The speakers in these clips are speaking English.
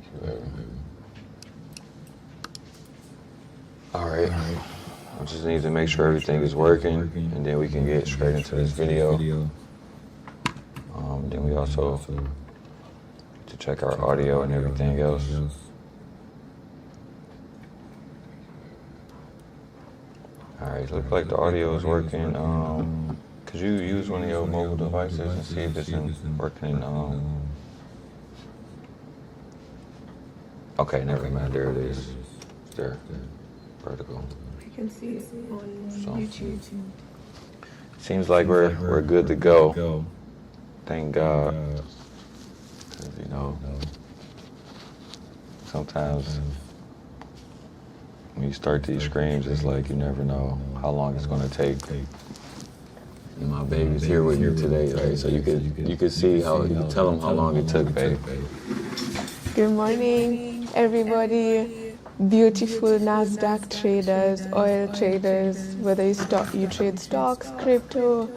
Thank you, baby. All right. I just need to make sure everything is working, and then we can get straight into this video. Then we also to check our audio and everything else. All right, looks like the audio is working. Could you use one of your mobile devices and see if it's working? Okay, never mind. There it is. It's there. Vertical. I can see it on YouTube. Seems like we're good to go. Thank God. 'Cause, you know, sometimes when you start these streams, it's like you never know how long it's going to take. And my baby's here with me today, right? So you could see how you tell them how long it took, babe. Good morning, everybody. Beautiful NASDAQ traders, oil traders, whether you trade stocks, crypto,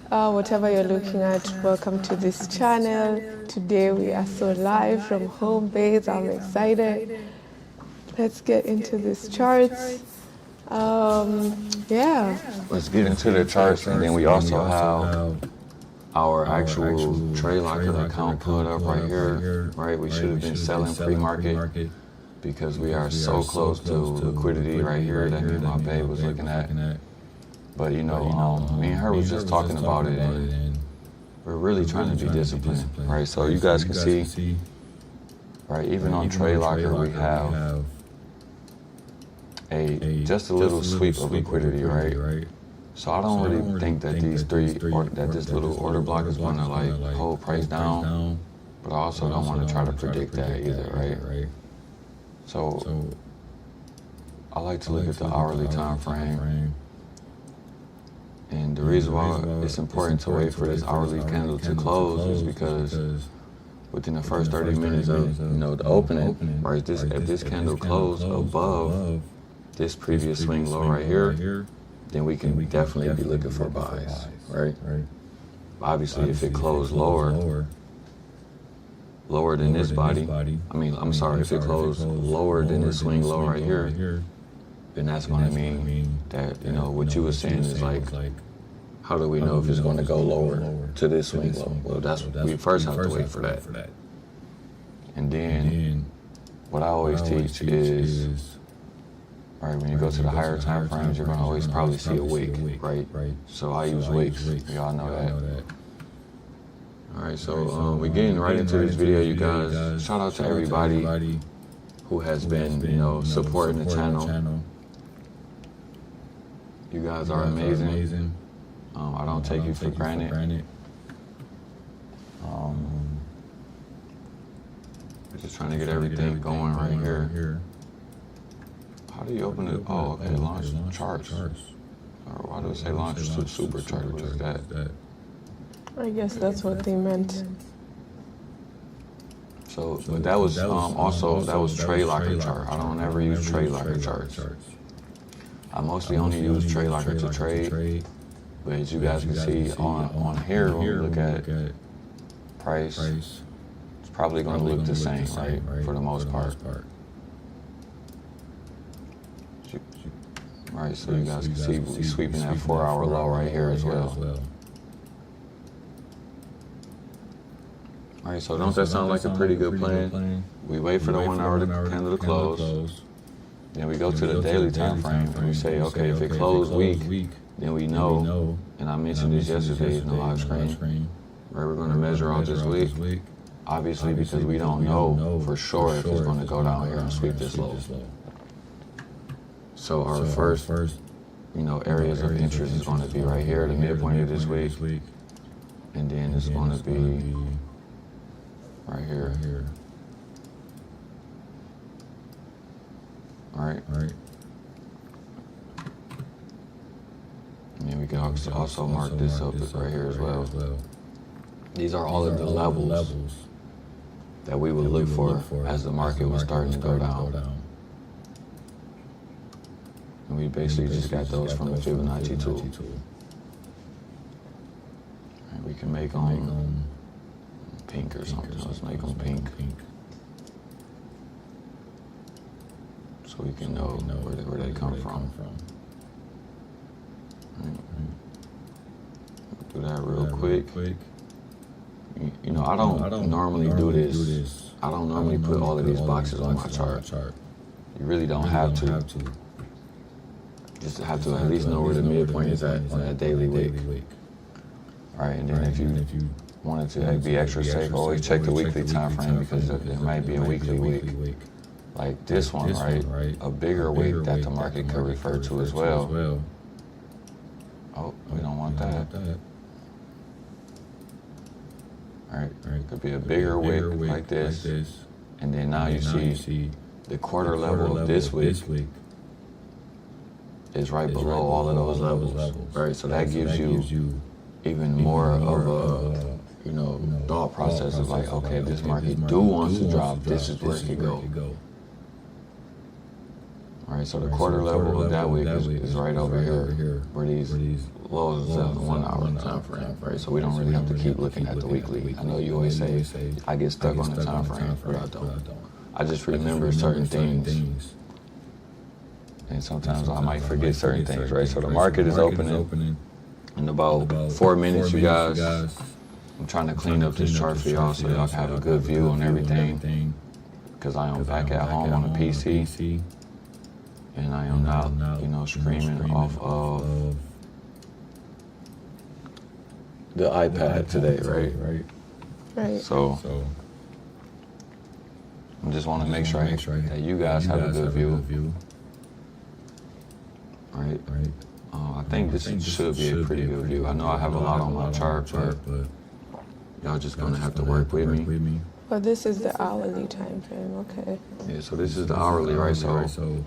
whatever you're looking at, welcome to this channel. Today we are so live from home base. I'm excited. Let's get into this charts. Yeah. Let's get into the charts, and then we also have our actual trade locker account pulled up right here, right? We should have been selling pre-market because we are so close to liquidity right here that me and my babe was looking at. But you know, me and her was just talking about it, and we're really trying to be disciplined, right? So you guys can see, right, even on trade locker we have just a little sweep of liquidity, right? So I don't really think that this little order block is going to like hold price down, but I also don't want to try to predict that either, right? So I like to look at the hourly time frame, and the reason why it's important to wait for this hourly candle to close is because within the first 30 minutes of the opening, right? If this candle closed above this previous swing low right here, then we can definitely be looking for buys, right? Obviously, if it closed lower than this body, if it closed lower than this swing low right here, then that's going to mean that, what you were saying is like, how do we know if it's going to go lower to this swing low? Well, we first have to wait for that. And then what I always teach is, right, when you go to the higher time frames, you're going to always probably see a wick, right? So I use wicks. Y'all know that. All right, so we're getting right into this video, you guys. Shout out to everybody who has been, supporting the channel. You guys are amazing. I don't take you for granted. We're just trying to get everything going right here. How do you open it? Oh, okay, launch charts. Or why do it say launch to super chart? What is that? I guess that's what they meant. So, but that was that was trade locker chart. I don't ever use trade locker charts. I mostly only use trade locker to trade. But as you guys can see on here, when we look at price, it's probably going to look the same, right? For the most part. All right, so you guys can see we're sweeping that 4-hour low right here as well. All right, so don't that sound like a pretty good plan? We wait for the 1 hour candle to close. Then we go to the daily time frame and we say, okay, if it closed weak, then we know, and I mentioned this yesterday in the live stream, right, we're going to measure out this week, obviously because we don't know for sure if it's going to go down here and sweep this low. So our first, areas of interest is going to be right here, the midpoint of this week, and then it's going to be right here. All right. And then we can also mark this up right here as well. These are all of the levels that we would look for as the market was starting to go down. And we basically just got those from the Fibonacci tool. And we can make them pink or something. Let's make them pink. so we can know where they come from. Do that real quick. You know, I don't normally do this. I don't normally put all of these boxes on my chart. You really don't have to. Just have to at least know where the midpoint is at on that daily wick. All right, and then if you wanted to be extra safe, always check the weekly time frame because there might be a weekly wick. Like this one, right? A bigger wick that the market could refer to as well. Oh, we don't want that. All right, could be a bigger wick like this, and then now you see the quarter level of this wick is right below all of those levels, right? So that gives you even more of a, you know, thought process of like, okay, if this market wants to drop, this is where it could go. All right, so the quarter level of that wick is right over here, where these lows is at the 1 hour time frame, right? So we don't really have to keep looking at the weekly. I know you always say, I get stuck on the time frame, but I don't. I just remember certain things. And sometimes I might forget certain things, right? So the market is opening in about 4 minutes, you guys. I'm trying to clean up this chart for y'all so y'all can have a good view on everything. Because I am back at home on the PC. And I am not, you know, screaming off of the iPad today, right? So I just want to make sure that you guys have a good view. Right? I think this should be a pretty good view. I know I have a lot on my chart, but y'all just gonna have to work with me. Well, this is the hourly time frame, okay. Yeah, so this is the hourly, right? So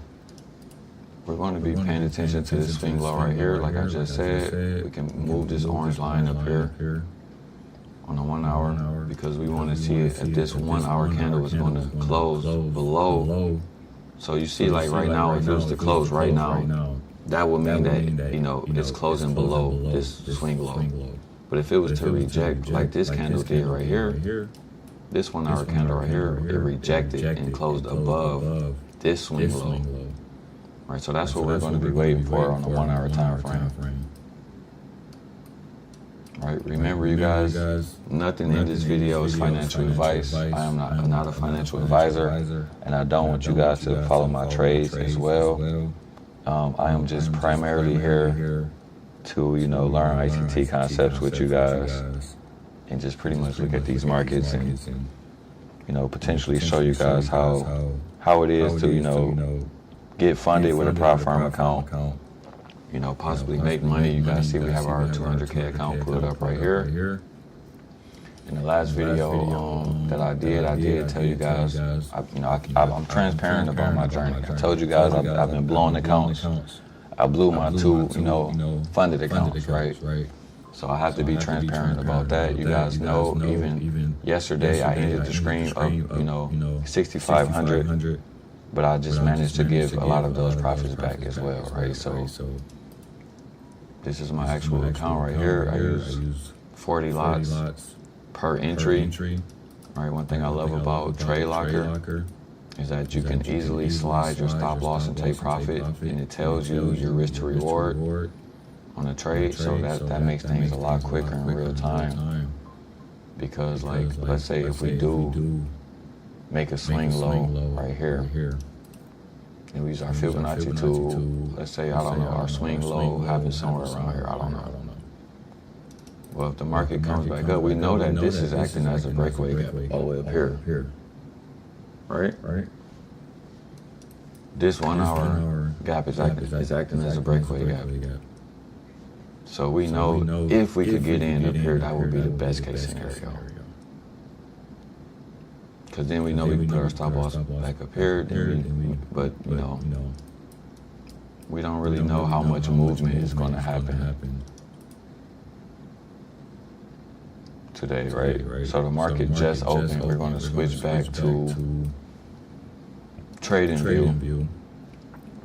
we're going to be paying attention to this swing low right here. Like I just said, we can move this orange line up here on the 1 hour because we want to see if this 1 hour candle is going to close below. So you see, like right now, if it was to close right now, that would mean that, you know, it's closing below this swing low. But if it was to reject, like this candle did right here, this 1 hour candle right here, it rejected and closed above this swing low. Right, so that's what we're going to be waiting for on the 1 hour time frame. Right, remember you guys, nothing in this video is financial advice. I'm not a financial advisor, and I don't want you guys to follow my trades as well. I am just primarily here to, you know, learn ICT concepts with you guys and just pretty much look at these markets and, you know, potentially show you guys how it is to, you know, get funded with a prop firm account, you know, possibly make money. You guys see we have our 200K account put up right here. In the last video that I did tell you guys, I'm transparent about my journey. I told you guys I've been blowing accounts. I blew my two, you know, funded accounts, right? So I have to be transparent about that. You guys know, even yesterday I ended the stream up, you know, 6,500. But I just managed to give a lot of those profits back as well, right? So this is my actual account right here. I use 40 lots per entry. Right, one thing I love about Trade Locker is that you can easily slide your stop loss and take profit, and it tells you your risk to reward on a trade, so that makes things a lot quicker in real time. Because like, let's say if we do make a swing low right here, and we use our Fibonacci tool, let's say, I don't know, our swing low happens somewhere around here, I don't know. Well, if the market comes back up, we know that this is acting as a breakaway gap all the way up here. Right? This 1 hour gap is acting as a breakaway gap. So we know if we could get in up here, that would be the best case scenario. Because then we know we can put our stop loss back up here, but you know, we don't really know how much movement is going to happen today, right? So the market just opened. We're going to switch back to trading view,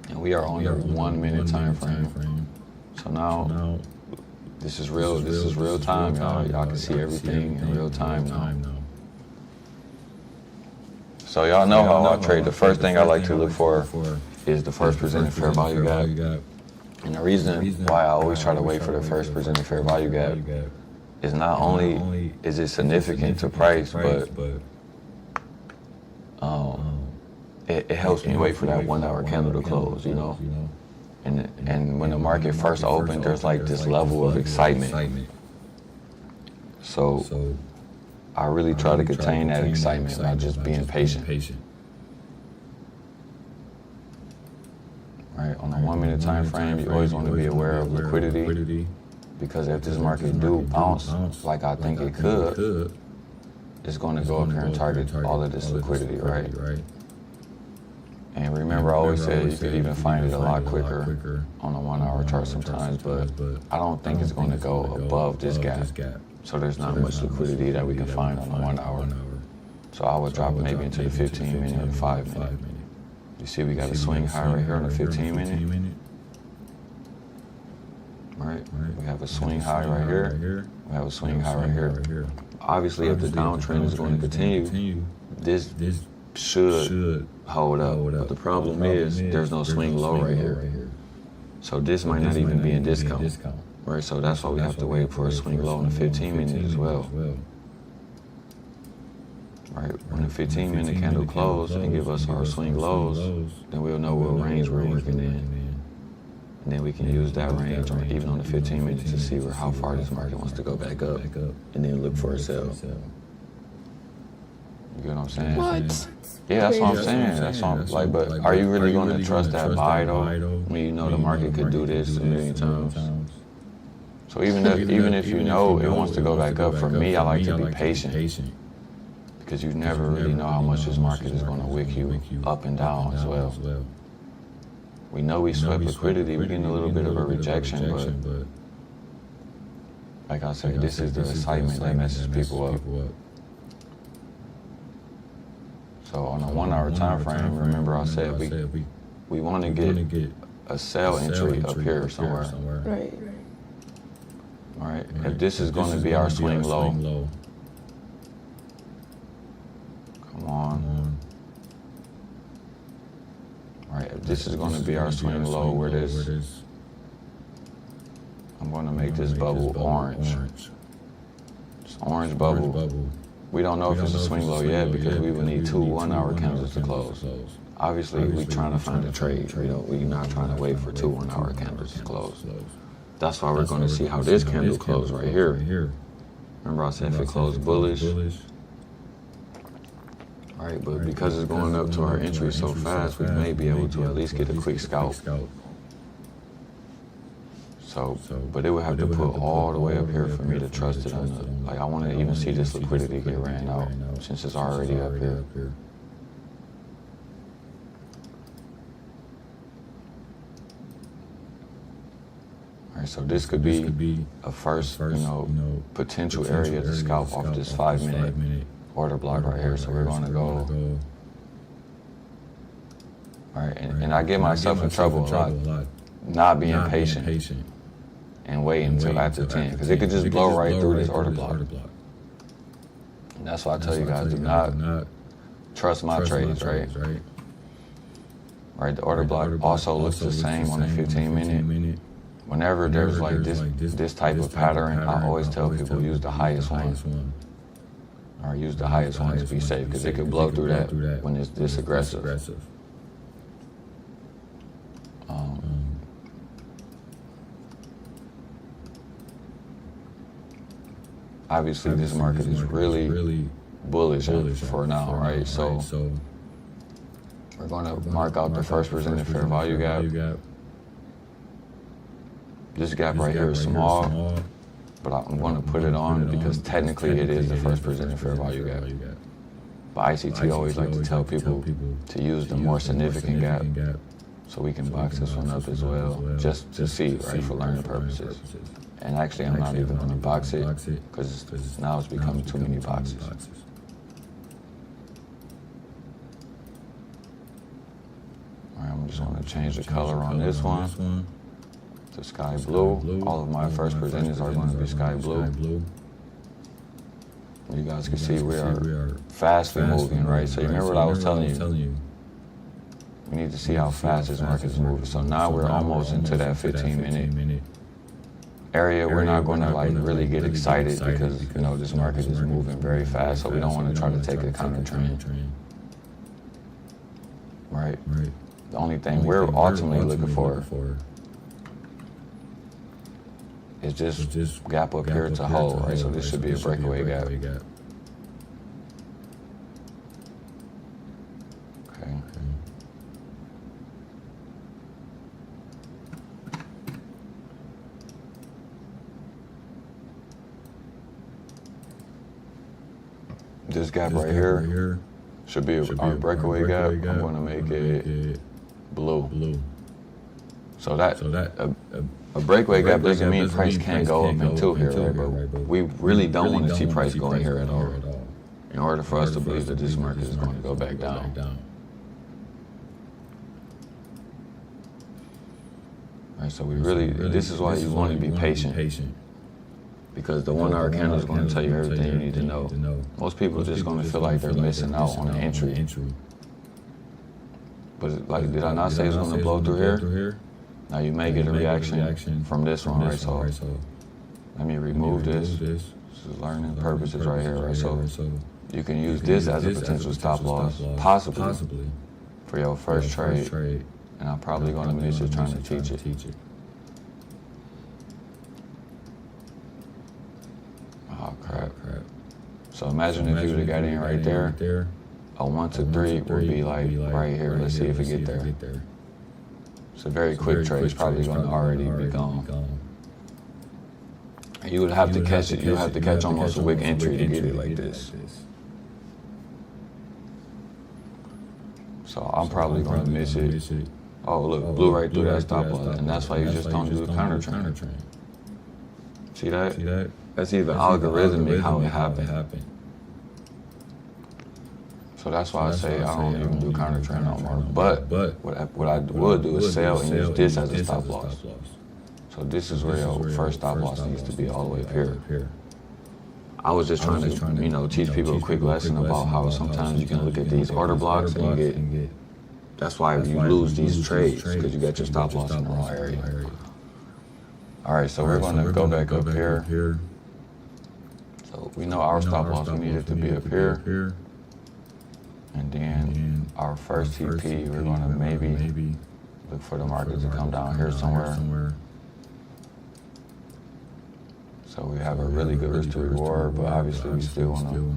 and we are on the 1 minute time frame. So now this is real time, y'all. Y'all can see everything in real time now. So y'all know how I trade. The first thing I like to look for is the first presented fair value gap. And the reason why I always try to wait for the first presented fair value gap is not only is it significant to price, but it helps me wait for that 1 hour candle to close, you know? And when the market first opened, there's like this level of excitement. So I really try to contain that excitement by just being patient. Right, on a 1 minute time frame, you always want to be aware of liquidity, because if this market do bounce like I think it could, it's going to go up here and target all of this liquidity, right? And remember, I always said you could even find it a lot quicker on a 1 hour chart sometimes, but I don't think it's going to go above this gap. So there's not much liquidity that we can find on a 1 hour. So I would drop maybe into the 15 minute or the 5 minute. You see we got a swing high right here on the 15 minute. Right? We have a swing high right here. We have a swing high right here. Obviously, if the downtrend is going to continue, this should hold up. But the problem is there's no swing low right here. So this might not even be in discount. Right? So that's why we have to wait for a swing low on the 15 minute as well. Right, when the 15 minute candle close and give us our swing lows, then we'll know what range we're working in. And then we can use that range even on the 15 minutes to see how far this market wants to go back up, and then look for a sell. You get what I'm saying? What? Yeah, that's what I'm saying. That's what I'm like, but are you really going to trust that buy though, when you know the market could do this a million times? So even if you know it wants to go back up, for me, I like to be patient. Because you never really know how much this market is going to wick you up and down as well. We know we swept liquidity, we're getting a little bit of a rejection, but like I said, this is the excitement that messes people up. So on a 1 hour time frame, remember I said we want to get a sell entry up here somewhere. Right. All right, if this is going to be our swing low, come on. All right, if this is going to be our swing low, where this, I'm going to make this bubble orange. It's orange bubble. We don't know if it's a swing low yet because we will need 2 1 hour candles to close. Obviously, we're trying to find a trade. We're not trying to wait for 2 1 hour candles to close. That's why we're going to see how this candle closed right here. Remember I said if it closed bullish. Right, but because it's going up to our entry so fast, we may be able to at least get a quick scalp. So, but it would have to put all the way up here for me to trust it on the, like I want to even see this liquidity get ran out since it's already up here. All right, so this could be a first, potential area to scalp off this 5 minute order block right here. So we're going to go. All right, and I get myself in trouble a lot, not being patient and waiting until after 10, because it could just blow right through this order block. And that's why I tell you guys, do not trust my trades, right? Right, the order block also looks the same on the 15 minute. Whenever there's like this type of pattern, I always tell people use the highest one. Or use the highest one to be safe, because it could blow through that when it's this aggressive. Obviously, this market is really bullish for now, right? So we're going to mark out the first presented fair value gap. This gap right here is small, but I'm going to put it on because technically it is the first presented fair value gap. But ICT always like to tell people to use the more significant gap so we can box this one up as well, just to see, right, for learning purposes. And actually, I'm not even going to box it because now it's becoming too many boxes. All right, I'm just going to change the color on this one to sky blue. All of my first presenters are going to be sky blue. You guys can see we are fastly moving, right? So you remember what I was telling you? We need to see how fast this market is moving. So now we're almost into that 15-minute area. We're not going to like really get excited because, you know, this market is moving very fast. So we don't want to try to take a counter trend. Right? The only thing we're ultimately looking for is just gap up here to hold, right? So this should be a breakaway gap. Okay. This gap right here should be our breakaway gap. I'm going to make it blue. So that a breakaway gap doesn't mean price can't go up into here, right? But we really don't want to see price going here at all. In order for us to believe that this market is going to go back down. Right, so we really, this is why you want to be patient. Because the 1 hour candle is going to tell you everything you need to know. Most people are just going to feel like they're missing out on an entry. But like, did I not say it's going to blow through here? Now you may get a reaction from this one, right? So let me remove this. This is learning purposes right here, right? So you can use this as a potential stop loss, possibly for your first trade. And I'm probably going to miss it trying to teach it. Oh, crap. So imagine if you would have got in right there. A 1 to 3 would be like right here. Let's see if it get there. It's a very quick trade. It's probably going to already be gone. You would have to catch it. You would have to catch almost a wick entry to get it like this. So I'm probably going to miss it. Oh, look, blew right through that stop loss. And that's why you just don't do the counter trend. See that? That's even algorithmic how it happened. So that's why I say I don't even do counter trend no more. But what I would do is sell and use this as a stop loss. So this is where your first stop loss needs to be all the way up here. I was just trying to, you know, teach people a quick lesson about how sometimes you can look at these order blocks and you get, that's why you lose these trades, because you got your stop loss in the wrong area. All right, so we're going to go back up here. So we know our stop loss, we need it to be up here. And then our first TP, we're going to maybe look for the market to come down here somewhere. So we have a really good risk to reward, but obviously we still want to.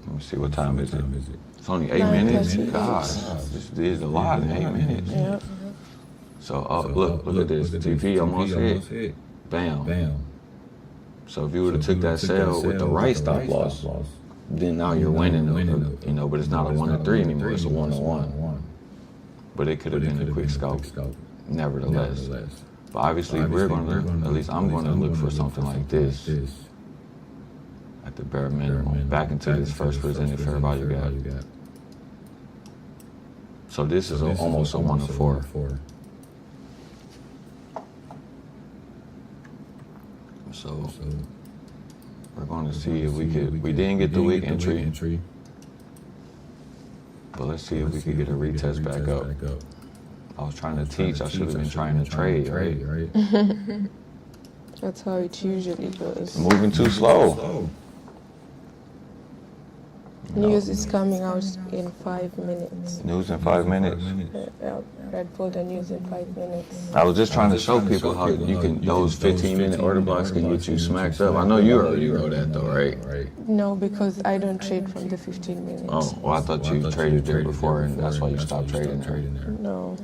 Let me see, what time is it? It's only 8 minutes? Gosh, this is a lot in 8 minutes. Yep. So look at this. TP almost hit. Bam. So if you would have took that sale with the right stop loss, then now you're winning, you know, but it's not a 1 to 3 anymore, it's a 1 to 1. But it could have been a quick scalp, nevertheless. But obviously we're going to, at least I'm going to look for something like this at the bare minimum, back into this first presented fair value gap. So this is almost a 1 to 4. So we're going to see if we didn't get the wick entry, but let's see if we could get a retest back up. I was trying to teach, I should have been trying to trade, right? That's how it usually goes. Moving too slow. News is coming out in 5 minutes. News in 5 minutes. Red Bull, the news in 5 minutes. I was just trying to show people how you can, those 15-minute order blocks can get you smacked up. I know you already know that though, right? No, because I don't trade from the 15 minutes. Oh, well, I thought you traded there before and that's why you stopped trading there. No.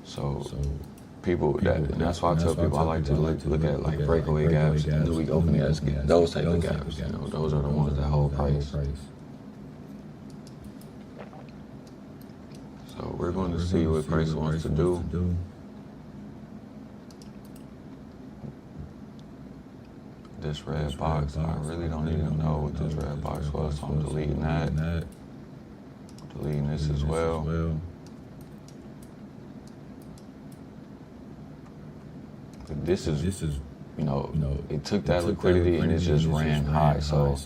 So people, that's why I tell people I like to look at like breakaway gaps, new week opening gaps, those type of gaps. You know, those are the ones that hold price. So we're going to see what price wants to do. This red box, I really don't even know what this red box was, so I'm deleting that. Deleting this as well. This is, you know, it took that liquidity and it just ran high. So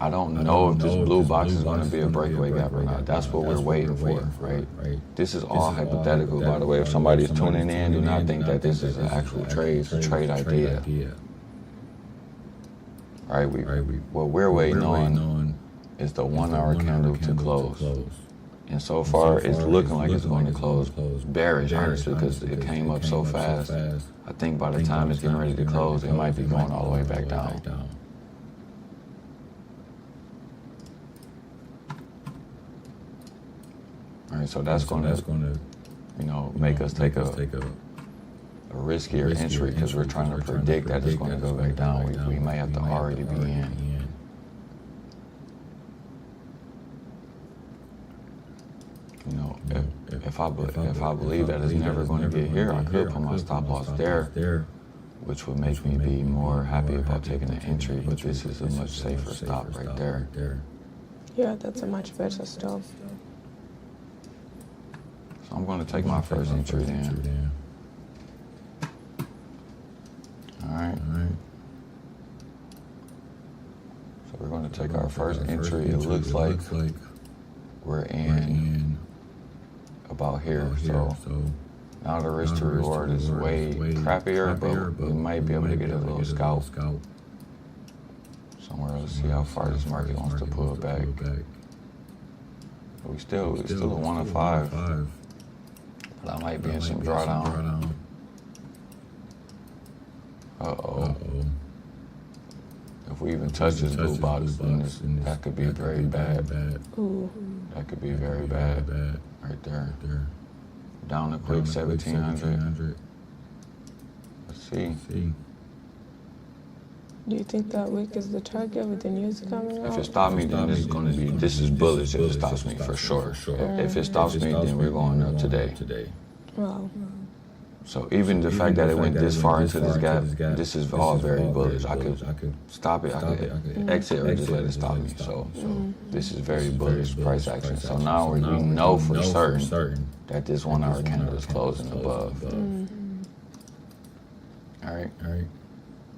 I don't know if this blue box is going to be a breakaway gap or not. That's what we're waiting for, right? This is all hypothetical, by the way. If somebody's tuning in, do not think that this is an actual trade. It's a trade idea. Right? What we're waiting on is the 1 hour candle to close. And so far, it's looking like it's going to close bearish, honestly, because it came up so fast. I think by the time it's getting ready to close, it might be going all the way back down. All right, so that's going to, you know, make us take a riskier entry because we're trying to predict that it's going to go back down. We may have to already be in. You know, if I believe that it's never going to get here, I could put my stop loss there, which would make me be more happy about taking an entry. But this is a much safer stop right there. Yeah, that's a much better stop. So I'm going to take my first entry then. All right. So we're going to take our first entry. It looks like we're in about here. So now the risk to reward is way crappier, but we might be able to get a little scalp somewhere. Let's see how far this market wants to pull back. But we still a 105. But I might be in some drawdown. Uh-oh. If we even touch this blue box, then that could be very bad. Ooh. That could be very bad. Right there. Down a quick 1,700. Let's see. Do you think that week is the target with the news coming out? If it stops me, then this is bullish if it stops me, for sure. If it stops me, then we're going up today. Wow. So even the fact that it went this far into this gap, this is all very bullish. I could stop it, I could exit or just let it stop me. So this is very bullish price action. So now we know for certain that this 1 hour candle is closing above. All right.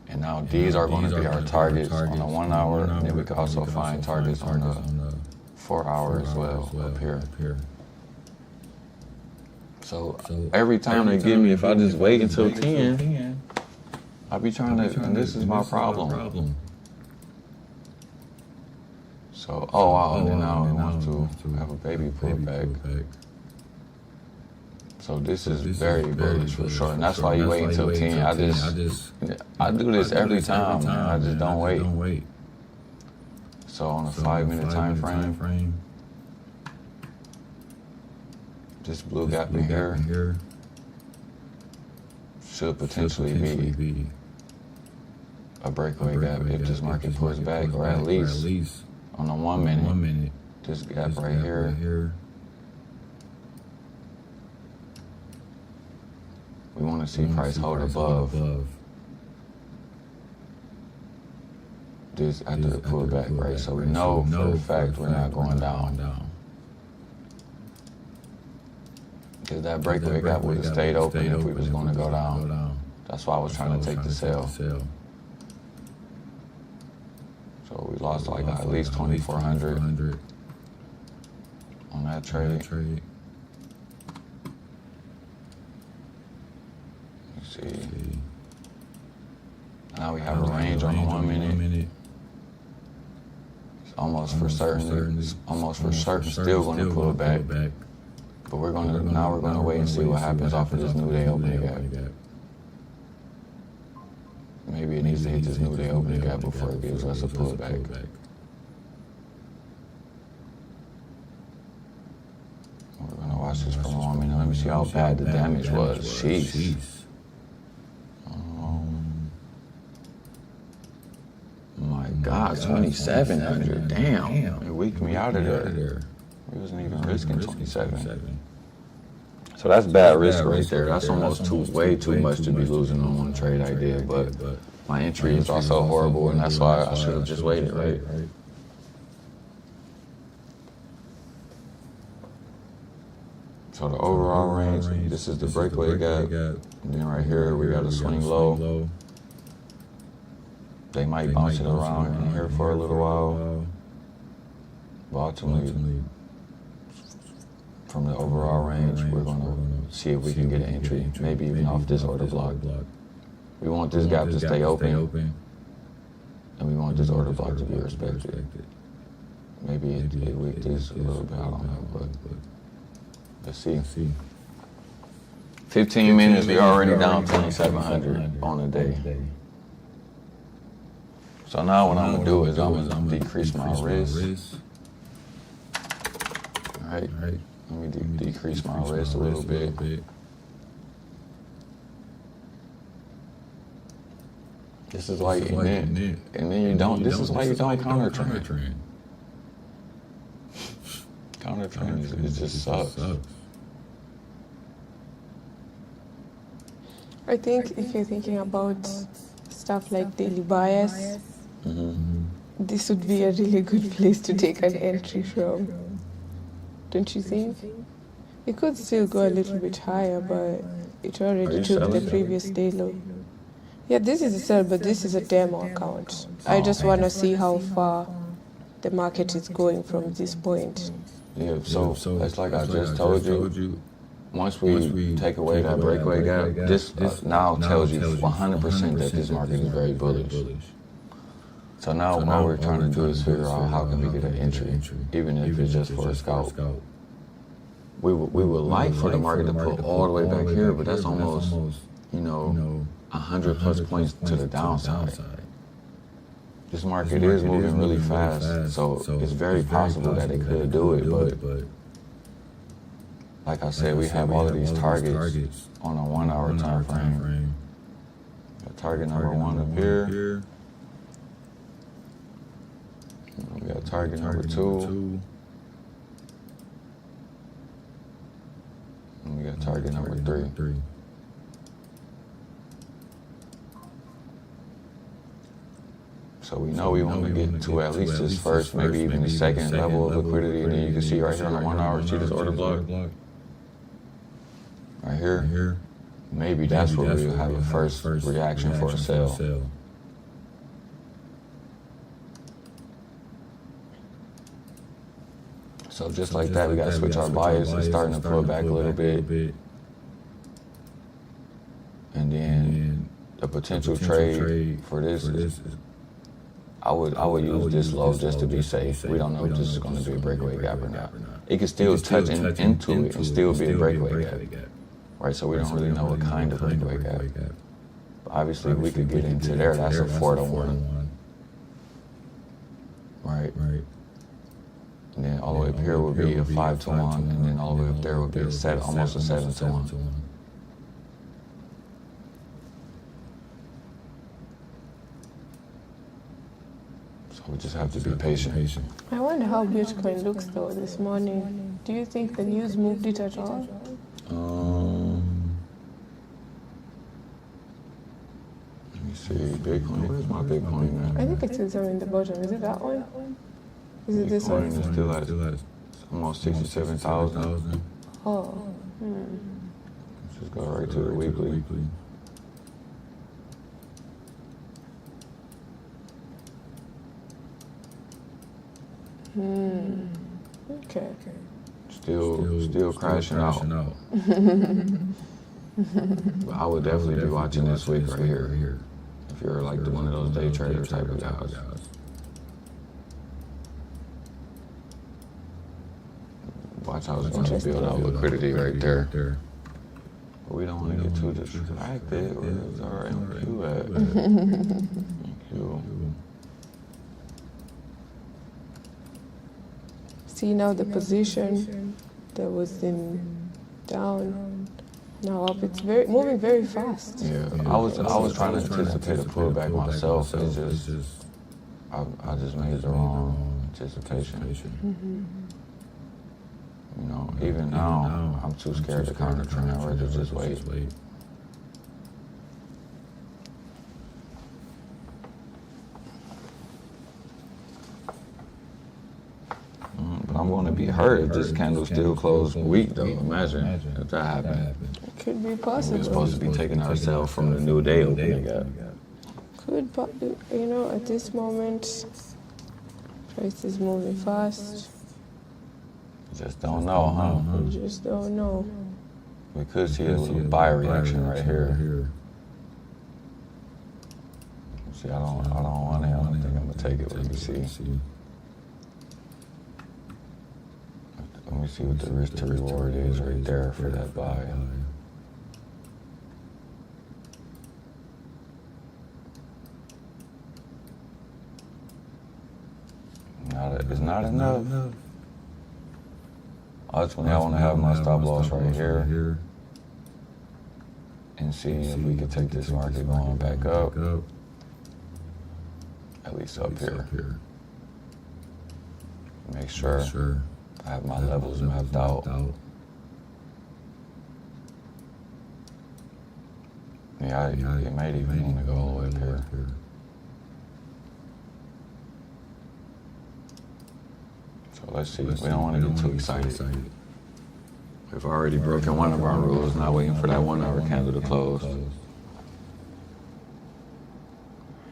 And now these are going to be our targets on the 1 hour, and then we can also find targets on the 4 hour as well up here. So every time they give me, if I just wait until 10, I'll be trying to, and this is my problem. So, oh wow, and then now it wants to have a baby pullback. So this is very bullish for sure, and that's why you wait until 10. I do this every time, man. I just don't wait. So on a 5-minute time frame, this blue gap in here should potentially be a breakaway gap if this market pulls back, or at least on the 1 minute, this gap right here. We want to see price hold above this after the pullback, right? So we know for a fact we're not going down. Because that breakaway gap would have stayed open if we was going to go down. That's why I was trying to take the sell. So we lost like at least 2,400 on that trade. Let's see. Now we have a range on the 1 minute. It's almost for certain still going to pull back. But we're going to wait and see what happens off of this new day opening gap. Maybe it needs to hit this new day opening gap before it gives us a pullback. We're going to watch this for a moment. Let me see how bad the damage was. Jeez. My God, 2,700. Damn. It weaked me out of there. We wasn't even risking 27. So that's bad risk right there. That's almost way too much to be losing on one trade idea. But my entry is also horrible, and that's why I should have just waited, right? So the overall range, this is the breakaway gap. And then right here, we got a swing low. They might bounce it around in here for a little while, but ultimately, from the overall range, we're gonna see if we can get an entry, maybe even off this order block. We want this gap to stay open, and we want this order block to be respected. Maybe it weak this a little bit, I don't know, but let's see. 15 minutes, we already down 2,700 on a day. So now what I'm gonna do is I'm gonna decrease my risk. All right, let me decrease my risk a little bit. This is why, and then you don't. This is why you don't counter trend. Counter trend it just sucks. I think if you're thinking about stuff like daily bias, this would be a really good place to take an entry from. Don't you think? It could still go a little bit higher, but it already took the previous day low. Yeah, this is a sell, but this is a demo account. I just want to see how far the market is going from this point. Yeah, so that's like I just told you. Once we take away that breakaway gap, this now tells you 100% that this market is very bullish. So now what we're trying to do is figure out how can we get an entry, even if it's just for a scalp. We would like for the market to pull all the way back here, but that's almost, 100 plus points to the downside. This market is moving really fast, so it's very possible that it could do it, but like I said, we have all of these targets on a 1 hour time frame. Got target number 1 up here. We got target number 2. And we got target number 3. So we know we want to get to at least this first, maybe even the second level of liquidity. And then you can see right here on the 1 hour, see this order block? Right here. Maybe that's where we'll have a first reaction for a sale. So just like that, we got to switch our bias and starting to pull back a little bit. And then the potential trade for this is, I would use this low just to be safe. We don't know if this is going to be a breakaway gap or not. It could still touch into it and still be a breakaway gap. Right, so we don't really know what kind of breakaway gap. But obviously, we could get into there. That's a 4-to-1. Right. And then all the way up here would be a 5-to-1, and then all the way up there would be almost a 7-to-1. So we just have to be patient. I wonder how Bitcoin looks though this morning. Do you think the news moved it at all? Let me see, Bitcoin. Where's my Bitcoin at? I think it's still in the bottom. Is it that one? Is it this one? Bitcoin is still at almost 67,000. Oh. Let's just go right to the weekly. Okay. Still crashing out. But I would definitely be watching this week right here. If you're like one of those day trader type of guys. Watch how it's going to build out liquidity right there. But we don't want to get too distracted. Where's our MNQ at? MNQ. See now the position that was in down, now up. It's moving very fast. Yeah, I was trying to anticipate a pullback myself. It's just I just made the wrong anticipation. Even now I'm too scared to counter trend. I'd rather just wait. But I'm going to be hurt if this candle still closed weak, though. Imagine if that happened. It could be possible. We're supposed to be taking ourselves from the new day opening up. could, but you know, at this moment, price is moving fast. Just don't know, huh? You just don't know. We could see a little buy reaction right here. See, I don't want it. I don't think I'm gonna take it. Let me see. Let me see what the risk to reward is right there for that buy. It's not enough. Ultimately, I want to have my stop loss right here and see if we can take this market going back up, at least up here. Make sure I have my levels mapped out. Yeah, it might even want to go all the way up here. So let's see. We don't want to get too excited. We've already broken one of our rules, not waiting for that 1 hour candle to close.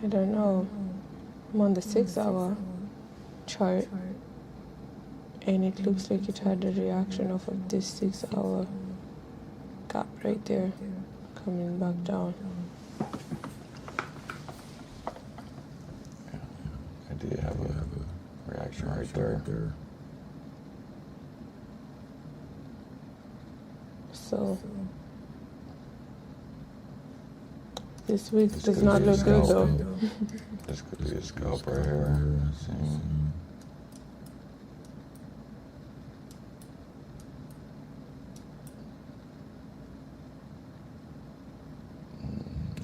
I don't know. I'm on the 6 hour chart, and it looks like it had a reaction off of this 6 hour gap right there, coming back down. I did have a reaction right there. So this week does not look good though. This could be a scalp right here. See.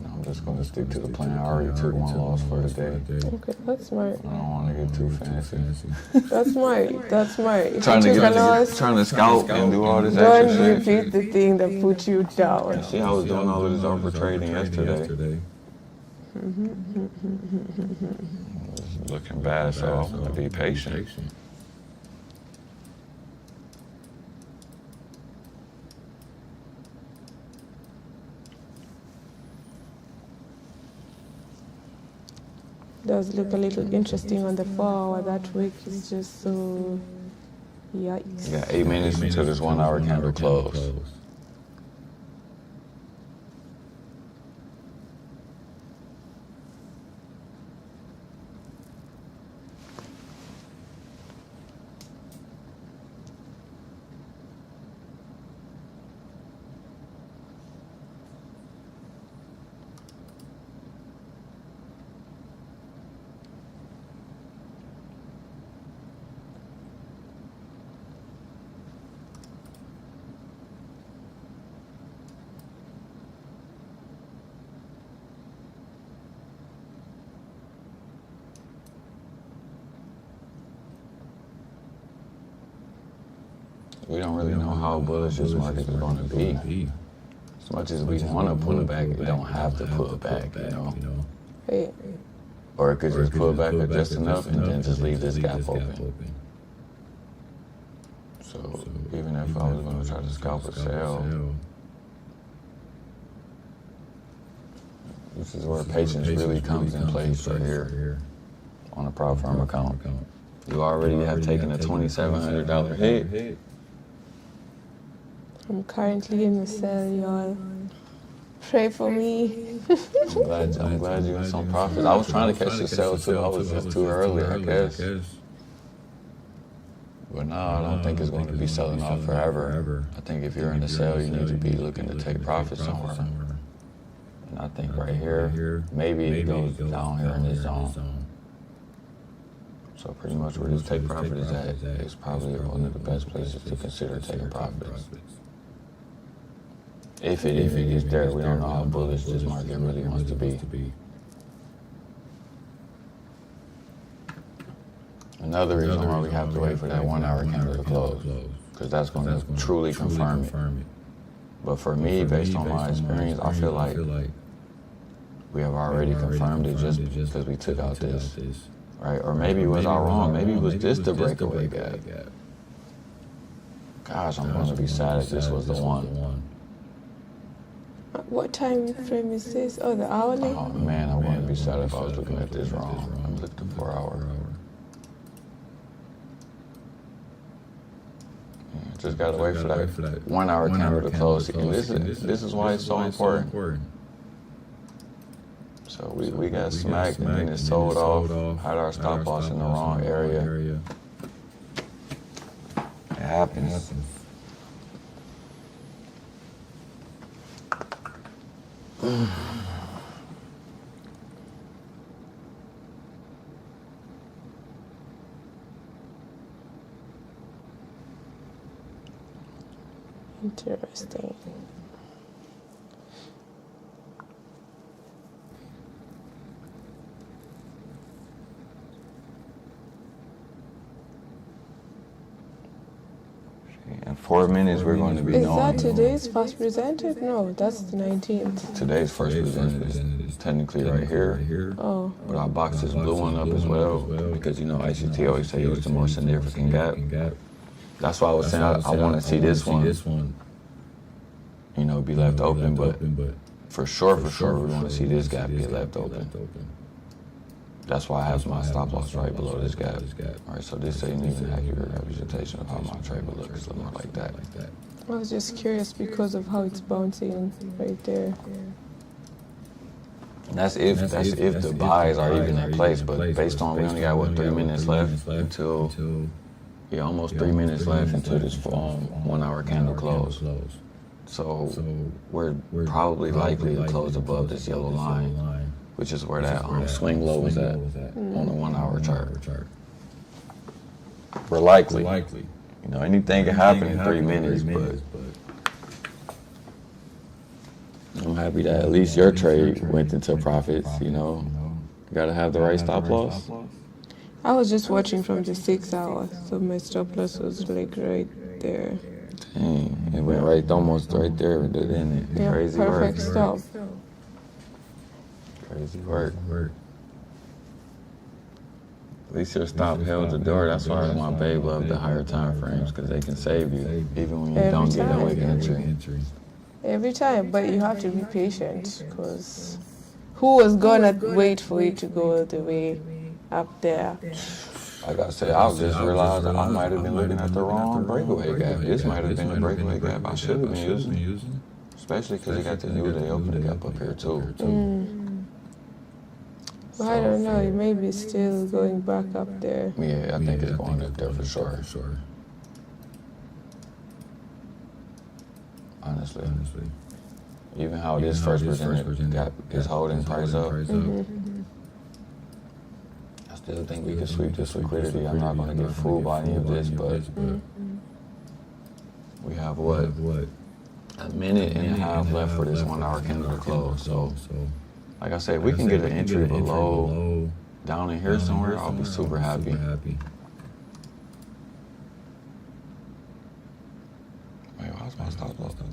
I'm just going to stick to the plan. I already took one loss for the day. Okay, that's smart. I don't want to get too fancy. That's smart. That's smart. If Trying you to took a loss, trying to scalp and do all this don't extra shit. repeat the thing that put you down. See, I was doing all of this over trading yesterday. It's looking bad, so I'm going to be patient. Does look a little interesting on the 4 hour. That wick is just so yikes. You got 8 minutes until this 1 hour candle close. We don't really know how bullish this market is going to be. As much as we want to pull it back, it don't have to pull it back, you know? Right. Or it could just pull back just enough and then just leave this gap open. So even if I was going to try to scalp or sell, this is where patience really comes in place right here on a prop firm account. You already have taken a $2,700 hit. I'm currently in the sell, y'all. Pray for me. I'm glad you got some profits. I was trying to catch the sell too. I was just too early, I guess. But no, I don't think it's going to be selling off forever. I think if you're in the sale, you need to be looking to take profit somewhere. And I think right here, maybe it goes down here in this zone. So pretty much where this take profit is at is probably one of the best places to consider taking profits. If it is there, we don't know how bullish this market really wants to be. Another reason why we have to wait for that 1 hour candle to close, because that's going to truly confirm it. But for me, based on my experience, I feel like we have already confirmed it just because we took out this, right? Or maybe was I wrong? Maybe it was this the breakaway gap. Gosh, I'm going to be sad if this was the one. What time frame is this? Oh, the hourly? Oh man, I wouldn't be sad if I was looking at this wrong. I'm looking at the 4 hour. Just gotta wait for that 1 hour candle to close. And this is why it's so important. So we got smacked and then it sold off, had our stop loss in the wrong area. It happens. Interesting. In 4 minutes, we're going to be Is knowing. that today's first presented? No, that's the 19th. Today's first presented is technically right here. Oh. But our box is blue one up as well because you know ICT always say it's the most significant gap. That's why I was saying I want to see this one. You know, be left open, but for sure, we want to see this gap get left open. That's why I have my stop loss right below this gap. All right, so this ain't even accurate representation of how my trade would look. It's more like that. I was just curious because of how it's bouncing right there. And that's if the buys are even in place, but based on we only got 3 minutes left until almost 3 minutes left until this 1 hour candle close. So we're probably likely to close above this yellow line, which is where that swing low was at on the 1 hour chart. We're likely. You know, anything can happen in 3 minutes, but I'm happy that at least your trade went into profits, you know. You gotta have the right stop loss. I was just watching from the 6 hour, so my stop loss was like right there. Dang, it went almost right there, didn't it? Yeah, Crazy perfect work. stop. Crazy work. At least your stop held the door. That's why my babe love the higher time frames, because they can save you, even when you don't get a quick entry. Every time, but you have to be patient, because who was gonna wait for it to go the way up there? Like I said, I just realized that I might have been looking at the wrong breakaway gap. This might have been the breakaway gap I should have been using. Especially because you got the new day opening gap up here too. Well, I don't know, it may be still going back up there. Yeah, I think it's going up there for sure. Honestly. Even how this first presented gap is holding price up. I still think we can sweep this liquidity. I'm not going to get fooled by any of this, but we have what? A minute and a half left for this 1 hour candle to close. So, like I said, we can get an entry below, down in here somewhere, I'll be super happy. Wait, why's my stop loss? I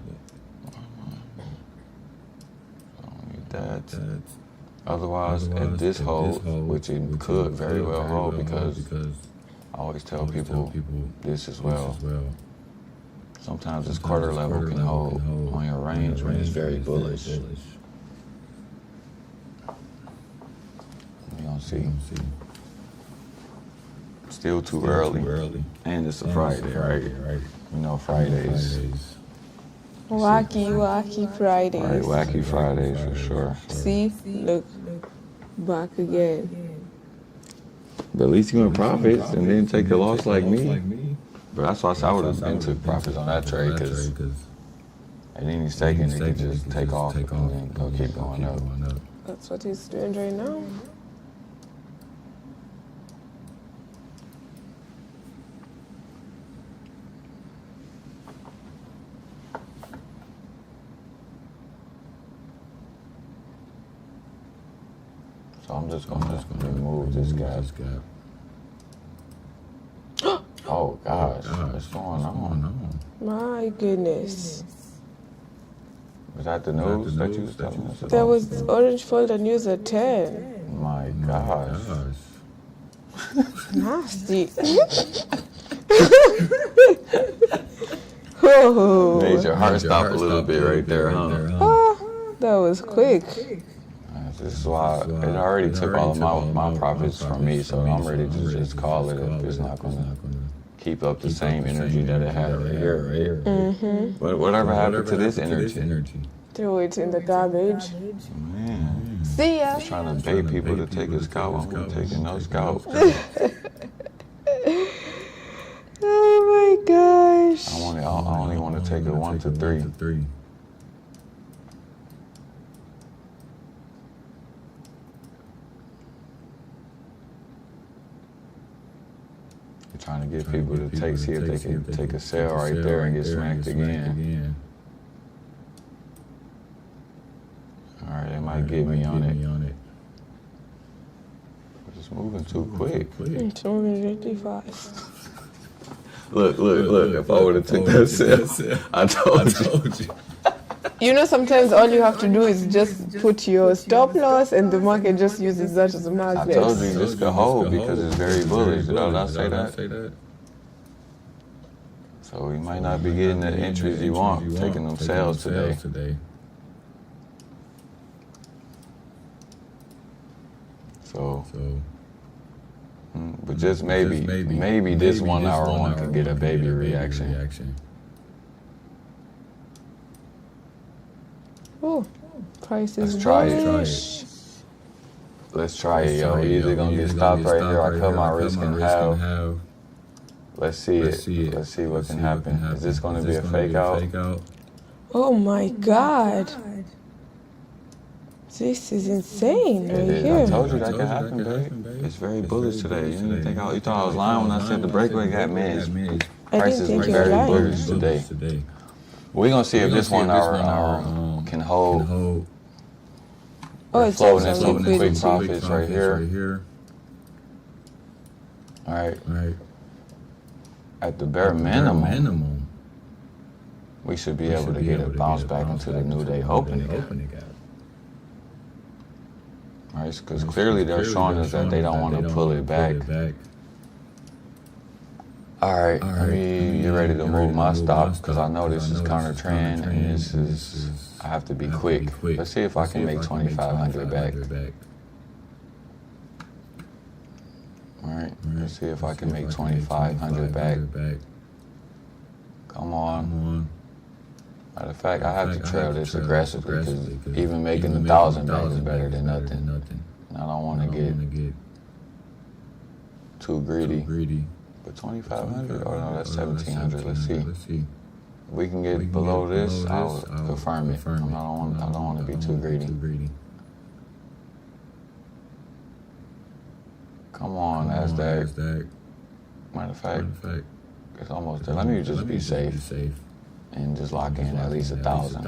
don't need that. Otherwise, if this holds, which it could very well hold, because I always tell people this as well. Sometimes this quarter level can hold on your range when it's very bullish. We gonna see. Still too early. And it's a Friday, right? You know Fridays. Wacky Fridays. Right, wacky Fridays for sure. See? Look. Back again. But at least you in profits and didn't take a loss like me. But that's why I would have been took profits on that trade, because at any second it could just take off and then keep going up. That's what he's doing right now. So I'm just gonna remove this gap. Oh gosh, what's going on? My goodness. Was that the news that you was telling us about? There was orange folder news at 10. My gosh. Nasty. Oh. Made your heart stop a little bit right there, huh? That was quick. This is why it already took all of my profits from me, so I'm ready to just call it if it's not going to keep up the same energy that it had right here, right? But whatever happened to this energy? Throw it in the garbage. Man. See ya. Just trying to bait people to take a scalp. I'm taking no scalp. Oh my gosh. I only want to take a 1 to 3. Trying to get people to see if they can take a sale right there and get smacked again. All right, they might get me on it. It's moving too quick. It's moving really fast. Look. If I would have took that sale, I told you. You know, sometimes all you have to do is just put your stop loss and the market just uses that as a magnet. I told you this could hold because it's very bullish. Did I say that? So you might not be getting the entries you want, taking them sales today. So, but just maybe this 1 hour one can get a baby reaction. Oh, price is Let's try it. Let's try it, yo. We either gonna get stopped right here. I cut my risk in half. Let's see it. Let's see what can happen. Is this gonna be a fake out? Oh my God. This is insane right here. I told you that could happen, babe. It's very bullish today. You didn't think you thought I was lying when I said the breakaway got made. Prices were very bullish today. We're gonna see if this 1 hour can hold. Oh, it's floating in some quick profits right here. All right. At the bare minimum, we should be able to get a bounce back into the new day opening. All right, because clearly they're showing us that they don't want to pull it back. All right, you ready to move my stop? Because I know this is counter trend and this is, I have to be quick. Let's see if I can make 2,500 back. All right, let's see if I can make 2,500 back. Come on. Matter of fact, I have to trail this aggressively because even making 1,000 back is better than nothing. And I don't want to get too greedy. But 2,500? Oh no, that's 1,700. Let's see. If we can get below this, I'll confirm it. I don't want to be too greedy. Come on, NASDAQ. Matter of fact, it's almost there. Let me just be safe and just lock in at least 1,000.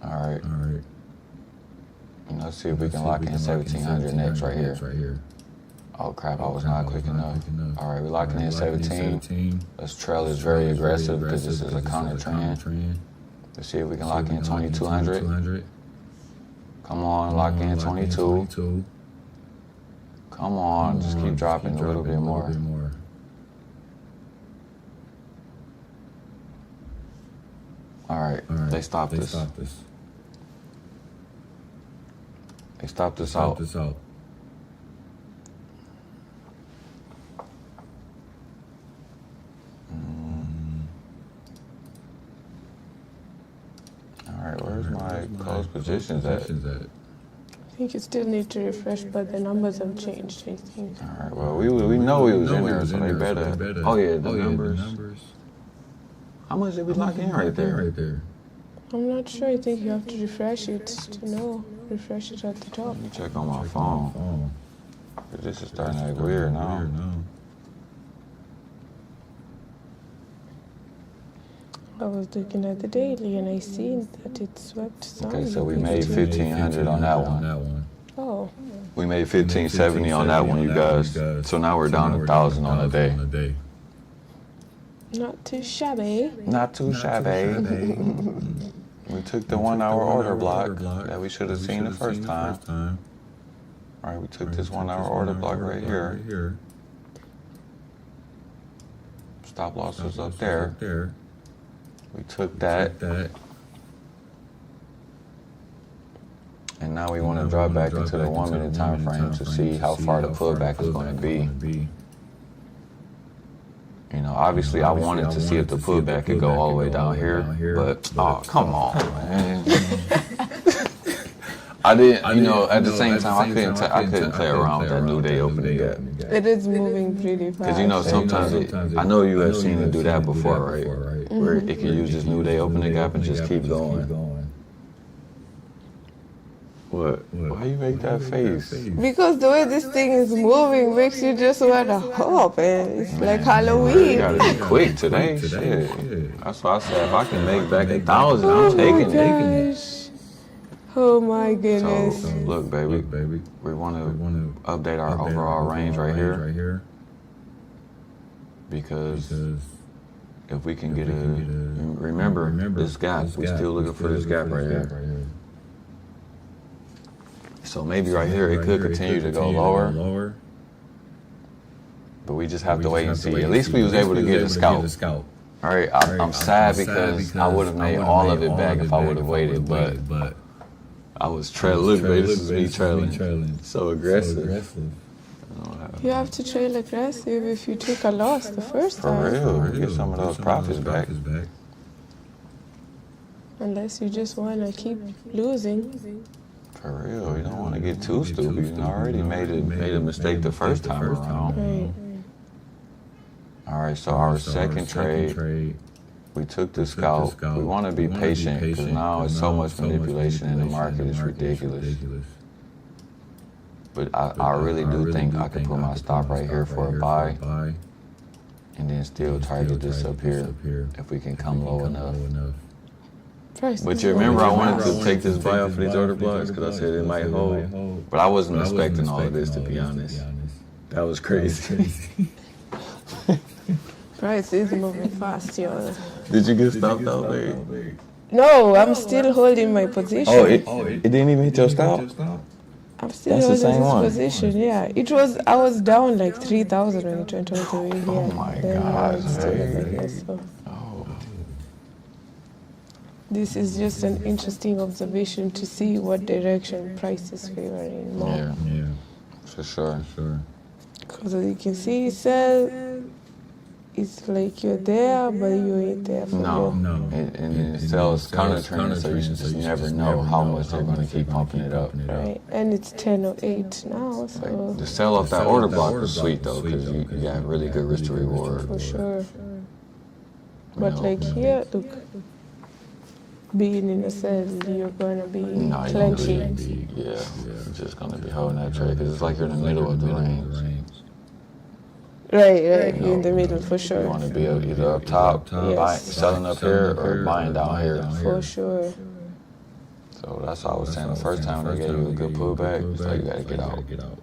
All right. And let's see if we can lock in 1,700 next right here. Oh crap, I was not quick enough. All right, we're locking in 17. Let's trail is very aggressive because this is a counter trend. Let's see if we can lock in 2,200. Come on, lock in 22. Come on, just keep dropping a little bit more. All right, they stopped this. They stopped us out. All right, where's my close positions at? I think you still need to refresh, but the numbers have changed, I think. All right, well, we know we was in there, so they better. Oh yeah, the numbers. How much did we lock in right there? I'm not sure. I think you have to refresh it to know. Refresh it at the top. Let me check on my phone. This is starting to act weird now. I was looking at the daily and I seen that it swept some. Okay, so we made 1,500 on that one. Oh. We made 1,570 on that one, you guys. So now we're down 1,000 on a day. Not too shabby. Not too shabby. We took the 1 hour order block that we should have seen the first time. All right, we took this 1 hour order block right here. Stop loss was up there. We took that. And now we want to drop back into the 1 minute time frame to see how far the pullback is going to be. You know, obviously I wanted to see if the pullback could go all the way down here, but oh, come on, man. I didn't, you know, at the same time I couldn't play around with that new day opening gap. It is moving pretty fast. Because you know sometimes I know you have seen it do that before, right? Where it can use this new day opening gap and just keep going. What? Why you make that face? Because the way this thing is moving makes you just want to hop, and it's like Halloween. You gotta be quick today. Shit. That's why I said if I can make back 1,000, I'm taking it. Oh my goodness. So look, baby, we want to update our overall range right here. Because if we can get remember this gap, we still looking for this gap right here. So maybe right here it could continue to go lower, but we just have to wait and see. At least we was able to get a scalp. All right, I'm sad because I would have made all of it back if I would have waited, but I was trailing. Look, baby, this is me trailing. So aggressive. You have to trail aggressive if you took a loss the first time. For real, you get some of those profits back. Unless you just want to keep losing. For real, you don't want to get too stupid. You already made a mistake the first time around. Right. All right, so our second trade, we took the scalp. We want to be patient because now it's so much manipulation in the market. It's ridiculous. But I really do think I could put my stop right here for a buy and then still target this up here if we can come low enough. But you remember I wanted to take this buy off of these order blocks because I said it might hold. But I wasn't expecting all of this, to be honest. That was crazy. Price is moving fast, y'all. Did you get stopped out, babe? No, I'm still holding my position. Oh, it didn't even hit your stop? I'm still holding this position, yeah. I was down like 3,000 when it went all the way here. Oh my God. This is just an interesting observation to see what direction price is favoring more. Yeah, for sure. Because as you can see, sell, it's like you're there, but you ain't there for real. No. And it sells counter trending, so you just never know how much they're going to keep pumping it up. Right, and it's 10:08 now, so. Like, the sell off that order block was sweet though, because you got really good risk to reward. For sure. But like here, look. Being in a sell, you're going to be clenching. You're just going to be holding that trade because it's like you're in the middle of the range. Right, in the middle for sure. You want to be either up top, selling up here, or buying down here. For sure. So that's what I was saying. The first time they gave you a good pullback, it's like you got to get out.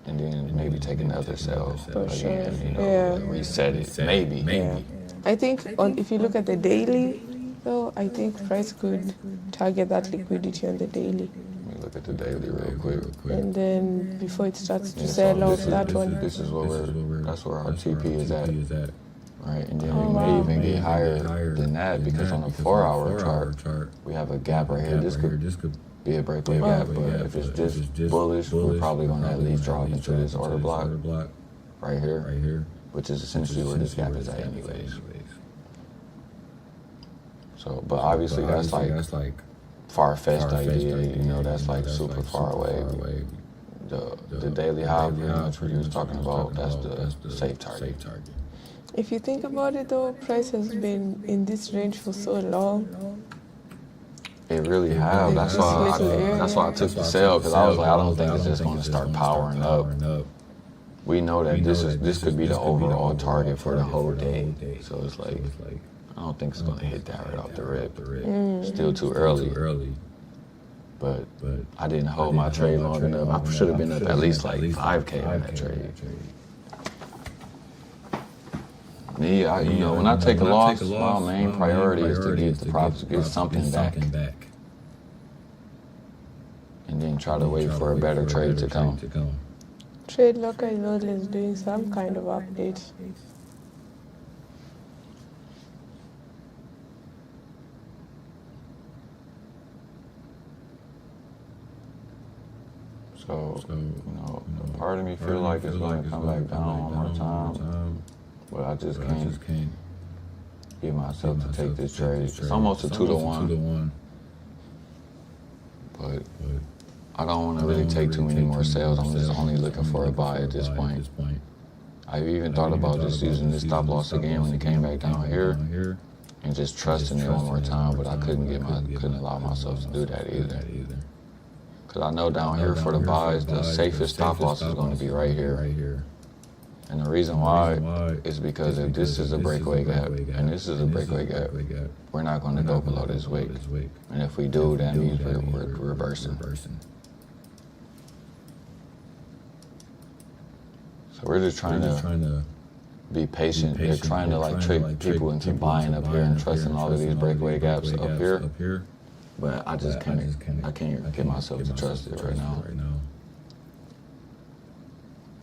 And then maybe take another sell again, you know, reset it. Maybe. I think if you look at the daily, though, I think price could target that liquidity on the daily. Let me look at the daily real quick. And then before it starts to sell off that one. This is that's where our TP is at. Right, and then we may even get higher than that because on the 4-hour chart, we have a gap right here. This could be a breakaway gap, but if it's just bullish, we're probably going to at least drop into this order block right here, which is essentially where this gap is at anyways. So, but obviously that's like far-fetched idea, you know, that's like super far away. The daily high, pretty much what you was talking about, that's the safe target. If you think about it though, price has been in this range for so long. It really has. That's why I took the sell, because I was like, I don't think it's just going to start powering up. We know that this could be the overall target for the whole day. So it's like, I don't think it's going to hit that right off the rip. Still too early. But I didn't hold my trade long enough. I should have been up at least like 5K on that trade. Me, you know, when I take a loss, my main priority is to get the profits, get something back. And then try to wait for a better trade to come. Trade Locker is always doing some kind of update. So, a part of me feel like it's going to come back down one more time, but I just can't get myself to take this trade. It's almost a 2-to-1, but I don't want to really take too many more sales. I'm just only looking for a buy at this point. I even thought about just using this stop loss again when it came back down here and just trusting it one more time, but I couldn't allow myself to do that either. Because I know down here for the buys, the safest stop loss is going to be right here. And the reason why is because if this is a breakaway gap and this is a breakaway gap, we're not going to go below this wick. And if we do, that means we're reversing. So we're just trying to be patient. They're trying to like trick people into buying up here and trusting all of these breakaway gaps up here. But I just can't get myself to trust it right now.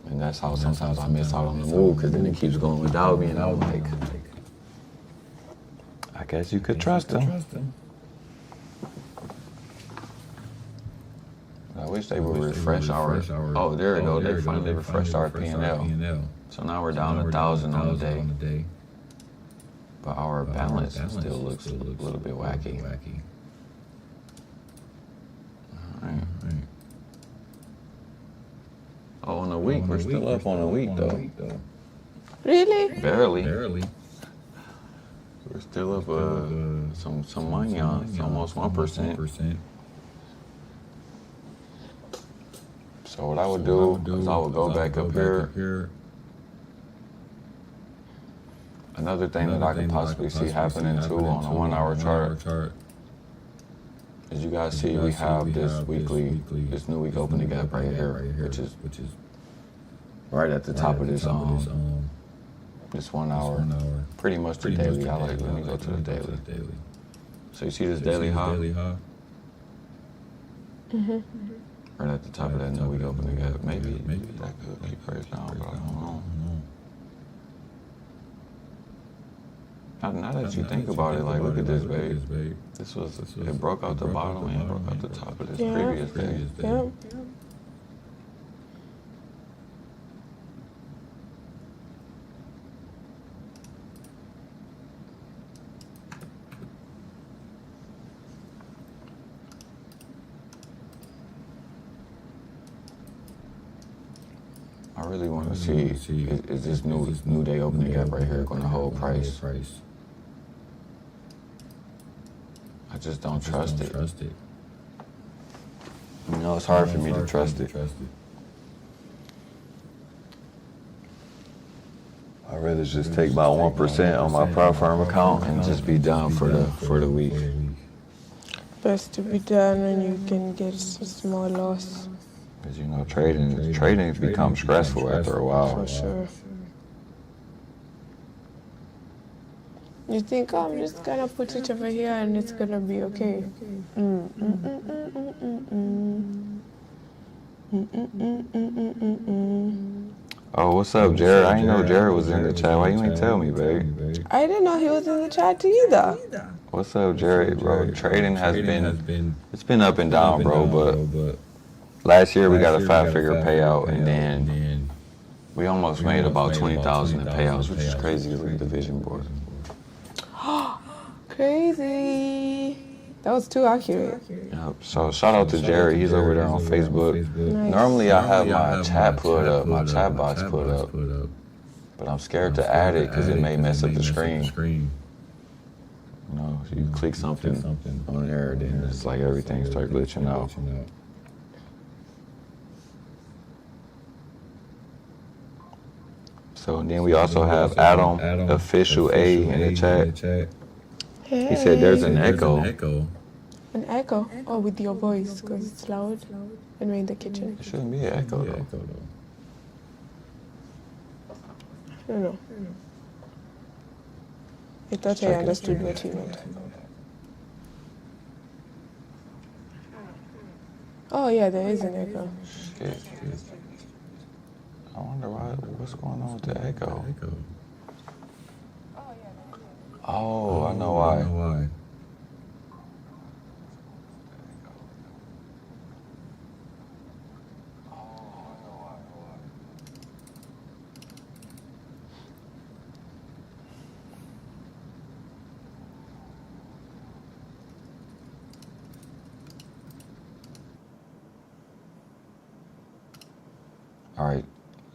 And that's how sometimes I miss out on the move, because then it keeps going without me, and I'm like, I guess you could trust them. I wish they would refresh our, oh, there we go, they finally refreshed our P&L. So now we're down 1,000 on the day. But our balance still looks a little bit wacky. All right. Oh, on the week, we're still up on the week, though. Really? Barely. We're still up some money on it, almost 1%. So what I would do is I would go back up here. Another thing that I could possibly see happening too on a 1-hour chart is you guys see we have this new week opening gap right here, which is right at the top of this 1 hour, pretty much the daily. Let me go to the daily. So you see this daily high? Right at the top of that new week opening gap. Maybe that could keep price down, but I don't know. Now that you think about it, like, look at this, babe. It broke out the bottom and it broke out the top of this previous day. Yeah. I really want to see, is this new day opening gap right here going to hold price? I just don't trust it. You know, it's hard for me to trust it. I'd rather just take about 1% on my prop firm account and just be done for the week. Best to be done when you can get a small loss. Because, you know, trading becomes stressful after a while. For sure. You think, oh, I'm just gonna put it over here and it's gonna be okay. Oh, what's up, Jared? I didn't know Jared was in the chat. Why you ain't tell me, babe? I didn't know he was in the chat either. What's up, Jared, bro? Trading has been up and down, bro, but last year we got a 5-figure payout, and then we almost made about 20,000 in payouts, which is crazy to look at the vision board. Crazy. That was too accurate. Yep. So shout out to Jerry. He's over there on Facebook. Nice. Normally I have my chat put up, my chat box put up, but I'm scared to add it because it may mess up the screen. You know, if you click something on there, then it's like everything starts glitching out. So and then we also have Adam Official A in the chat. Hey. He said there's an echo. An echo? Oh, with your voice, because it's loud and we're in the kitchen. It shouldn't be an echo though. I don't know. I thought I understood what he meant. Oh yeah, there is an echo. Shit. I wonder what's going on with the echo. Oh, I know why.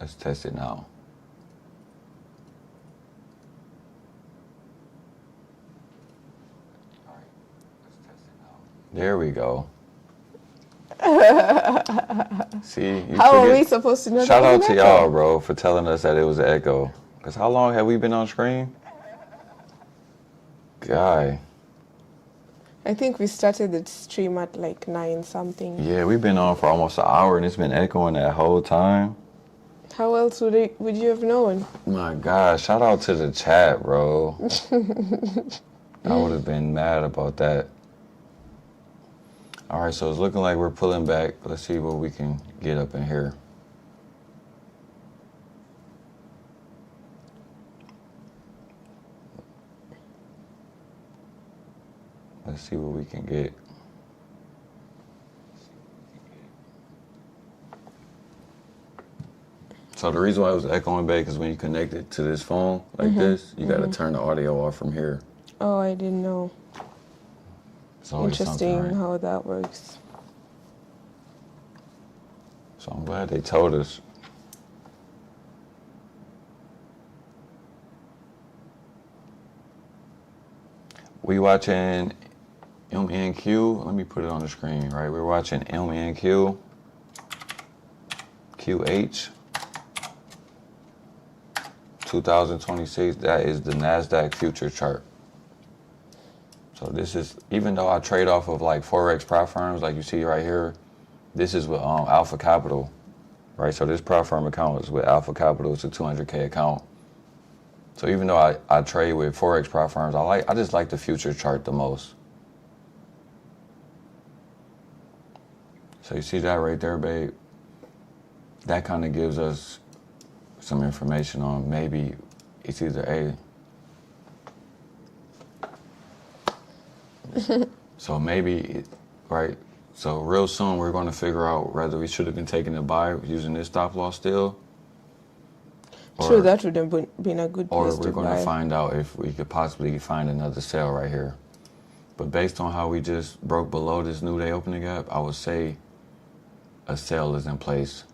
Let's test it now. There we go. See, How are we supposed to know? Shout out to y'all, bro, for telling us that it was an echo. Because how long have we been on screen? Guy. I think we started the stream at like 9 something. Yeah, we've been on for almost an hour and it's been echoing that whole time. How else would you have known? My God, shout out to the chat, bro. I would have been mad about that. All right, so it's looking like we're pulling back. Let's see what we can get up in here. Let's see what we can get. So the reason why it was echoing back is when you connect it to this phone like this, you got to turn the audio off from here. Oh, I didn't know. So interesting how that works. So I'm glad they told us. We watching MNQ. Let me put it on the screen, right? We're watching MNQ QH 2026. That is the NASDAQ future chart. So this is, even though I trade off of like Forex prop firms, like you see right here, this is with Alpha Capital, right? So this prop firm account is with Alpha Capital. It's a 200K account. So even though I trade with Forex prop firms, I just like the future chart the most. So you see that right there, babe? That kind of gives us some information on maybe it's either A. So maybe, right? So real soon we're going to figure out whether we should have been taking a buy using this stop loss still. True, that would have been a good place to buy. Or we're going to find out if we could possibly find another sell right here. But based on how we just broke below this new day opening gap, I would say a sell is in place.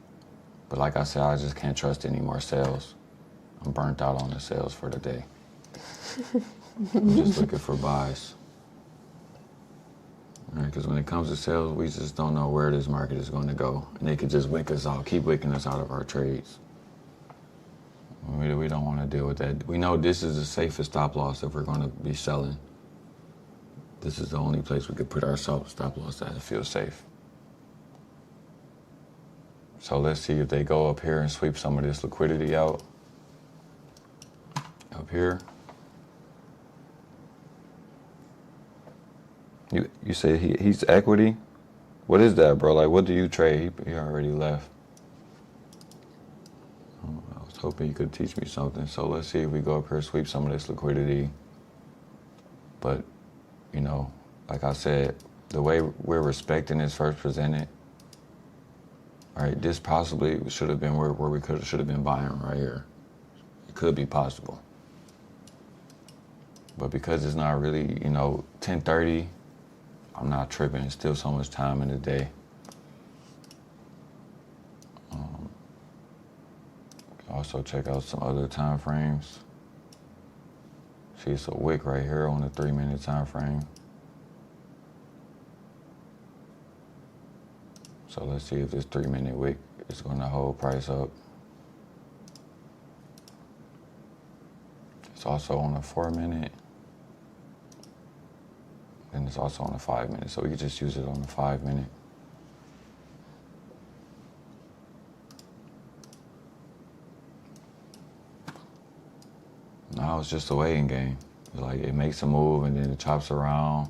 But like I said, I just can't trust any more sales. I'm burnt out on the sales for the day. I'm just looking for buys. Because when it comes to sales, we just don't know where this market is going to go. And they could just wick us out, keep wicking us out of our trades. We don't want to deal with that. We know this is the safest stop loss if we're going to be selling. This is the only place we could put our stop loss at and feel safe. So let's see if they go up here and sweep some of this liquidity out. Up here. You say he's equity? What is that, bro? Like, what do you trade? He already left. I was hoping you could teach me something. So let's see if we go up here, sweep some of this liquidity. But, you know, like I said, the way we're respecting this first presented, right, this possibly should have been where we should have been buying right here. It could be possible. But because it's not really, 10:30, I'm not tripping. It's still so much time in the day. Also check out some other time frames. See, it's a wick right here on the 3-minute time frame. So let's see if this 3-minute wick is going to hold price up. It's also on the 4-minute. And it's also on the 5-minute, so we can just use it on the 5-minute. Now it's just a waiting game. It's like it makes a move and then it chops around.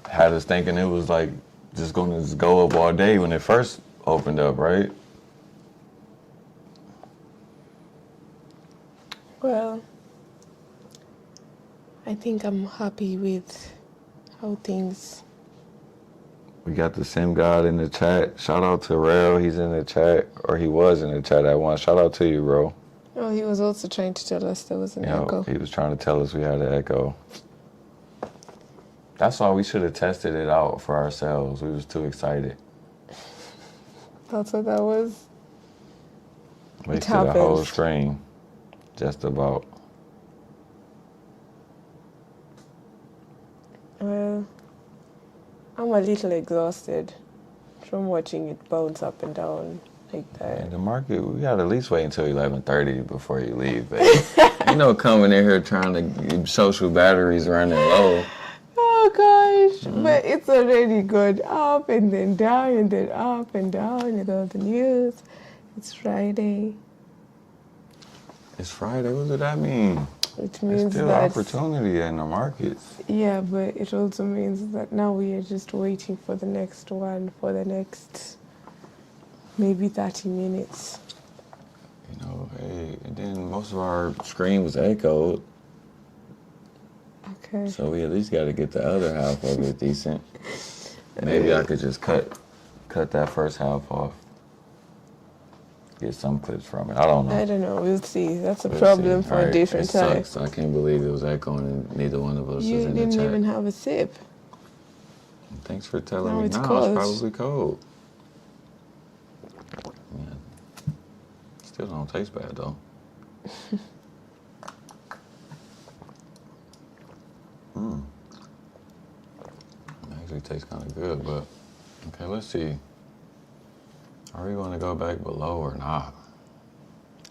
Had us thinking it was like just gonna go up all day when it first opened up, right? Well, I think I'm happy with how things. We got the Sim God in the chat. Shout out to Rail. He's in the chat, or he was in the chat at once. Shout out to you, bro. Oh, he was also trying to tell us there was an echo. He was trying to tell us we had an echo. That's why we should have tested it out for ourselves. We was too excited. That's what that was. Wasted a whole happens. screen. Just about. Well, I'm a little exhausted from watching it bounce up and down like that. In the market, we gotta at least wait until 11:30 before you leave, baby. You know, coming in here trying to social batteries running low. Oh gosh, but it's already gone up and then down and then up and down with all the news. It's Friday. It's Friday. What does that mean? Which means There's still that opportunity in the markets. yeah, but it also means that now we are just waiting for the next one for the next maybe 30 minutes. You know, hey, and then most of our screen was echoed, Okay. so we at least got to get the other half of it decent. Maybe I could just cut that first half off. Get some clips from it. I don't know. I don't know. We'll see. That's a We'll problem see. for All a right, different it time. sucks. I can't believe it was echoing and neither one of us You was in the didn't chat. even have a sip. Thanks for telling Now me. it's No, cold. it's probably cold. Yeah. Still don't taste bad though. It actually tastes kind of good, but okay, let's see. Are we going to go back below or not?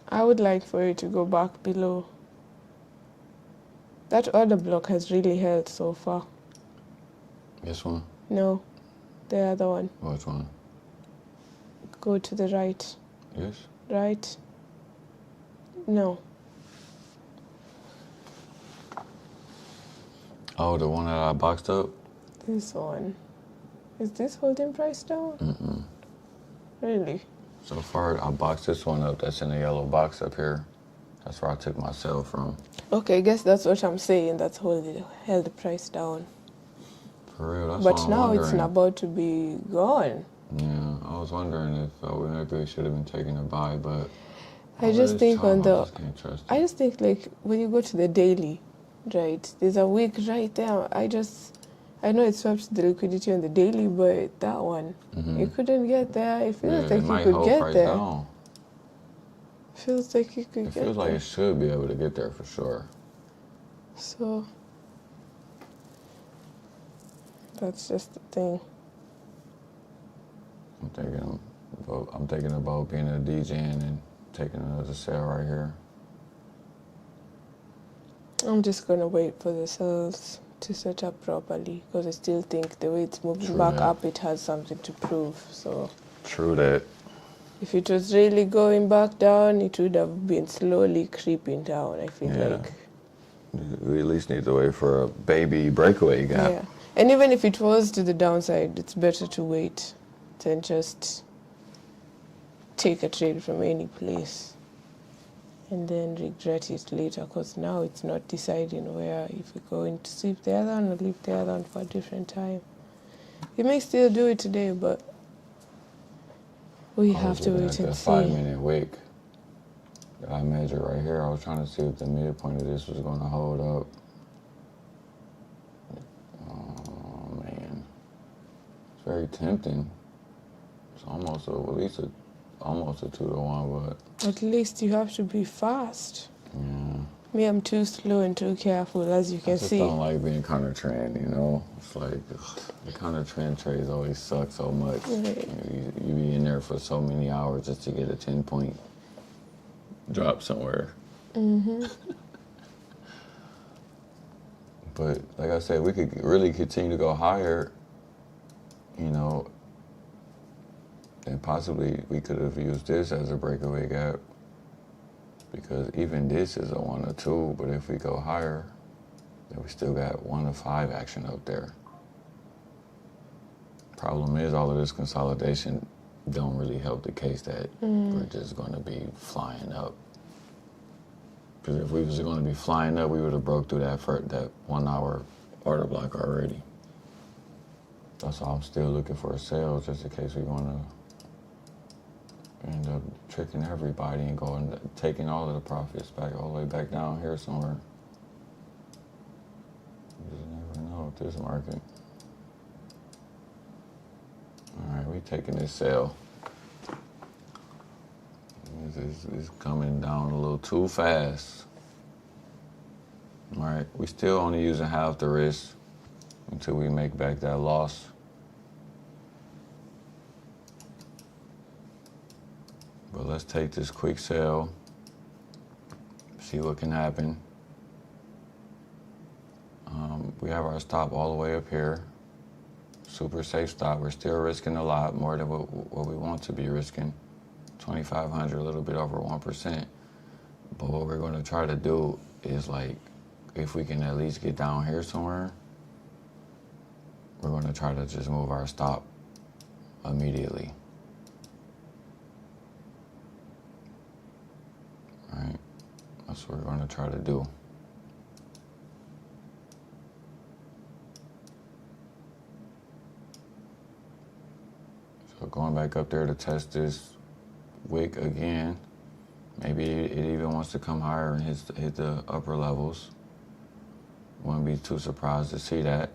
I would like for it to go back below. That other block has really held so far. This one? No, the other one. Which one? Go to the right. Yes? Right? No. Oh, the one that I boxed up? This one. Is this holding price down? Mm-mm. Really? So far, I boxed this one up. That's in the yellow box up here. That's where I took my sell from. Okay, I guess that's what I'm saying. That's held the price down. For real, that's But what I'm now wondering. it's about to be gone. Yeah, I was wondering if we maybe should have been taking a buy, but I just think on I the. just can't trust I it. just think like when you go to the daily, right? There's a wick right there. I know it swapped the liquidity on the daily, but that one, you couldn't get there. It feels Yeah, like it might you could hold get price there. down. Feels like you could It get feels like there. it should be able to get there for sure. So that's just the thing. I'm thinking about being a DJ and taking another sale right here. I'm just gonna wait for the cells to set up properly because I still think the way it's moving True back that. up, it has something to prove. So True that. if it was really going back down, it would have been slowly creeping down. I feel Yeah. like. We at least need to wait for a baby breakaway gap. Yeah, and even if it was to the downside, it's better to wait than just take a trade from any place and then regret it later, because now it's not deciding where, if we're going to sweep the other one or leave the other one for a different time. You may still do it today, but we have to wait and That see. 5-minute wick that I measured right here. I was trying to see if the midpoint of this was going to hold up. Oh man, it's very tempting. It's almost at least almost a 2-to-1, but At least you have to be fast. yeah. Me, I'm too slow and too careful, as you I can just see. don't like being counter trend, you know? It's like, the counter trend trades always suck so much. Right. You be in there for so many hours just to get a 10-point drop somewhere. But like I said, we could really continue to go higher, you know, and possibly we could have used this as a breakaway gap, because even this is a 1 or 2, but if we go higher, then we still got 1 to 5 action up there. Problem is, all of this consolidation don't really help the case that we're just going to be flying up. Because if we was going to be flying up, we would have broke through that 1 hour order block already. That's why I'm still looking for a sale, just in case we want to end up tricking everybody and taking all of the profits back all the way back down here somewhere. You just never know with this market. All right, we taking this sale. It's coming down a little too fast. All right, we still only using half the risk until we make back that loss. But let's take this quick sell, see what can happen. We have our stop all the way up here. Super safe stop. We're still risking a lot more than what we want to be risking. 2,500, a little bit over 1%. But what we're going to try to do is, like, if we can at least get down here somewhere, we're going to try to just move our stop immediately. All right, that's what we're going to try to do. So going back up there to test this wick again. Maybe it even wants to come higher and hit the upper levels. Wouldn't be too surprised to see that.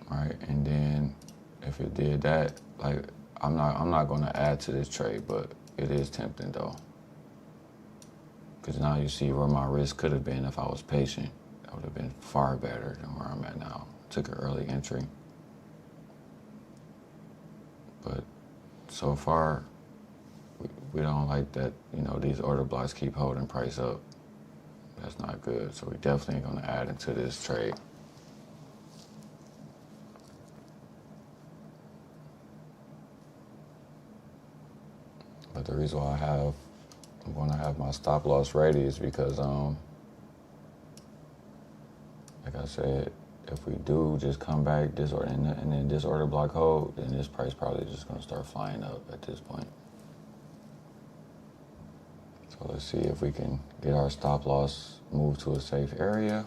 All right, and then if it did that, like, I'm not going to add to this trade, but it is tempting though. Because now you see where my risk could have been if I was patient. That would have been far better than where I'm at now. Took an early entry. But so far, we don't like that, you know, these order blocks keep holding price up. That's not good. So we definitely going to add into this trade. But the reason why I'm going to have my stop loss ready is because, like I said, if we do just come back and then this order block hold, then this price probably just going to start flying up at this point. So let's see if we can get our stop loss moved to a safe area.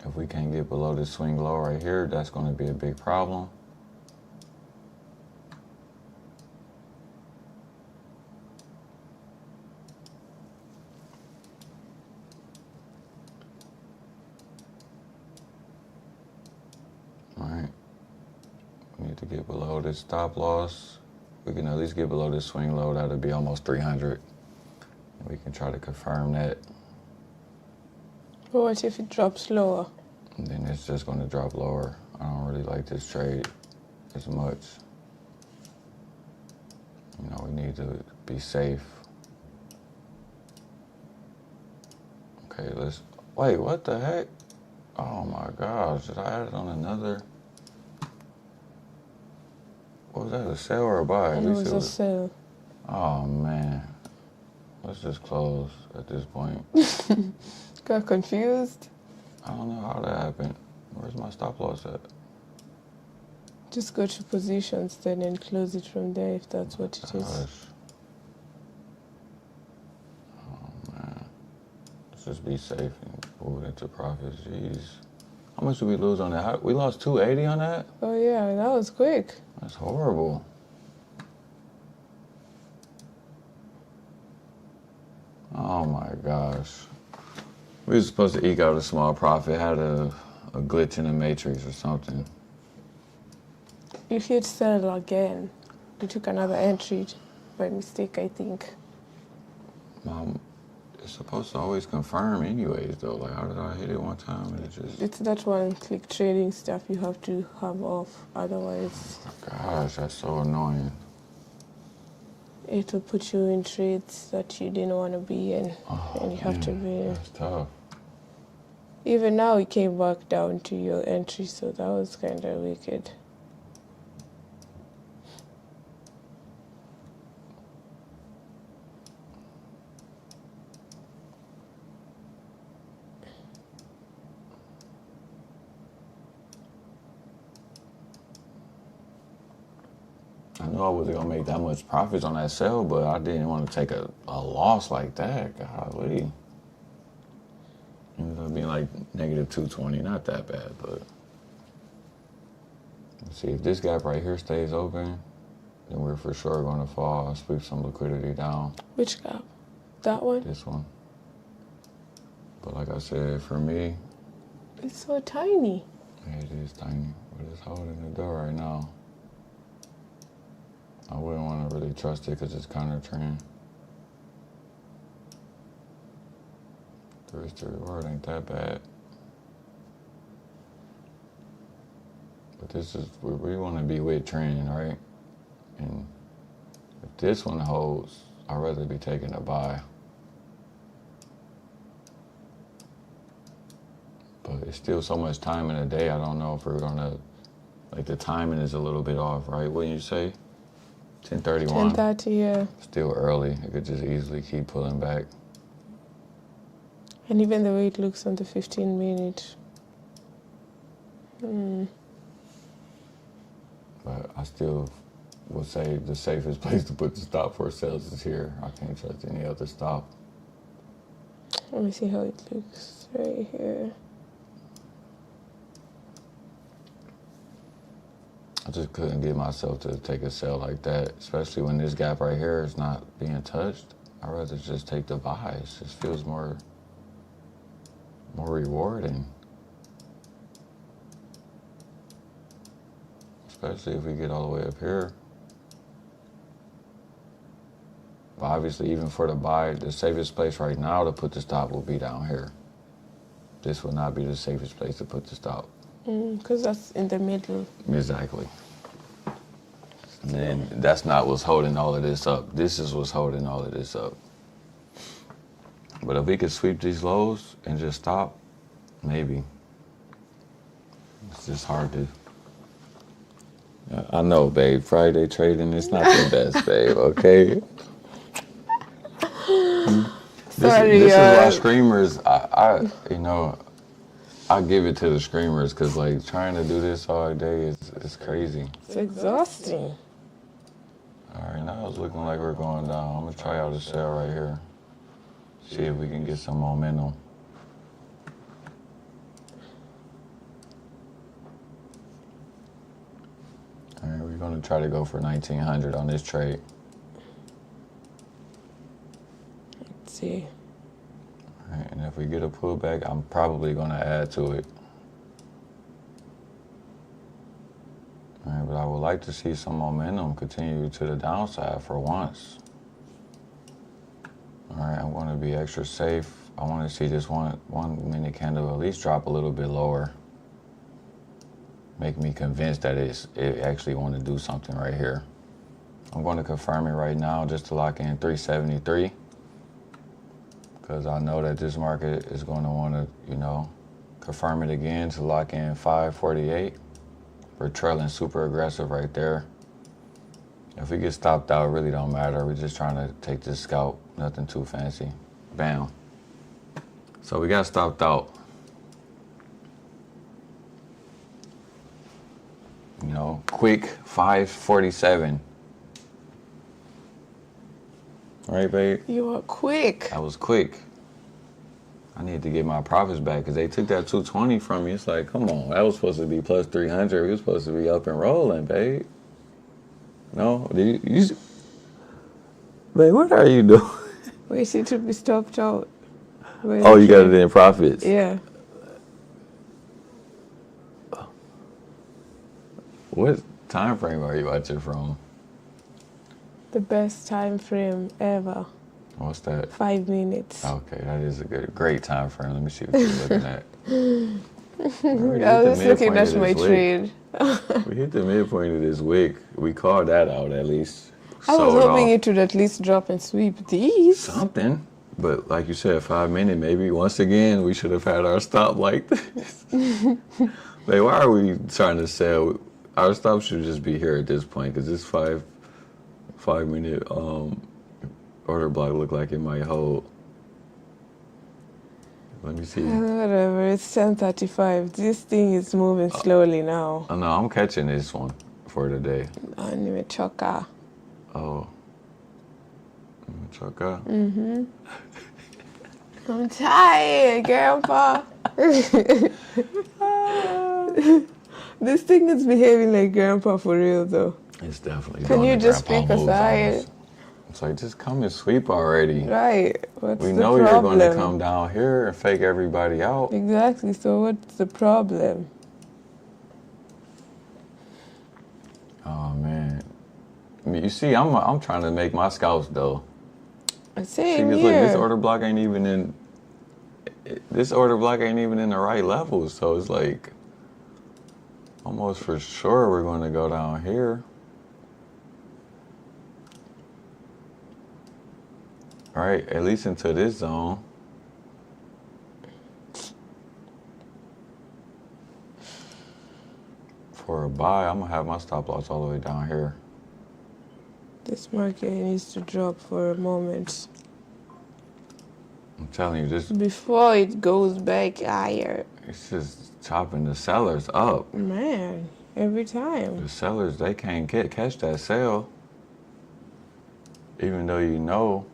If we can't get below this swing low right here, that's going to be a big problem. All right. We need to get below this stop loss. We can at least get below this swing low. That'll be almost 300. And we can try to confirm that. But what if it drops lower? And then it's just going to drop lower. I don't really like this trade as much. You know, we need to be safe. Okay, wait, what the heck? Oh my gosh, did I add it on another? What was that, a sell or a buy? It was a sell. Oh man, let's just close at this point. Got confused? I don't know how that happened. Where's my stop loss at? Just go to positions then and close it from there if that's what it is. Oh man, let's just be safe and move it into profits. Jeez. How much did we lose on that? We lost 280 on that? Oh yeah, that was quick. That's horrible. Oh my gosh. We were supposed to eke out a small profit, had a glitch in the matrix or something. You hit sell again. You took another entry by mistake, I think. Mom, it's supposed to always confirm anyways though. Like, how did I hit it one time and it just... It's that one-click trading stuff you have to have off, otherwise... Oh gosh, that's so annoying. It'll put you in trades that you didn't want to be in, and you have to be... That's tough. Even now, it came back down to your entry, so that was kind of wicked. I knew I wasn't gonna make that much profits on that sell, but I didn't want to take a loss like that. Golly. It ended up being like negative 220, not that bad, but let's see if this gap right here stays open, then we're for sure gonna fall and sweep some liquidity down. Which gap? That one? This one. But like I said, for me, It's so tiny. Yeah, it is tiny, but it's holding the door right now. I wouldn't want to really trust it because it's counter trend. The risk to reward ain't that bad. But this is where we want to be with trend, right? And if this one holds, I'd rather be taking a buy. But it's still so much time in the day, I don't know if we're gonna, like the timing is a little bit off, right? Wouldn't you say? 10:31. 10:30, yeah. Still early. It could just easily keep pulling back. And even the way it looks on the 15-minute. But I still would say the safest place to put the stop for sales is here. I can't trust any other stop. Let me see how it looks right here. I just couldn't get myself to take a sell like that, especially when this gap right here is not being touched. I'd rather just take the buys. It just feels more rewarding. Especially if we get all the way up here. But obviously, even for the buy, the safest place right now to put the stop will be down here. This will not be the safest place to put the stop. Because that's in the middle. Exactly. And then that's not what's holding all of this up. This is what's holding all of this up. But if we could sweep these lows and just stop, maybe. It's just hard to. I know, babe. Friday trading is not the best, babe. Okay. Sorry, this is why screamers. I give it to the screamers because like trying to do this all day is crazy. It's exhausting. All right, now it's looking like we're going down. I'm gonna try out a sell right here. See if we can get some momentum. All right, we're gonna try to go for 1900 on this trade. Let's see. All right, and if we get a pullback, I'm probably gonna add to it. All right, but I would like to see some momentum continue to the downside for once. All right, I'm going to be extra safe. I want to see this one minute candle at least drop a little bit lower. Make me convinced that it actually want to do something right here. I'm going to confirm it right now just to lock in 373. Because I know that this market is going to want to, confirm it again to lock in 548. We're trailing super aggressive right there. If we get stopped out, it really don't matter. We're just trying to take this scalp. Nothing too fancy. Bam. So we got stopped out. Quick 547. All right, babe? You are quick. That was quick. I need to get my profits back because they took that 220 from me. It's like, come on, that was supposed to be plus 300. We were supposed to be up and rolling, babe. No? Babe, what are you doing? Wait, she should be stopped out. Oh, you got it in profits? Yeah. What time frame are you watching from? The best time frame ever. What's that? 5 minutes. Okay, that is a great time frame. Let me see what you're looking at. I was looking at my trade. We hit the midpoint of this wick. We called that out at least. I was hoping it would at least drop and sweep these. Something. But like you said, 5 minutes, maybe once again, we should have had our stop like this. Like, why are we trying to sell? Our stop should just be here at this point because this 5 minute order block look like it might hold. Let me see. Whatever, it's 10:35. This thing is moving slowly now. Oh no, I'm catching this one for today. Choka. Oh. Choka? Mm-hmm. I'm tired, Grandpa. This thing is behaving like Grandpa for real, though. It's definitely. Can you just pick a side? It's like, just come and sweep already. Right. What's the problem? We know you're going to come down here and fake everybody out. Exactly. So what's the problem? You see, I'm trying to make my scalps though. Same See, 'cause here. look, this order block ain't even in. This order block ain't even in the right level, so it's like almost for sure we're going to go down here. All right, at least into this zone. For a buy, I'm gonna have my stop loss all the way down here. This market needs to drop for a moment I'm telling you, this before it goes back higher. it's just chopping the sellers up. Man, every time. The sellers, they can't catch that sale, even though you know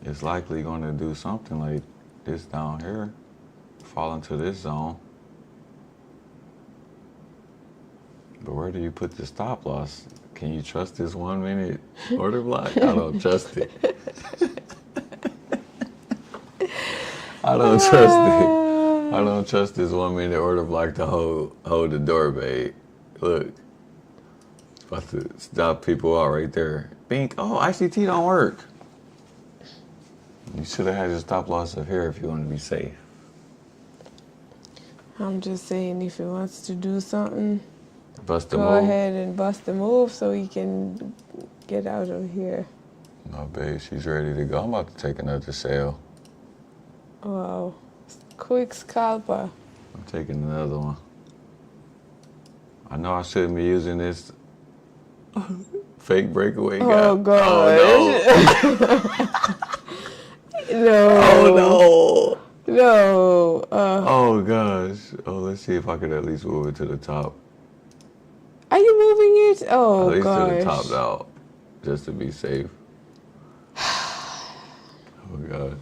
it's likely going to do something like this down here, fall into this zone. But where do you put the stop loss? Can you trust this 1 minute order block? I don't trust it. I don't trust it. I don't trust this 1 minute order block to hold the door, babe. Look, it's about to stop people out right there. Bink. Oh, ICT don't work. You should have had your stop loss up here if you want to be safe. I'm just saying, if he wants to do something, Bust the go move. ahead and bust the move so he can get out of here. No, babe, she's ready to go. I'm about to take another sale. Wow. Quick scalper. I'm taking another one. I know I shouldn't be using this fake breakaway guy. Oh, gosh. Oh, No. no. Oh, no. No. Oh, gosh. Oh, let's see if I could at least move it to the top. Are you moving it? Oh, At least gosh. to the top out, just to be safe. Oh, gosh.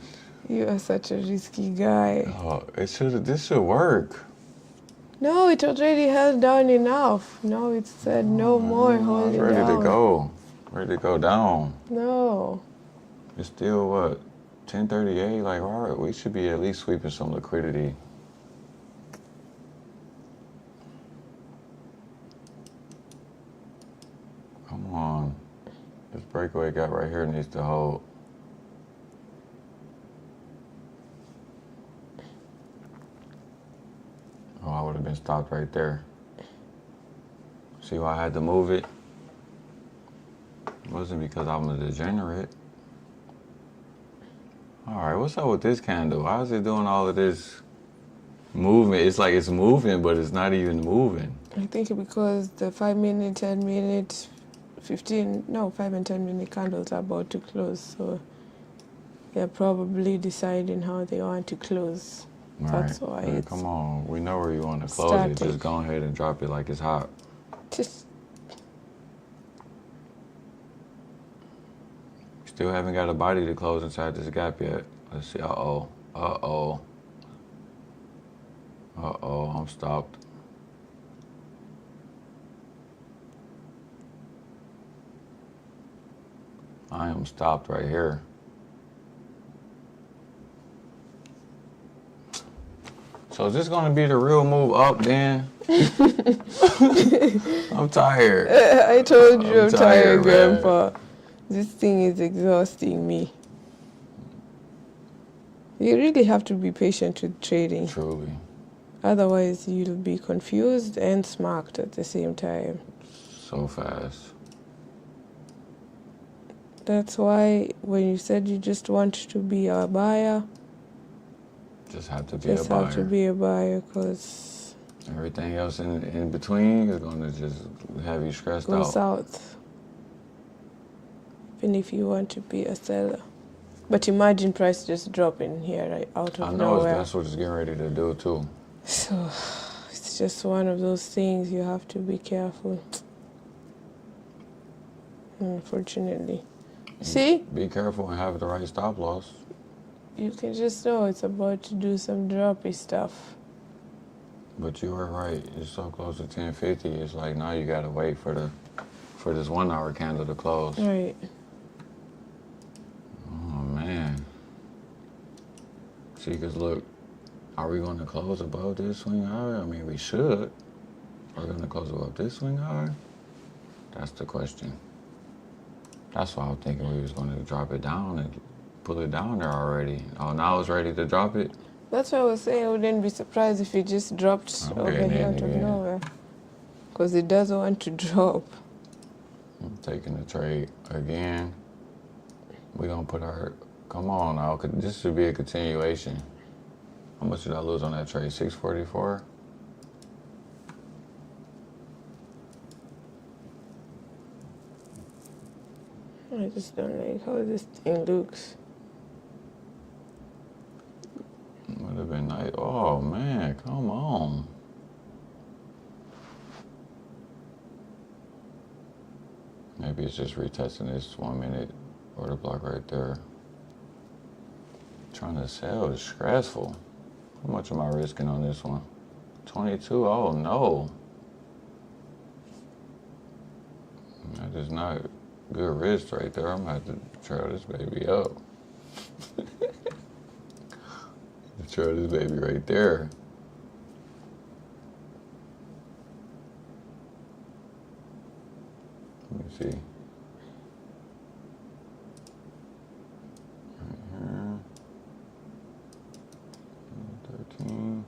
You are such a risky guy. Oh, this should work. No, it already held down enough. No, it said no more I was holding ready down. to go. Ready to go down. No. It's still what? 10:38? Like, all right, we should be at least sweeping some liquidity. Come on. This breakaway gap right here needs to hold. Oh, I would have been stopped right there. See why I had to move it? It wasn't because I'm a degenerate. All right, what's up with this candle? Why is it doing all of this movement? It's like it's moving, but it's not even moving. I think because the 5 minute, 10 minute, 5 and 10 minute candles are about to close. So they're probably deciding how they want to close. All That's right. why Man, it's come on, we know where you want to close it. static. Just go ahead and drop it like it's hot. just Still haven't got a body to close inside this gap yet. Let's see. Uh-oh. Uh-oh. Uh-oh, I'm stopped. I am stopped right here. So is this gonna be the real move up then? I'm tired. I told you I'm tired, man. Grandpa. This thing is exhausting me. You really have to be patient with trading. Truly. Otherwise, you'll be confused and smacked at the same time. So fast. That's why when you said you just want to be a buyer, Just have to be just a buyer. have to be a buyer because Everything else in between is gonna just have you stressed go out. south. Even if you want to be a seller. But imagine price just dropping here right out I of know nowhere. that's what it's getting ready to do too. So it's just one of those things you have to be careful. Unfortunately. See? Be careful and have the right stop loss. You can just know it's about to do some droppy stuff. But you were right. It's so close to 1050. It's like now you gotta wait for this 1 hour candle to close. Right. Oh man. See, cause look, are we gonna close above this swing high? I mean, we should. Are we gonna close above this swing high? That's the question. That's why I was thinking we was going to drop it down and pull it down there already. Oh, now it's ready to drop it? That's why I was saying I wouldn't be surprised if it just dropped I'm over getting here in out of again. nowhere. Because it doesn't want to drop. I'm taking the trade again. We're going to put our... Come on now. This should be a continuation. How much did I lose on that trade? 644? I just don't like how this thing looks. Would have been nice. Oh, man. Come on. Maybe it's just retesting this 1 minute order block right there. Trying to sell is stressful. How much am I risking on this one? 22? Oh, no. That is not good risk right there. I'm going to have to trail this baby up. Trail this baby right there. Let me see. Right here. 13.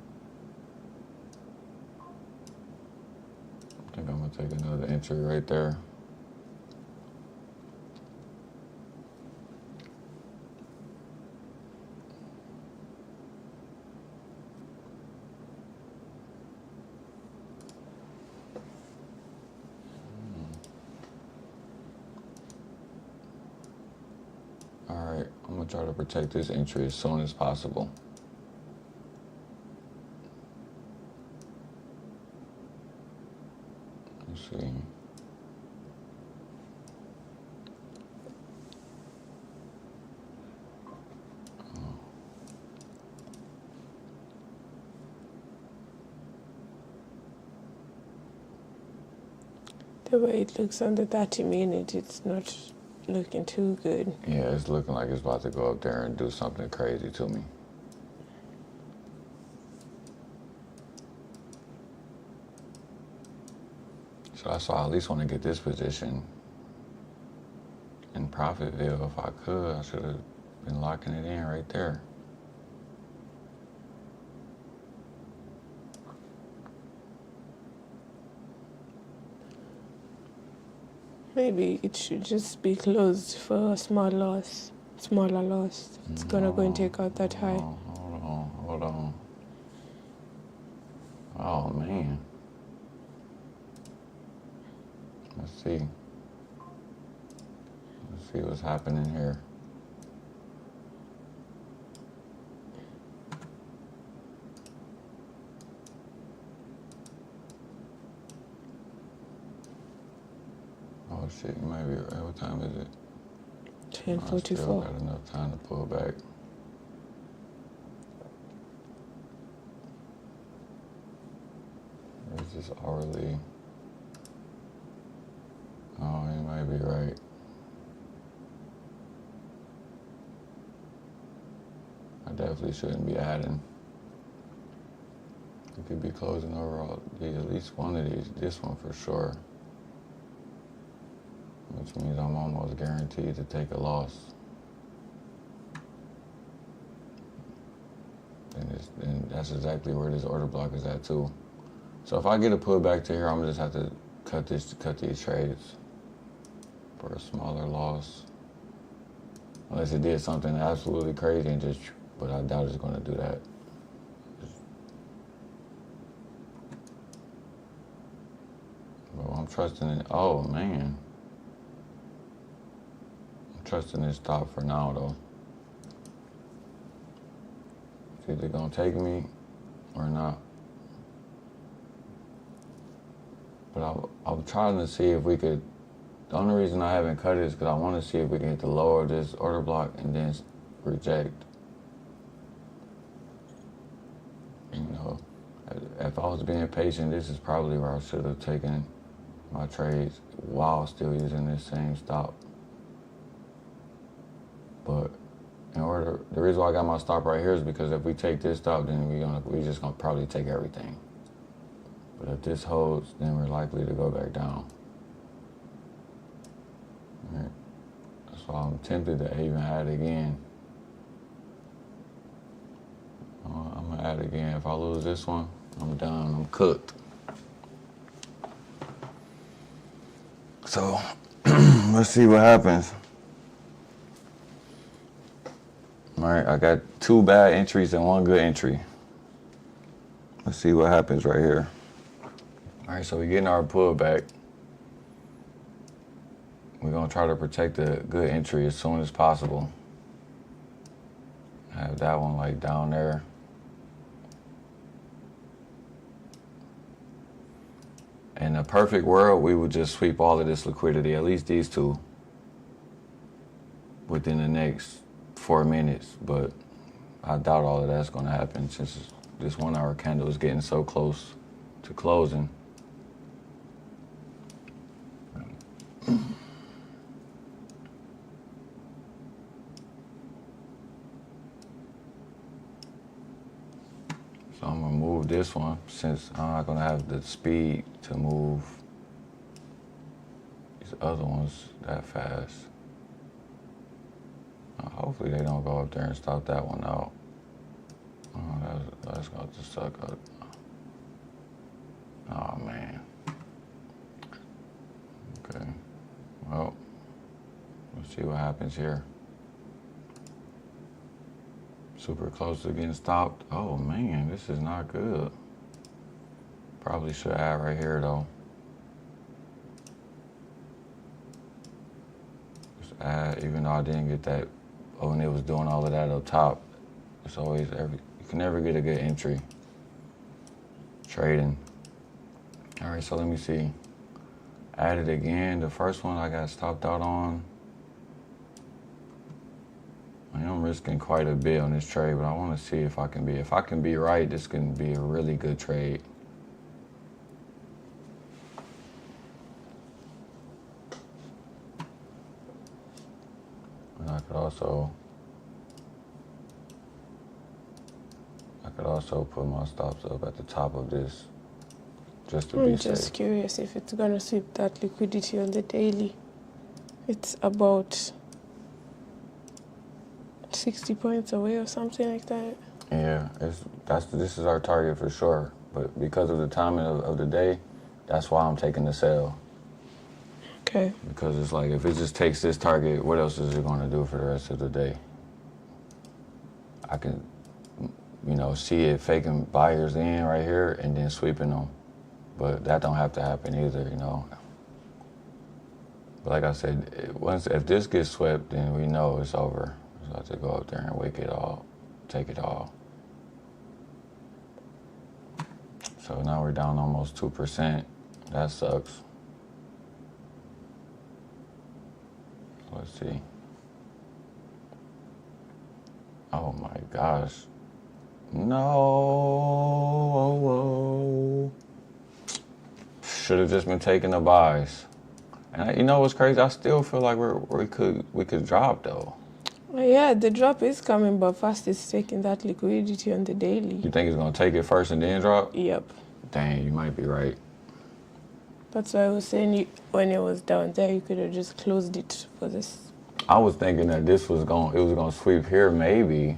I think I'm going to take another entry right there. Alright, I'm going to try to protect this entry as soon as possible. Let's see. The way it looks on the 30-minute, it's not looking too good. Yeah, it's looking like it's about to go up there and do something crazy to me. So that's why I at least want to get this position in Profitville if I could. I should have been locking it in right there. Maybe it should just be closed for a smaller loss. It's gonna go and take out that high. Hold on. Oh, man. Let's see. Let's see what's happening here. Oh, shit, you might be right. What time is it? 10:44. I still got enough time to pull back. Where's this hourly? Oh, you might be right. I definitely shouldn't be adding. You could be closing over at least one of these. This one for sure. Which means I'm almost guaranteed to take a loss. And that's exactly where this order block is at too. So if I get a pullback to here, I'm gonna just have to cut these trades for a smaller loss. Unless it did something absolutely crazy and just, but I doubt it's gonna do that. But I'm trusting it. Oh man. Trusting this stop for now though. It's either gonna take me or not. But I'm trying to see if we could, the only reason I haven't cut it is because I want to see if we can hit the lower of this order block and then reject. You know, if I was being patient, this is probably where I should have taken my trades while still using this same stop. But the reason why I got my stop right here is because if we take this stop, then we just gonna probably take everything. But if this holds, then we're likely to go back down. So I'm tempted to even add again. I'm gonna add again. If I lose this one, I'm done. I'm cooked. So let's see what happens. All right, I got 2 bad entries and 1 good entry. Let's see what happens right here. All right, so we're getting our pullback. We're gonna try to protect the good entry as soon as possible. Have that one like down there. In a perfect world, we would just sweep all of this liquidity, at least these 2, within the next 4 minutes. But I doubt all of that's gonna happen since this 1 hour candle is getting so close to closing. So I'm gonna move this one since I'm not gonna have the speed to move these other ones that fast. Hopefully they don't go up there and stop that one out. Oh, that's gonna just suck up. Oh man. Okay. Well, let's see what happens here. Super close to getting stopped. Oh man, this is not good. Probably should add right here though. Just add, even though I didn't get that when it was doing all of that up top. It's always you can never get a good entry. Trading. All right, so let me see. Add it again. The first one I got stopped out on. I am risking quite a bit on this trade, but I want to see if I can be right, this can be a really good trade. And I could also put my stops up at the top of this just to be safe. I'm just curious if it's gonna sweep that liquidity on the daily. It's about 60 points away or something like that. Yeah, this is our target for sure. But because of the timing of the day, that's why I'm taking the sell. Okay. Because it's like, if it just takes this target, what else is it going to do for the rest of the day? I can, see it faking buyers in right here and then sweeping them. But that don't have to happen either, But like I said, if this gets swept, then we know it's over. So I have to go up there and wake it all, take it all. So now we're down almost 2%. That sucks. Let's see. Oh my gosh. No. Should have just been taking the buys. And you know what's crazy? I still feel like we could drop though. Yeah, the drop is coming, but first it's taking that liquidity on the daily. You think it's gonna take it first and then drop? Yep. Dang, you might be right. That's why I was saying when it was down there, you could have just closed it for this. I was thinking that it was gonna sweep here maybe.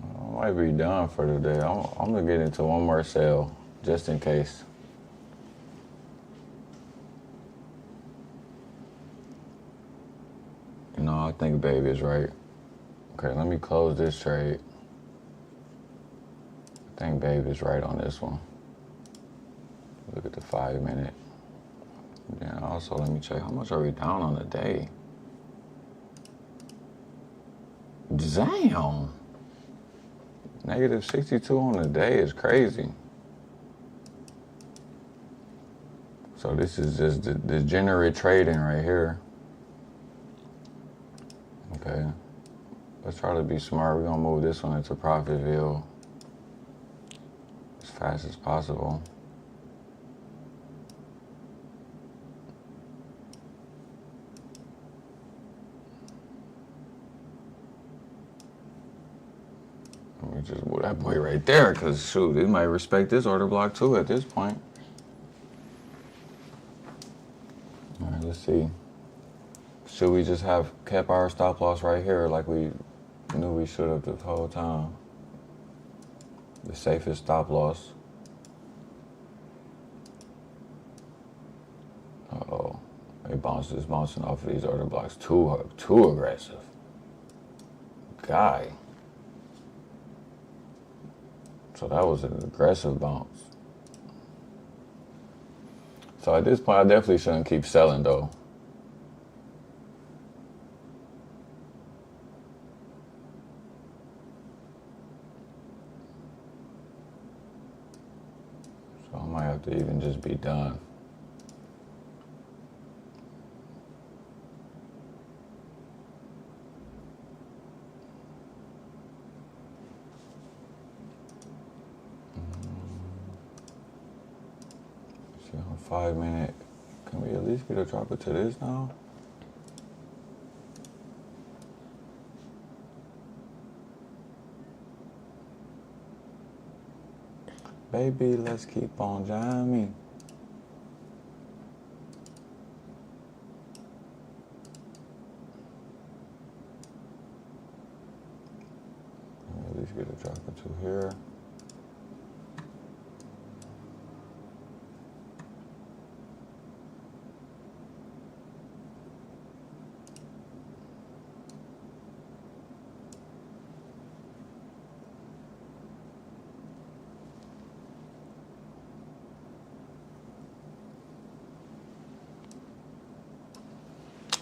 I might be done for the day. I'm gonna get into one more sale just in case. I think baby is right. Okay, let me close this trade. I think baby is right on this one. Look at the 5 minute. Then also let me check how much are we down on the day. Damn. Negative 62 on the day is crazy. So this is just the degenerate trading right here. Okay, let's try to be smart. We're gonna move this one into Profitville as fast as possible. Let me just move that boy right there, because shoot, they might respect this order block too at this point. All right, let's see. Should we just have kept our stop loss right here like we knew we should have the whole time? The safest stop loss. Uh-oh. It's bouncing off of these order blocks. Too aggressive. Guy. So that was an aggressive bounce. So at this point, I definitely shouldn't keep selling though. So I might have to even just be done. See, on 5 minute, can we at least get a dropper to this now? Baby, let's keep on jamming. At least get a dropper to here.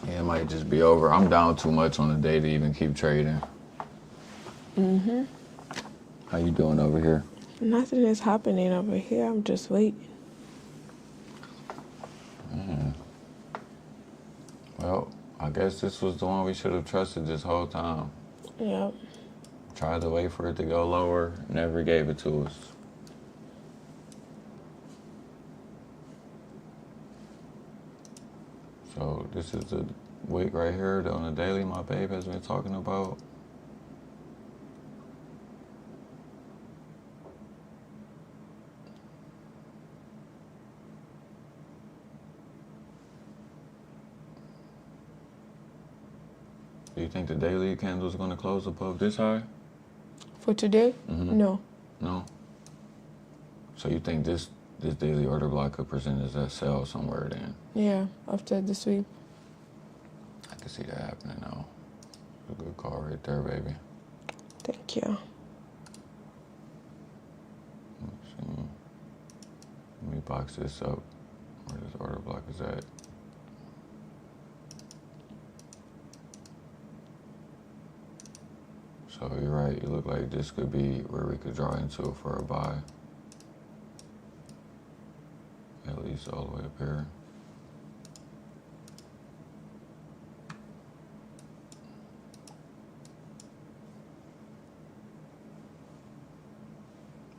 Yeah, it might just be over. I'm down too much on the day to even keep trading. Mm-hmm. How you doing over here? Nothing is happening over here. I'm just waiting. Well, I guess this was the one we should have trusted this whole time. Yep. Tried to wait for it to go lower, never gave it to us. So this is the wick right here on the daily my babe has been talking about. Do you think the daily candle is going to close above this high? For today? Mm-hmm. No. No? So you think this daily order block could present as that sell somewhere then? Yeah, after the sweep. I can see that happening now. A good call right there, baby. Thank you. Let's see. Let me box this up where this order block is at. So you're right, it looked like this could be where we could draw into for a buy. At least all the way up here.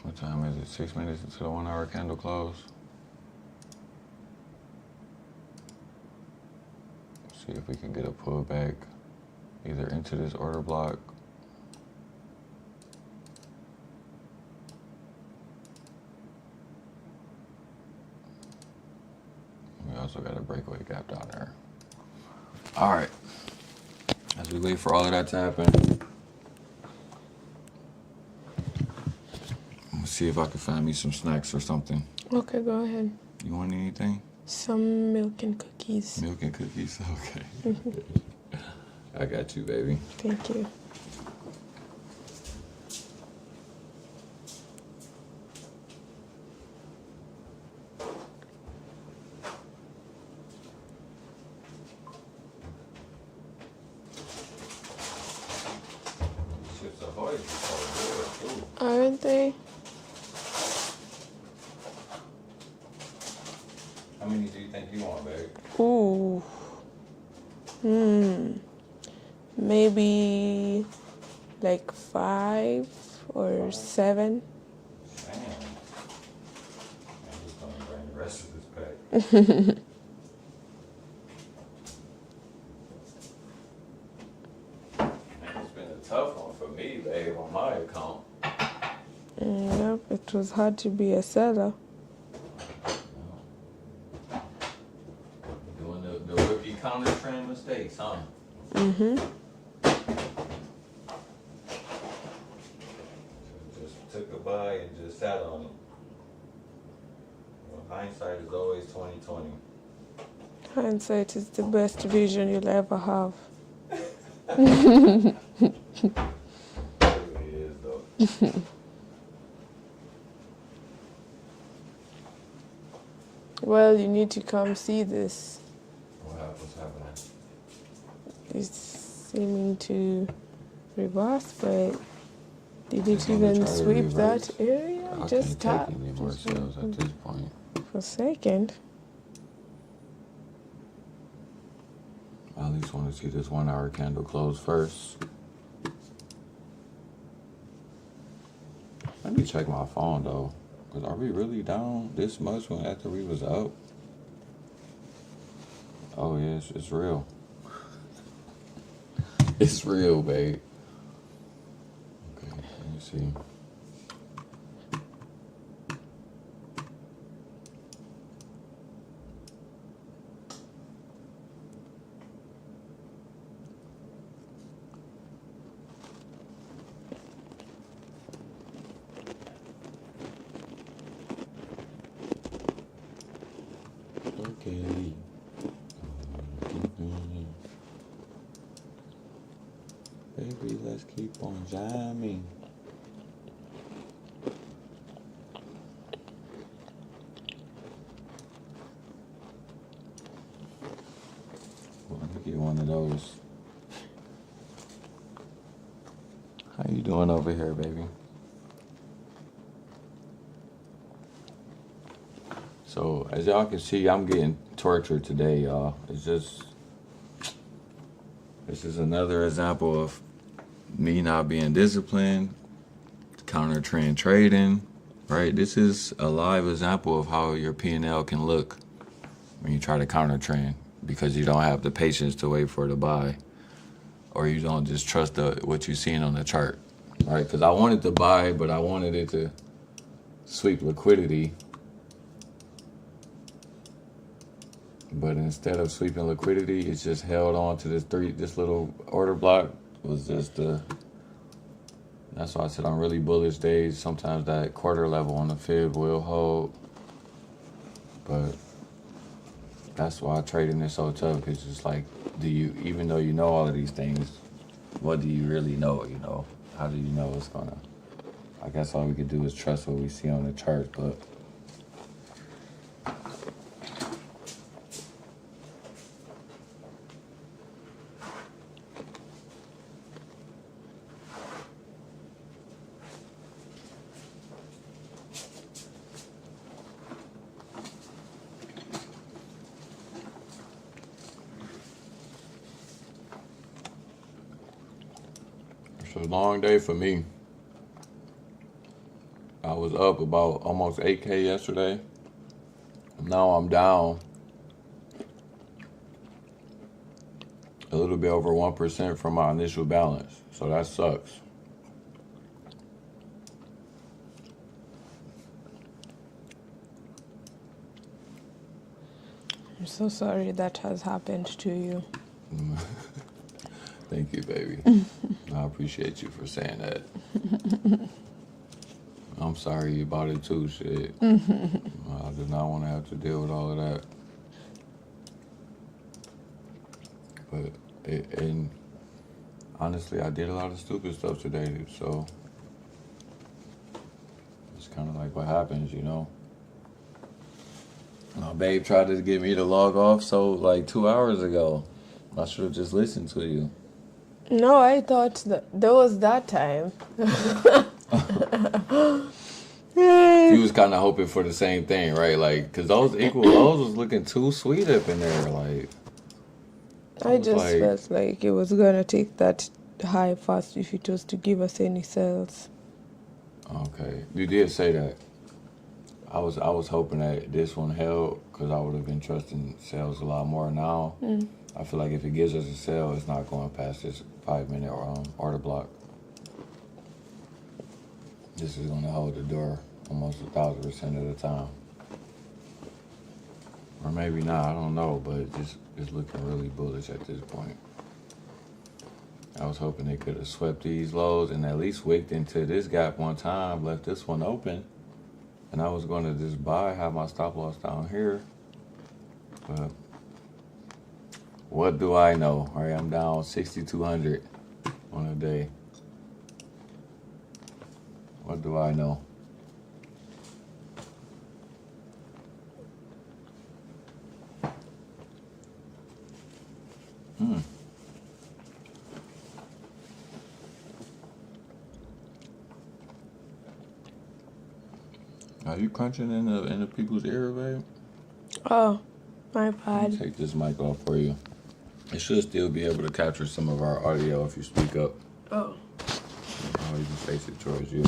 What time is it? 6 minutes into the 1 hour candle close. See if we can get a pullback either into this order block. We also got a breakaway gap down there. All right. As we wait for all of that to happen, let's see if I can find me some snacks or something. Okay, go ahead. You want anything? Some milk and cookies. Milk and cookies? Okay. I got you, baby. Thank you. Aren't they? How many do you think you want, babe? Ooh. Maybe like 5 or 7. Damn. I'm just gonna bring the rest of this pack. It's been a tough one for me, babe, on my account. Yep, it was hard to be a seller. Doing the rookie counter trend mistakes, huh? Mm-hmm. Just took a buy and just sat on it. Well, hindsight is always 20/20. Hindsight is the best vision you'll ever have. It really is, though. Well, you need to come see this. What's happening? It's seeming to reverse, but did It's it gonna even try to sweep reverse. that area? I Just can't tap. take any more sales at this point. For a second. I at least want to see this 1 hour candle close first. Let me check my phone though. Cause are we really down this much when after we was up? Oh yes, it's real. It's real, babe. Okay, let me see. Okay. Baby, let's keep on jamming. Well, let me get one of those. How you doing over here, baby? So, as y'all can see, I'm getting tortured today, y'all. It's just, this is another example of me not being disciplined, counter trend trading, right? This is a live example of how your P&L can look when you try to counter trend because you don't have the patience to wait for the buy, or you don't just trust what you're seeing on the chart, right? Because I wanted to buy, but I wanted it to sweep liquidity. But instead of sweeping liquidity, it's just held on to this little order block. Was just that's why I said on really bullish days, sometimes that quarter level on the fib will hold. But that's why trading is so tough. It's just like, even though you know all of these things, what do you really know, you know? How do you know it's gonna, I guess all we could do is trust what we see on the chart, but it's a long day for me. I was up about almost 8K yesterday. Now I'm down a little bit over 1% from my initial balance. So that sucks. I'm so sorry that has happened to you. Thank you, baby. I appreciate you for saying that. I'm sorry about it too, shit. I do not want to have to deal with all of that. But, and honestly, I did a lot of stupid stuff today, so it's kind of like what happens, you know? My babe tried to get me to log off, so like 2 hours ago. I should have just listened to you. No, I thought that there was that time. You was kind of hoping for the same thing, right? Like, because those equal lows was looking too sweet up in there. Like, I just felt like it was going to take that high fast if it was to give us any sales. Okay, you did say that. I was hoping that this one held because I would have been trusting sales a lot more now. I feel like if it gives us a sale, it's not going past this 5-minute order block. This is going to hold the door almost 1,000% of the time. Or maybe not, I don't know, but it's looking really bullish at this point. I was hoping they could have swept these lows and at least wicked into this gap one time, left this one open. And I was going to just buy, have my stop loss down here. But what do I know? All right, I'm down 6,200 on a day. What do I know? Are you crunching in the people's ear, babe? Oh, my Let me bad. take this mic off for you. It should still be able to capture some of our audio if you speak up. Oh. I'll even face it towards you.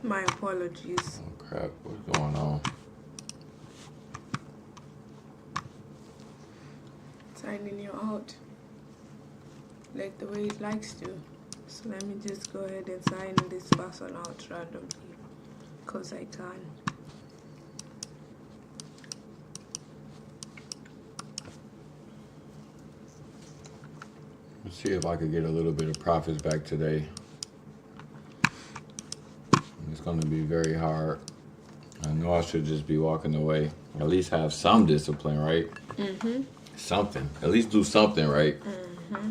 My apologies. Oh crap, what's going on? Signing you out like the way it likes to. So let me just go ahead and sign this person out randomly because I can. Let's see if I could get a little bit of profits back today. It's going to be very hard. I know I should just be walking away. At least have some discipline, right? Mm-hmm. Something. At least do something, right? Mm-hmm.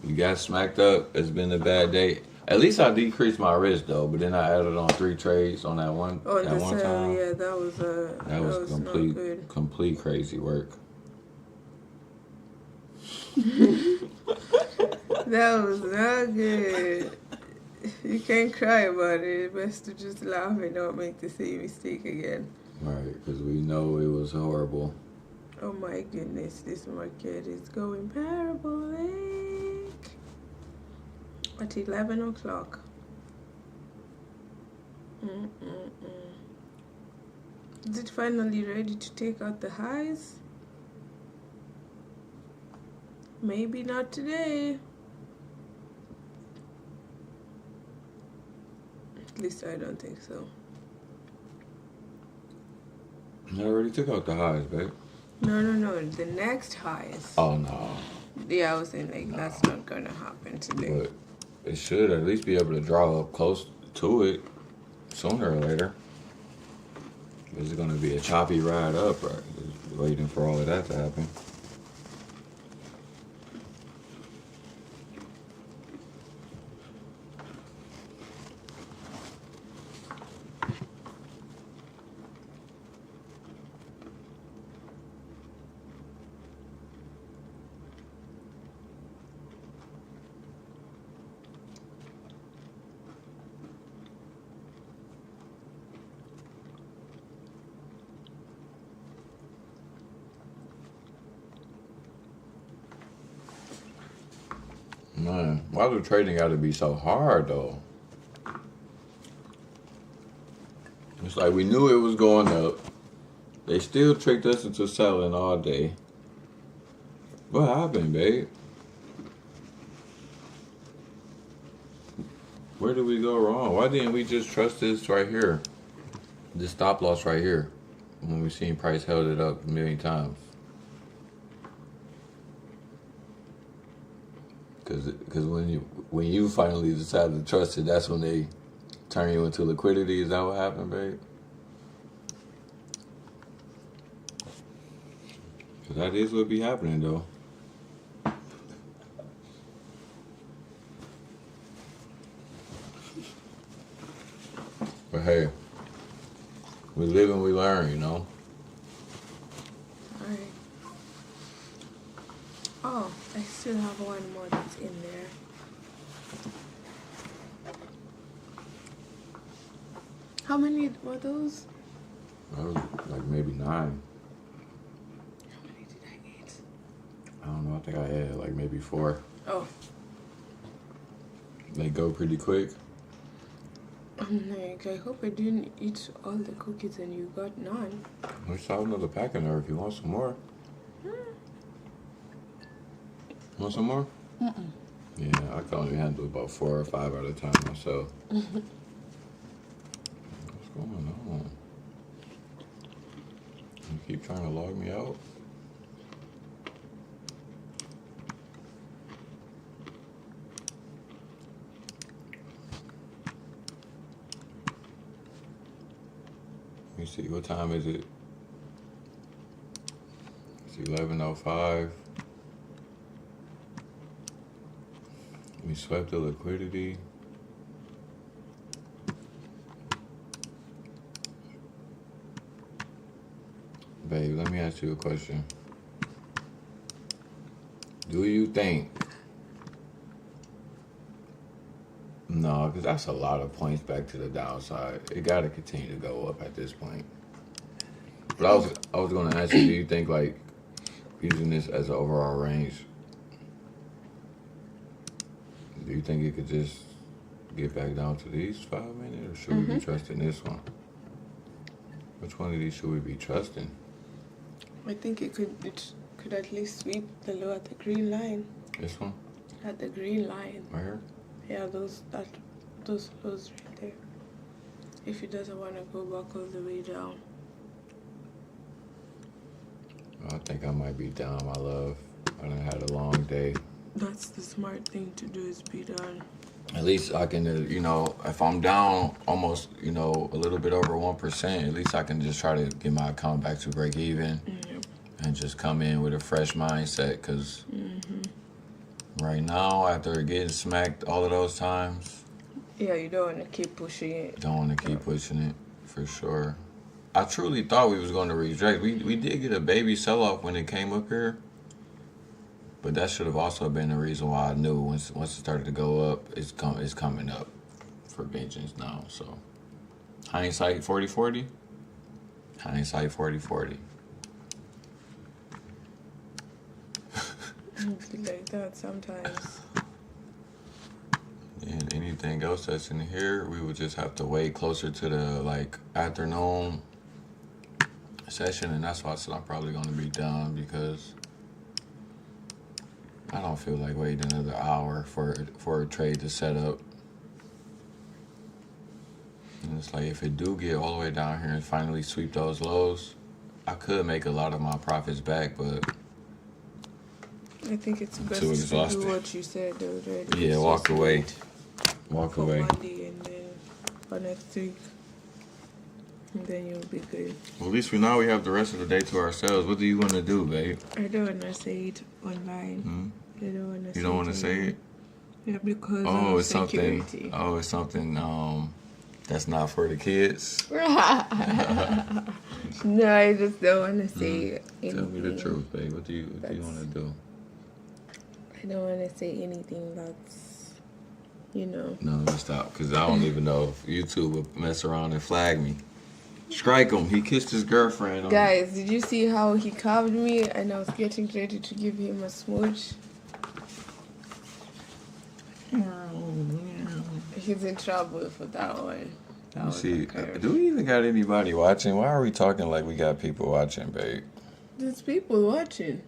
You got smacked up. It's been a bad day. At least I decreased my risk though. But then I added on 3 trades on that one. Oh, that one time. yeah, that was complete crazy work. That was not good. You can't cry about it. It's best to just laugh and not make the same mistake again. Right, because we know it was horrible. Oh my goodness, this market is going parabolic at 11 o'clock. Is it finally ready to take out the highs? Maybe not today. At least I don't think so. I already took out the highs, babe. No, the next highs. Oh, no. Yeah, I was saying like that's not gonna happen today. But it should at least be able to draw up close to it sooner or later. It's going to be a choppy ride up, right? Just waiting for all of that to happen. Man, why do trading got to be so hard, though? It's like we knew it was going up. They still tricked us into selling all day. What happened, babe? Where did we go wrong? Why didn't we just trust this right here? This stop loss right here. When we seen price held it up a million times. Because when you finally decide to trust it, that's when they turn you into liquidity. Is that what happened, babe? Because that is what be happening, though. But hey, we live and we learn, you know? Alright. Oh, I still have one more that's in there. How many were those? That was like maybe 9. How many did I get? I don't know. I think I had like maybe 4. Oh. They go pretty quick. Like, I hope I didn't eat all the cookies and you got none. We still have another pack in there if you want some more. Want some more? Mm-mm. Yeah, I can only handle about 4 or 5 at a time myself. What's going on? Keep trying to log me out. Let me see, what time is it? It's 11:05. We swept the liquidity. Babe, let me ask you a question. Do you think... No, because that's a lot of points back to the downside. It got to continue to go up at this point. But I was going to ask you, do you think, like, using this as an overall range, do you think it could just get back down to these 5 minutes, or should we be trusting this one? Which one of these should we be trusting? I think it could at least sweep the low at the green line. This one? At the green line. Right here? Yeah, those lows right there. If it doesn't want to go back all the way down. I think I might be down, my love. I done had a long day. That's the smart thing to do, is be done. At least I can, you know, if I'm down almost, you know, a little bit over 1%, at least I can just try to get my account back to break even and just come in with a fresh mindset. Because right now, after getting smacked all of those times, yeah, you don't want to keep pushing it. Don't want to keep pushing it, for sure. I truly thought we was going to reject. We did get a baby sell-off when it came up here. But that should have also been the reason why I knew once it started to go up, it's coming up for vengeance now. So, hindsight 40/40. Hindsight 40/40. It's like that sometimes. And anything else that's in here, we would just have to wait closer to the afternoon session, and that's why I said I'm probably going to be done, because I don't feel like waiting another hour for a trade to set up. And it's like, if it do get all the way down here and finally sweep those lows, I could make a lot of my profits back, but I think it's best too to exhausted. do what you said already. Yeah, walk away. Walk for away. Monday and then for next week. And then you'll be good. Well, at least we have the rest of the day to ourselves. What do you want to do, babe? I don't want to say it online. I don't want to say You don't want to say it? Yeah, because Oh, of it's security. something. Oh, it's something. That's not for the kids. No, I just don't want to say anything. Tell me the truth, babe. What do you want to do? I don't want to say anything that's, you know. No, let me stop, because I don't even know if YouTube would mess around and flag me. Strike him. He kissed his girlfriend. Guys, did you see how he carved me and I was getting ready to give him a smooch? He's in trouble for that one. Let me see. Do we even got anybody watching? Why are we talking like we got people watching, babe? There's people watching.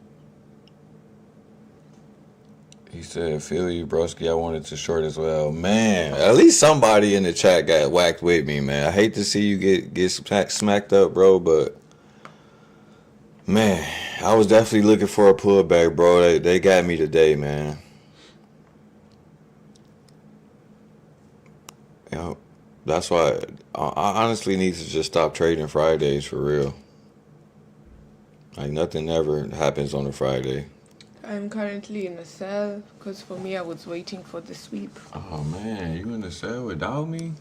He said, feel you, broski. I wanted to short as well. Man, at least somebody in the chat got whacked with me, man. I hate to see you get smacked up, bro, but man, I was definitely looking for a pullback, bro. They got me today, man. You know, that's why I honestly need to just stop trading Fridays for real. Like, nothing ever happens on a Friday. I'm currently in a sell because for me I was waiting for the sweep. Oh man, you in the sale without me?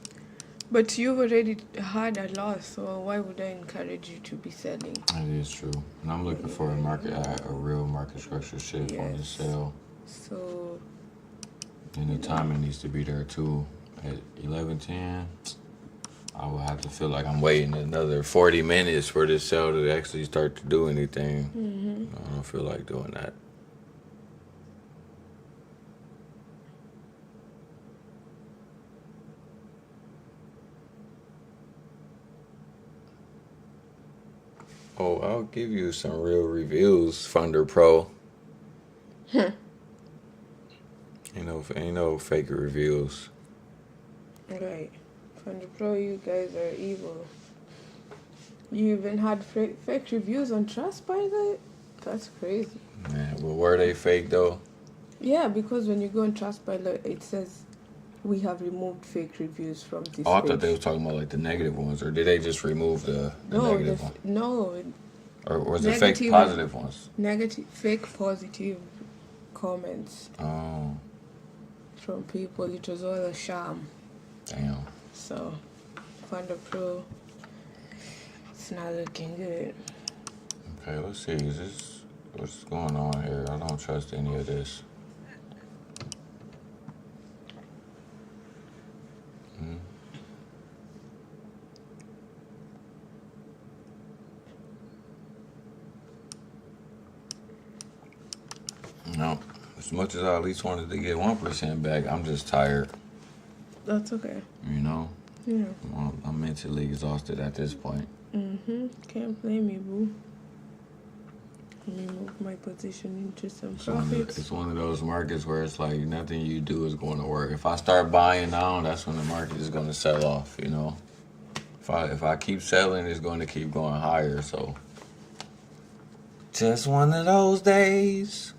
But you've already had a loss, so why would I encourage you to be selling? That is true. And I'm looking for a real market structure shift on the sale. So, and the timing needs to be there too. At 11:10, I will have to feel like I'm waiting another 40 minutes for this sale to actually start to do anything. I don't feel like doing that. Oh, I'll give you some real reviews, Funder Pro. Ain't no fake reviews. right. From the pro, you guys are evil. You even had fake reviews on Trustpilot? That's crazy. Man, well, were they fake though? Yeah, because when you go on Trustpilot, it says we have removed fake reviews from this Oh, I page. thought they was talking about like the negative ones, or did they just remove the No, negative one? no, Or was it negative fake positive ones? negative, fake positive comments Oh, from people. It was all a sham. damn. So, Founder Pro, it's not looking good. Okay, let's see. Is this what's going on here? I don't trust any of this. No, as much as I at least wanted to get 1% back, I'm just tired. That's okay. You know, Yeah. I'm mentally exhausted at this point. Can't blame me, boo. Let me move my position into some profits. It's one of those markets where it's like nothing you do is going to work. If I start buying now, that's when the market is going to sell off. You know, if I keep selling, it's going to keep going higher. So, just one of those days.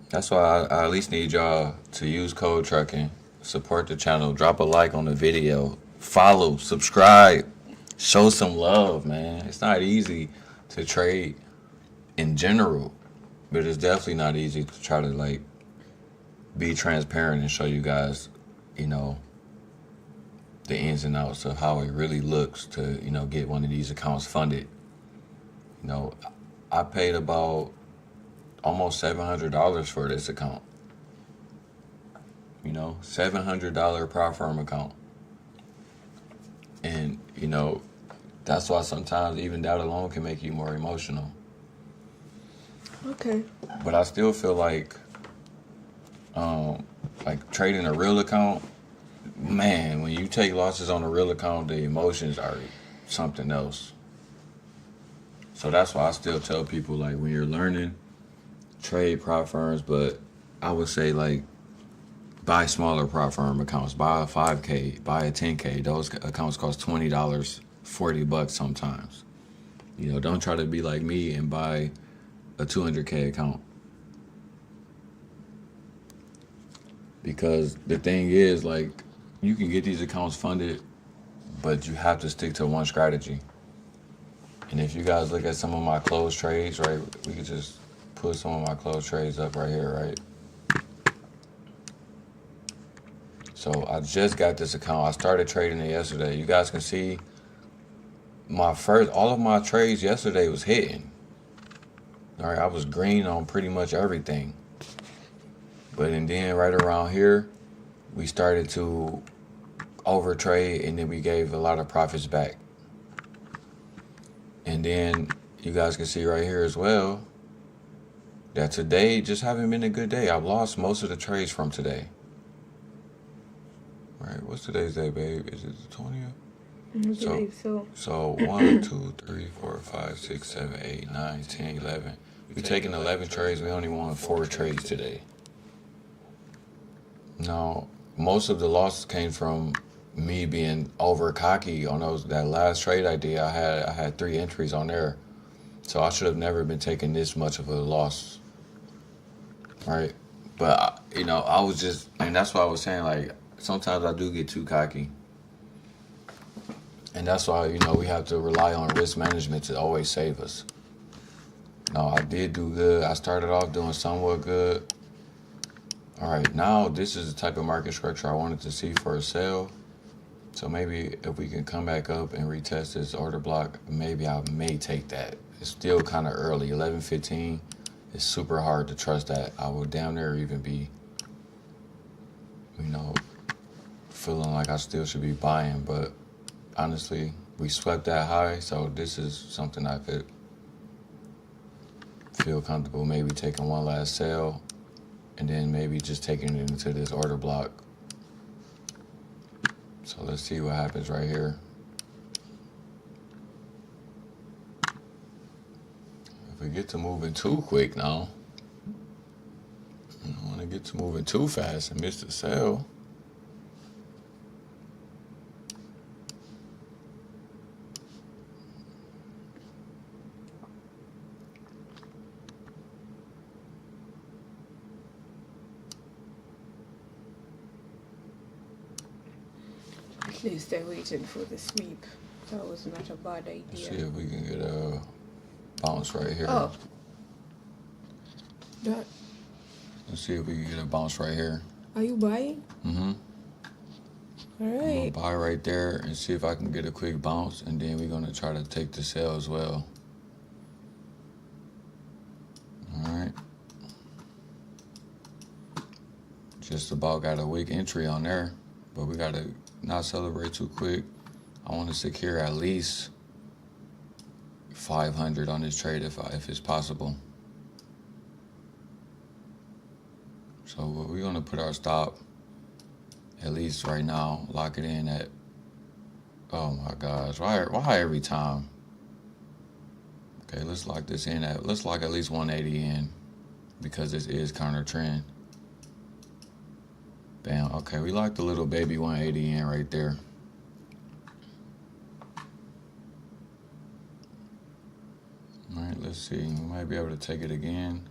That's why I at least need y'all to use code trucking, support the channel, drop a like on the video, follow, subscribe, show some love, man. It's not easy to trade in general, but it's definitely not easy to try to like be transparent and show you guys, you know, the ins and outs of how it really looks to, you know, get one of these accounts funded. You know, I paid about almost $700 for this account. You know, $700 prop firm account. And, you know, that's why sometimes even that alone can make you more emotional. Okay. But I still feel like trading a real account, man, when you take losses on a real account, the emotions are something else. So that's why I still tell people, like, when you're learning, trade prop firms, but I would say like buy smaller prop firm accounts. Buy a 5K, buy a 10K. Those accounts cost $20, $40 sometimes. You know, don't try to be like me and buy a 200K account. Because the thing is, like, you can get these accounts funded, but you have to stick to one strategy. And if you guys look at some of my closed trades, right, we could just put some of my closed trades up right here, right? So I just got this account. I started trading it yesterday. You guys can see all of my trades yesterday was hitting. All right, I was green on pretty much everything. But and then right around here, we started to overtrade, and then we gave a lot of profits back. And then you guys can see right here as well that today just haven't been a good day. I've lost most of the trades from today. Right, what's today's day, babe? Is it the 20th? I believe so. So 1, 2, 3, 4, 5, 6, 7, 8, 9, 10, 11. We're taking 11 trades. We only won 4 trades today. Now, most of the losses came from me being over cocky on that last trade I did. I had 3 entries on there. So I should have never been taking this much of a loss. Right? But, you know, I was just, and that's why I was saying, like, sometimes I do get too cocky. And that's why, you know, we have to rely on risk management to always save us. No, I did do good. I started off doing somewhat good. All right, now this is the type of market structure I wanted to see for a sale. So maybe if we can come back up and retest this order block, maybe I may take that. It's still kind of early, 11:15. It's super hard to trust that. I would damn near even be, you know, feeling like I still should be buying. But honestly, we swept that high, so this is something I could feel comfortable maybe taking one last sale and then maybe just taking it into this order block. So let's see what happens right here. If we get to moving too quick now, I don't want to get to moving too fast and miss the sale. least I waited for the sweep. That was not a bad idea. Let's see if we can get a bounce right here. Oh. That. Let's see if we can get a bounce right here. Are you buying? Mm-hmm. All right. I'm gonna buy right there and see if I can get a quick bounce, and then we're gonna try to take the sell as well. All right. Just about got a weak entry on there, but we gotta not celebrate too quick. I want to secure at least 500 on this trade if it's possible. So we're gonna put our stop at least right now. Lock it in at. Oh my gosh! Why every time? Okay, let's lock this in at. Let's lock at least 180 in, because this is counter trend. Bam. Okay, we locked the little baby 180 in right there. All right, let's see. We might be able to take it again.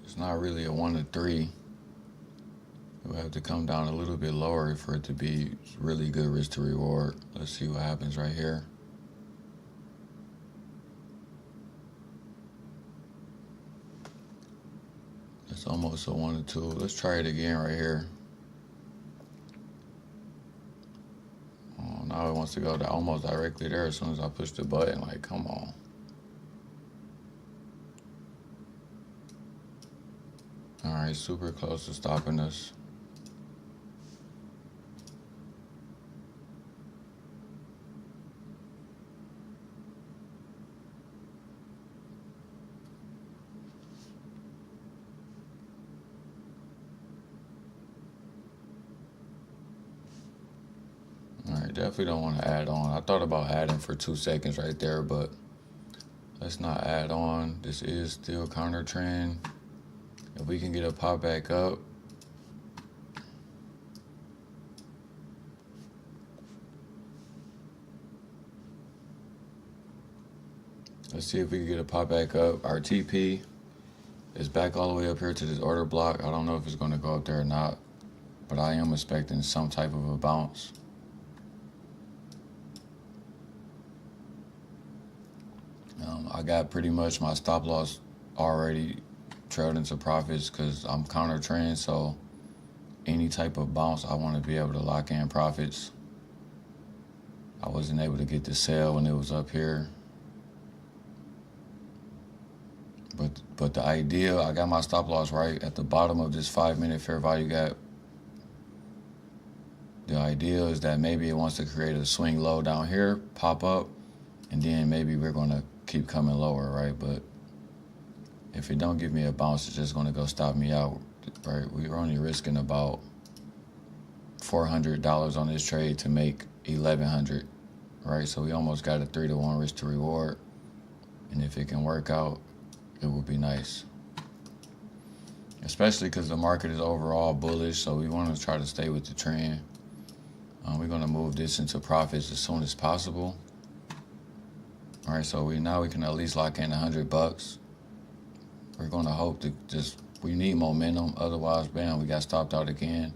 It's not really a 1 to 3. We'll have to come down a little bit lower for it to be really good risk to reward. Let's see what happens right here. It's almost a 1 to 2. Let's try it again right here. Oh, now it wants to go almost directly there as soon as I push the button. Like, come on. All right, super close to stopping us. All right, definitely don't want to add on. I thought about adding for 2 seconds right there, but let's not add on. This is still counter trend. If we can get a pop back up, let's see if we can get a pop back up. Our TP is back all the way up here to this order block. I don't know if it's going to go up there or not, but I am expecting some type of a bounce. I got pretty much my stop loss already trailed into profits because I'm counter trend, so any type of bounce I want to be able to lock in profits. I wasn't able to get the sell when it was up here, but the idea, I got my stop loss right at the bottom of this 5-minute fair value gap. The idea is that maybe it wants to create a swing low down here, pop up, and then maybe we're going to keep coming lower, right? But if it don't give me a bounce, it's just going to go stop me out, right? We're only risking about $400 on this trade to make $1,100, right? So we almost got a 3 to 1 risk to reward. And if it can work out, it would be nice. Especially because the market is overall bullish, so we want to try to stay with the trend. We're going to move this into profits as soon as possible. All right, so now we can at least lock in $100. We're going to hope to we need momentum. Otherwise, bam, we got stopped out again.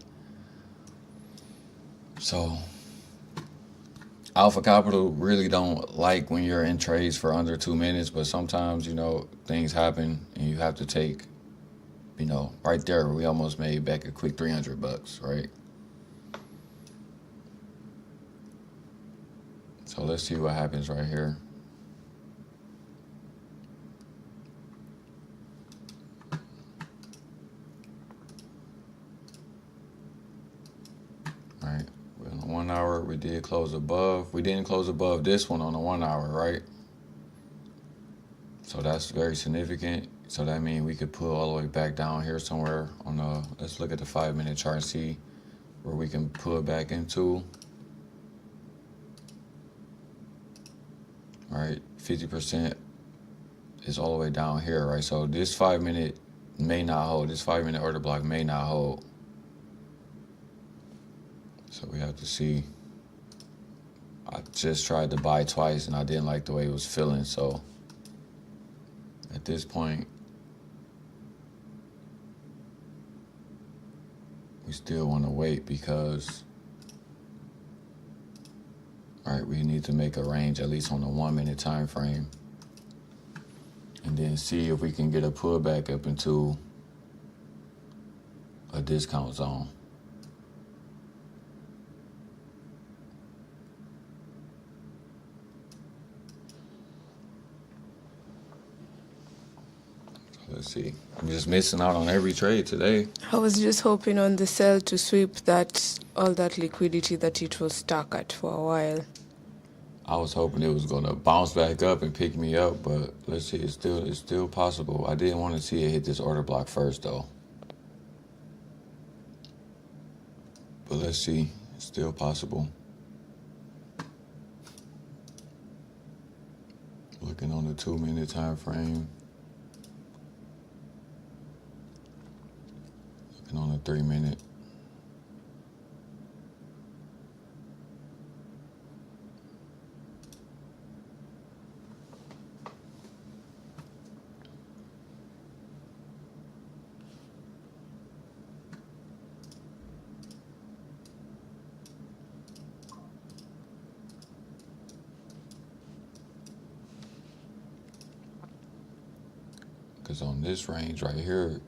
So Alpha Capital really don't like when you're in trades for under 2 minutes, but sometimes, things happen and you have to take, right there, we almost made back a quick $300, right? So let's see what happens right here. All right, on the 1 hour, we did close above. We didn't close above this one on the 1 hour, right? So that's very significant. So that means we could pull all the way back down here somewhere on the, let's look at the 5-minute chart and see where we can pull back into. All right, 50% is all the way down here, right? So this 5-minute may not hold. This 5-minute order block may not hold. So we have to see. I just tried to buy twice and I didn't like the way it was feeling. So at this point, we still want to wait because, all right, we need to make a range at least on the 1 minute time frame, and then see if we can get a pullback up into a discount zone. Let's see. I'm just missing out on every trade today. I was just hoping on the sell to sweep that all that liquidity that it was stuck at for a while. I was hoping it was gonna bounce back up and pick me up, but let's see. It's still possible. I didn't want to see it hit this order block first though. But let's see. It's still possible. Looking on the 2 minute time frame. Looking on the 3 minute. Because on this range right here,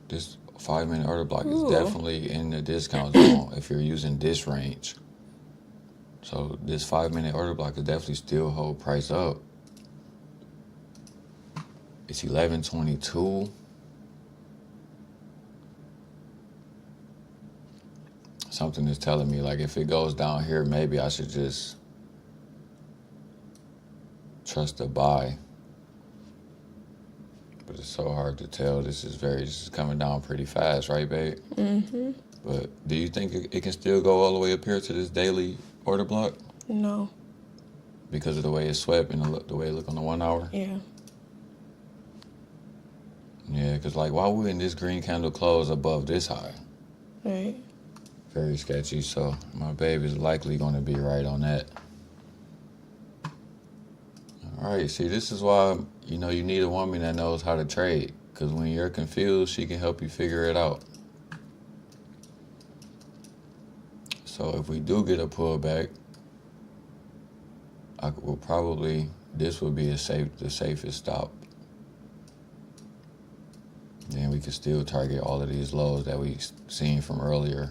this 5 minute order block is definitely in the discount zone if you're using this range. So this 5 minute order block is definitely still hold price up. It's 11.22. Something is telling me like if it goes down here, maybe I should just trust the buy. But it's so hard to tell. This is coming down pretty fast, right, babe? Mm-hmm. But do you think it can still go all the way up here to this daily order block? No. Because of the way it swept and the way it look on the 1 hour? Yeah. Yeah, because like, why wouldn't this green candle close above this high? Right. Very sketchy, so my babe is likely going to be right on that. All right, see, this is why, you need a woman that knows how to trade. Because when you're confused, she can help you figure it out. So if we do get a pullback, this would be the safest stop. Then we can still target all of these lows that we seen from earlier.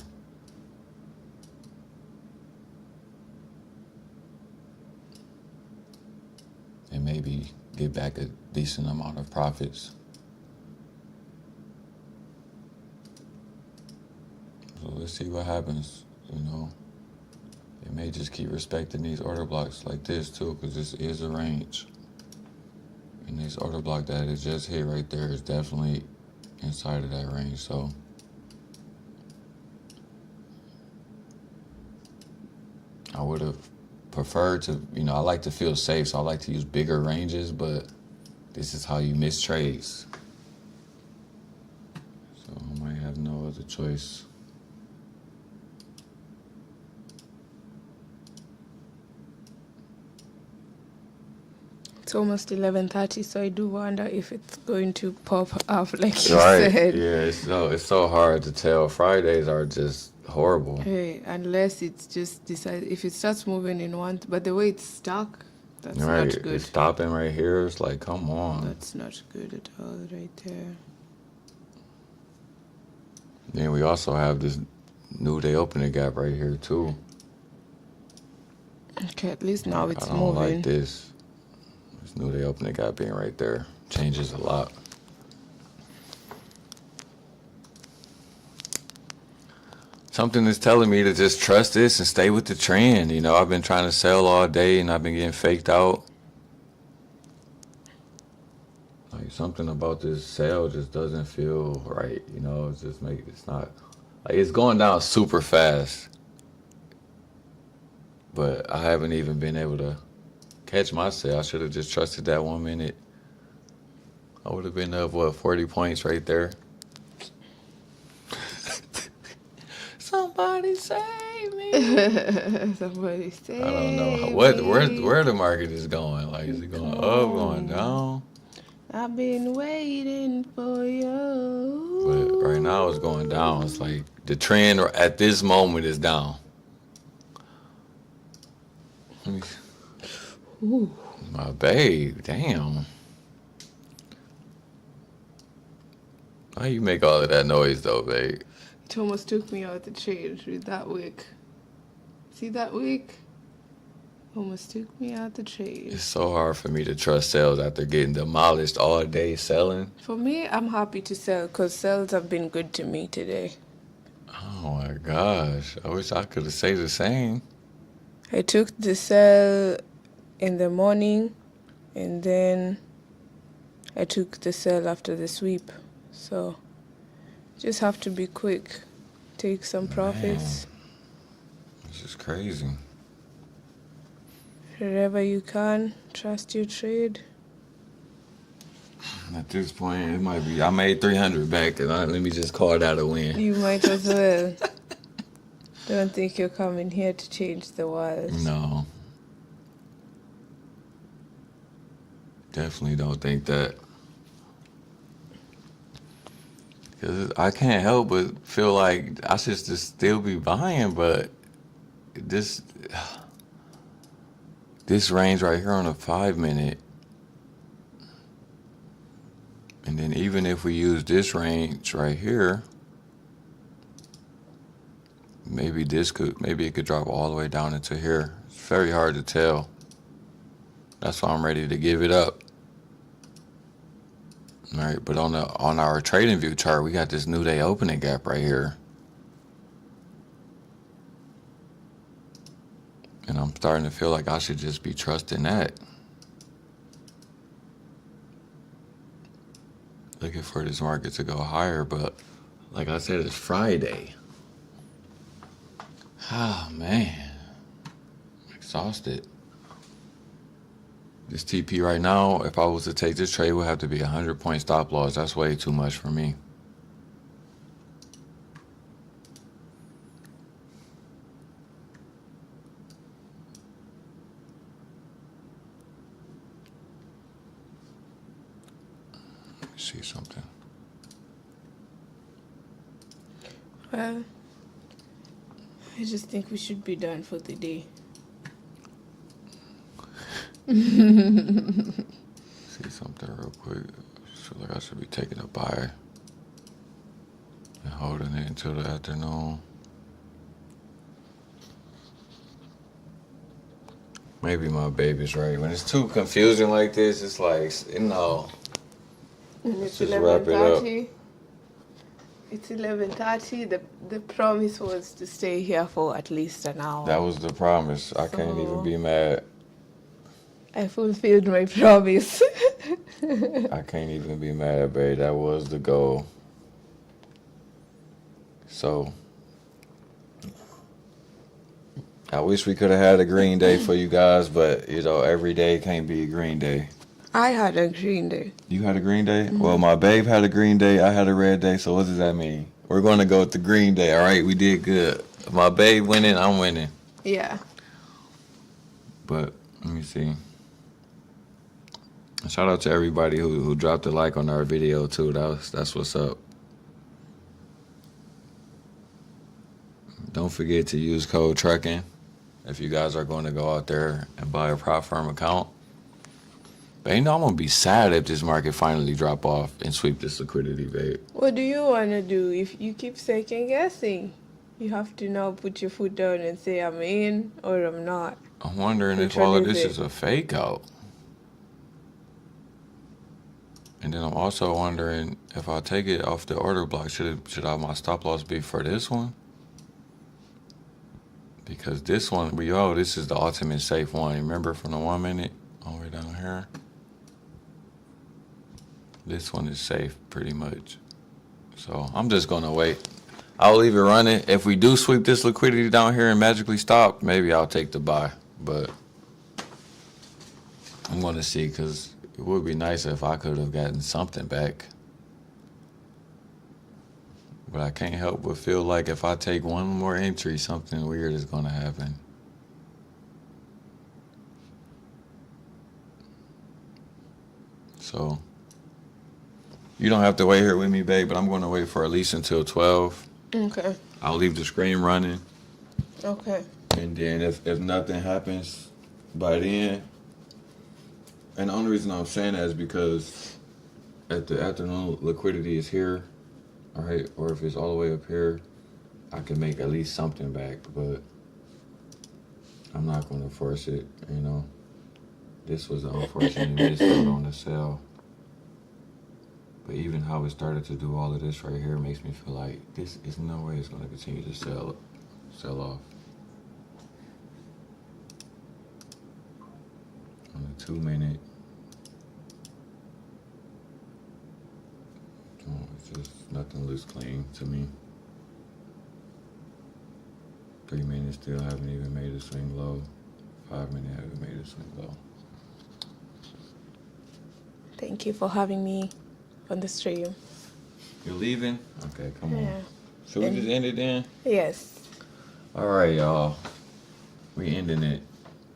And maybe get back a decent amount of profits. So let's see what happens, It may just keep respecting these order blocks like this too, because this is a range. And this order block that is just hit right there is definitely inside of that range, so. I would have preferred to, I like to feel safe, so I like to use bigger ranges, but this is how you miss trades. So I might have no other choice. It's almost 11:30, so I do wonder if it's going to pop up like you said. Yeah, it's so hard to tell. Fridays are just horrible. Hey, unless it's just if it starts moving in one, but the way it's stuck, that's not good. It's stopping right here. It's like, come on. That's not good at all right there. Then we also have this new day opening gap right here too. Okay, at least now it's moving. I don't like this. This new day opening gap being right there changes a lot. Something is telling me to just trust this and stay with the trend. I've been trying to sell all day and I've been getting faked out. Like something about this sale just doesn't feel right. It's not like it's going down super fast. But I haven't even been able to catch my sale. I should have just trusted that 1 minute. I would have been up, 40 points right there. Somebody save me. Somebody save me. I don't know where the market is going. Like, is it going up, going down? I've been waiting for you. But right now now it's going down. It's like the trend at this moment is down. Ooh. My babe, damn. Why you make all of that noise though, babe? It almost took me out the trade with that wick. See that wick? Almost took me out the trade. It's so hard for me to trust sales after getting demolished all day selling. For me, I'm happy to sell because sales have been good to me today. Oh my gosh. I wish I could have said the same. I took the sell in the morning and then I took the sell after the sweep. So just have to be quick. Take some profits. Man, this is crazy. Wherever you can, trust your trade. At this point, it might be. I made 300 back, and let me just call that a win. You might as well. Don't think you're coming here to change the world. No. Definitely don't think that. Because I can't help but feel like I should just still be buying, but this range right here on a 5-minute, and then even if we use this range right here, maybe it could drop all the way down into here. It's very hard to tell. That's why I'm ready to give it up. All right, but on our trading view chart, we got this new day opening gap right here. And I'm starting to feel like I should just be trusting that. Looking for this market to go higher, but like I said, it's Friday. Ah, man. I'm exhausted. This TP right now, if I was to take this trade, would have to be 100-point stop loss. That's way too much for me. Let me see something. Well, I just think we should be done for the day. See something real quick. I feel like I should be taking a buy and holding it until the afternoon. Maybe my baby's right. When it's too confusing like this, it's like, It's just wrap it up. 11:30. It's 11:30. The promise was to stay here for at least an hour. That was the promise. I can't even be mad. I fulfilled my promise. I can't even be mad, babe. That was the goal. So, I wish we could have had a green day for you guys, but, every day can't be a green day. I had a green day. You had a green day? Mm-hmm. Well, my babe had a green day. I had a red day. So what does that mean? We're going to go with the green day. All right, we did good. My babe winning, I'm winning. Yeah. But let me see. Shout out to everybody who dropped a like on our video too. That's what's up. Don't forget to use code KRACKEN if you guys are going to go out there and buy a prop firm account. But I'm going to be sad if this market finally drop off and sweep this liquidity, babe. What do you want to do if you keep second guessing? You have to now put your foot down and say I'm in or I'm not. I'm wondering if all of this is a fake out. And then I'm also wondering if I take it off the order block, should my stop loss be for this one? Because this one, this is the ultimate safe one. Remember from the 1 minute all the way down here? This one is safe pretty much. So I'm just gonna wait. I'll leave it running. If we do sweep this liquidity down here and magically stop, maybe I'll take the buy. But I'm gonna see, because it would be nice if I could have gotten something back. But I can't help but feel like if I take one more entry, something weird is gonna happen. So, You don't have to wait here with me, babe, but I'm going to wait for at least until 12. Okay. I'll leave the screen running. Okay. And then if nothing happens by then, and the only reason I'm saying that is because at the afternoon liquidity is here, all right, or if it's all the way up here, I can make at least something back, but I'm not going to force it, you know. This was an unfortunate miss on the sell. But even how it started to do all of this right here makes me feel like this is no way it's going to continue to sell off. On the 2 minute. Oh, it's just nothing looks clean to me. 3 minutes still haven't even made a swing low. 5 minutes haven't made a swing low. Thank you for having me on the stream. You're leaving? Okay, come Yeah. on. Should we just end it then? Yes. All right, y'all. We ending it.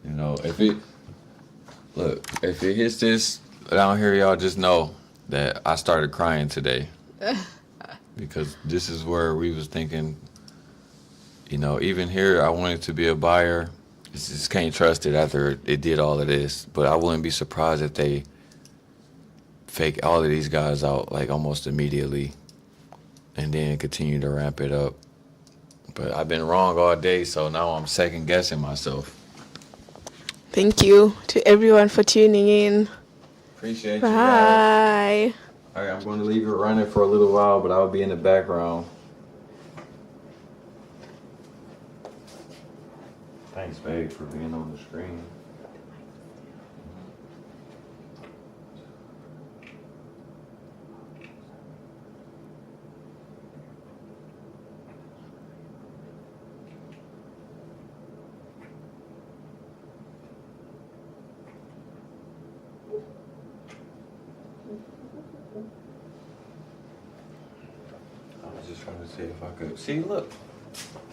You know, if it hits this down here, y'all just know that I started crying today. Because this is where we was thinking, you know, even here I wanted to be a buyer. Just can't trust it after it did all of this. But I wouldn't be surprised if they fake all of these guys out like almost immediately and then continue to ramp it up. But I've been wrong all day, so now I'm second guessing myself. Thank you to everyone for tuning in. Appreciate you guys. Bye. All right, I'm going to leave it running for a little while, but I'll be in the background. Thanks, babe, for being on the screen. I was just trying to see if I could. See, look.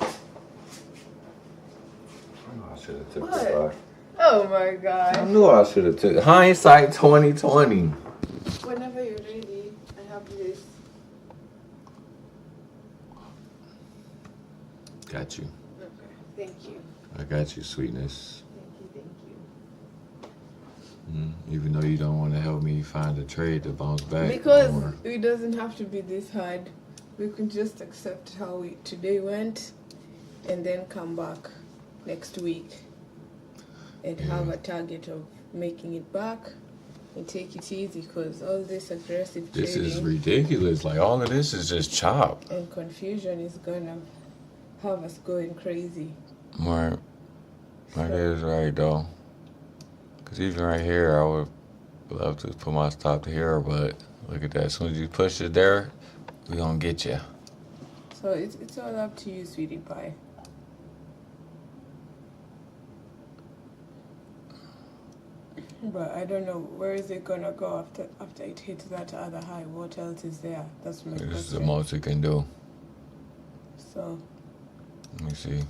I knew I should have took this back. Oh my god. I knew I should have took it. Hindsight 2020. Whenever you're ready, I have this. Got you. Okay. Thank you. I got you, sweetness. Thank you. Even though you don't want to help me find a trade to bounce back. Because or, it doesn't have to be this hard. We can just accept how today went and then come back next week and have a target of making it back and take it easy, because all this aggressive this trading is ridiculous. Like, all of this is just chop. and confusion is gonna have us going crazy. Right. That is right, though. Because even right here, I would love to put my stop to here, but look at that. As soon as you push it there, we're going to get you. So it's all up to you, sweetie pie. But I don't know, where is it gonna go after it hits that other high? What else is there? That's my This is the question. most it can do. So Let me see.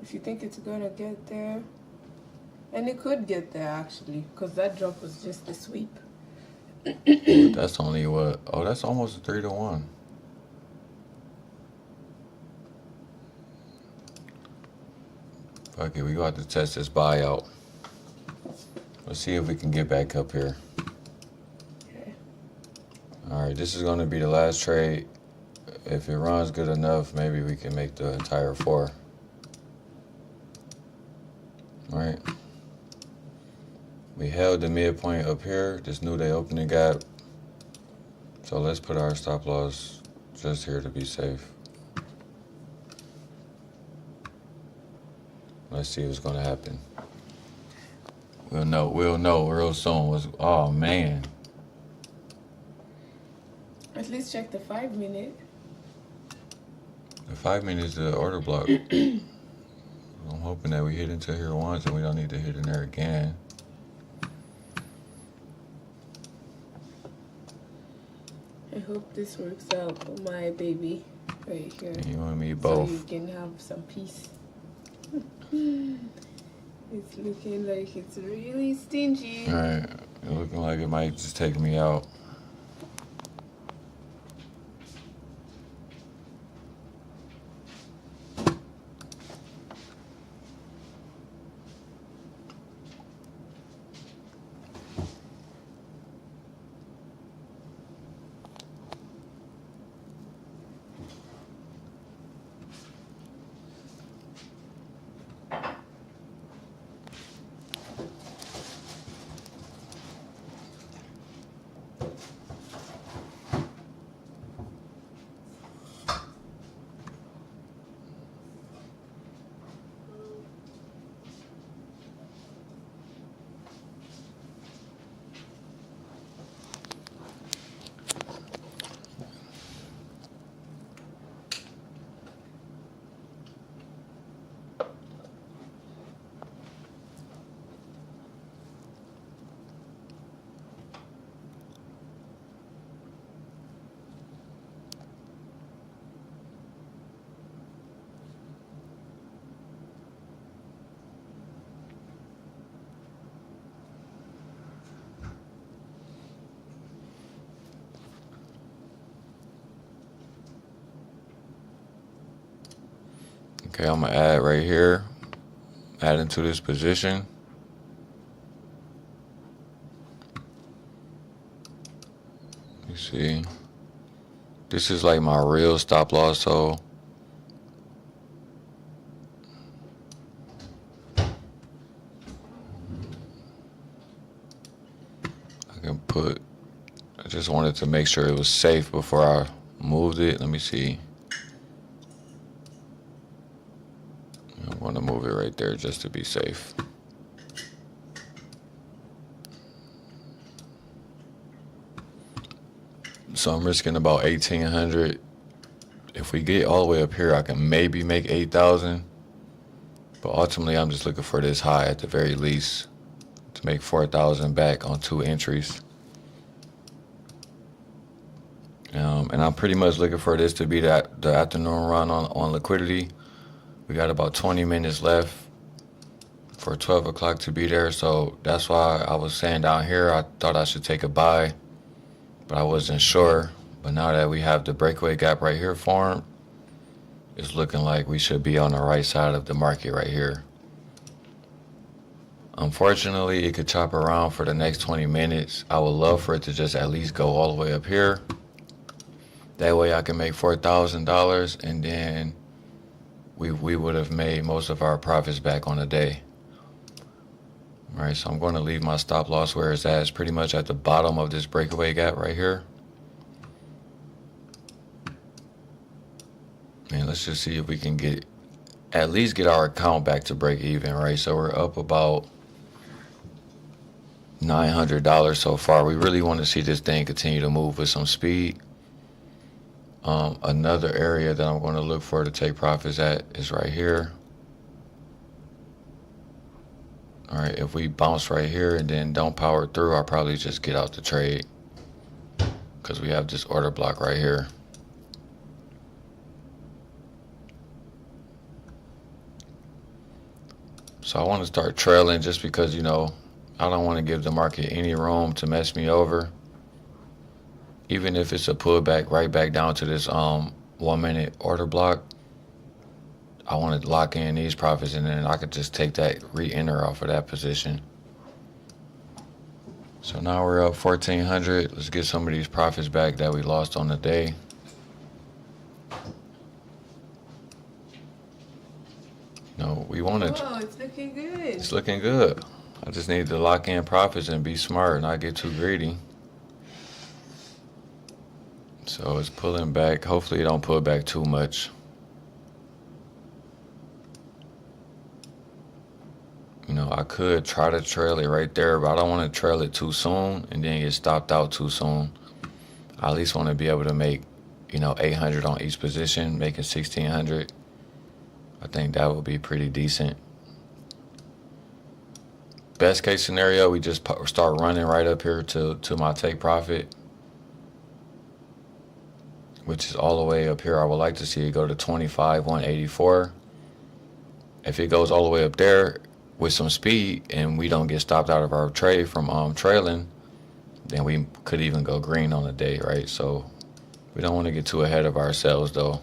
if you think it's gonna get there, and it could get there actually, because that drop was just a sweep. That's only what? Oh, that's almost a 3-to-1. Fuck it, we got to test this buyout. Let's see if we can get back up here. Okay. All right, this is going to be the last trade. If it runs good enough, maybe we can make the entire 4. All right. We held the midpoint up here. Just knew they opened the gap. So let's put our stop loss just here to be safe. Let's see what's gonna happen. We'll know real soon. Oh man. At least check the 5 minute. The 5 minutes is the order block. I'm hoping that we hit into here once and we don't need to hit in there again. I hope this works out for my baby right here. You and me both. So you can have some peace. It's looking like it's really stingy. All right. looking like it might just take me out. Okay, I'm gonna add right here, add into this position. You see, this is like my real stop loss, so I can put, I just wanted to make sure it was safe before I moved it. Let me see. I'm gonna move it right there just to be safe. So I'm risking about 1,800. If we get all the way up here, I can maybe make 8,000. But ultimately, I'm just looking for this high at the very least to make 4,000 back on 2 entries. And I'm pretty much looking for this to be the afternoon run on liquidity. We got about 20 minutes left for 12 o'clock to be there. So that's why I was saying down here, I thought I should take a buy, but I wasn't sure. But now that we have the breakaway gap right here formed, it's looking like we should be on the right side of the market right here. Unfortunately, it could chop around for the next 20 minutes. I would love for it to just at least go all the way up here. That way I can make $4,000, and then we would have made most of our profits back on the day. All right, so I'm going to leave my stop loss where it's at. It's pretty much at the bottom of this breakaway gap right here. And let's just see if we can at least get our account back to break even, right? So we're up about $900 so far. We really want to see this thing continue to move with some speed. Another area that I'm going to look for to take profits at is right here. All right, if we bounce right here and then don't power through, I'll probably just get out the trade because we have this order block right here. So I want to start trailing just because, I don't want to give the market any room to mess me over. Even if it's a pullback right back down to this 1 minute order block, I want to lock in these profits, and then I could just take that re-enter off of that position. So now we're up 1,400. Let's get some of these profits back that we lost on the day. No, we wanted. Oh, it's looking good. It's looking good. I just need to lock in profits and be smart and not get too greedy. So it's pulling back. Hopefully it don't pull back too much. I could try to trail it right there, but I don't want to trail it too soon and then get stopped out too soon. I at least want to be able to make, 800 on each position, making 1,600. I think that would be pretty decent. Best case scenario, we just start running right up here to my take profit, which is all the way up here. I would like to see it go to 25,184. If it goes all the way up there with some speed and we don't get stopped out of our trade from trailing, then we could even go green on the day, right? So we don't want to get too ahead of ourselves, though.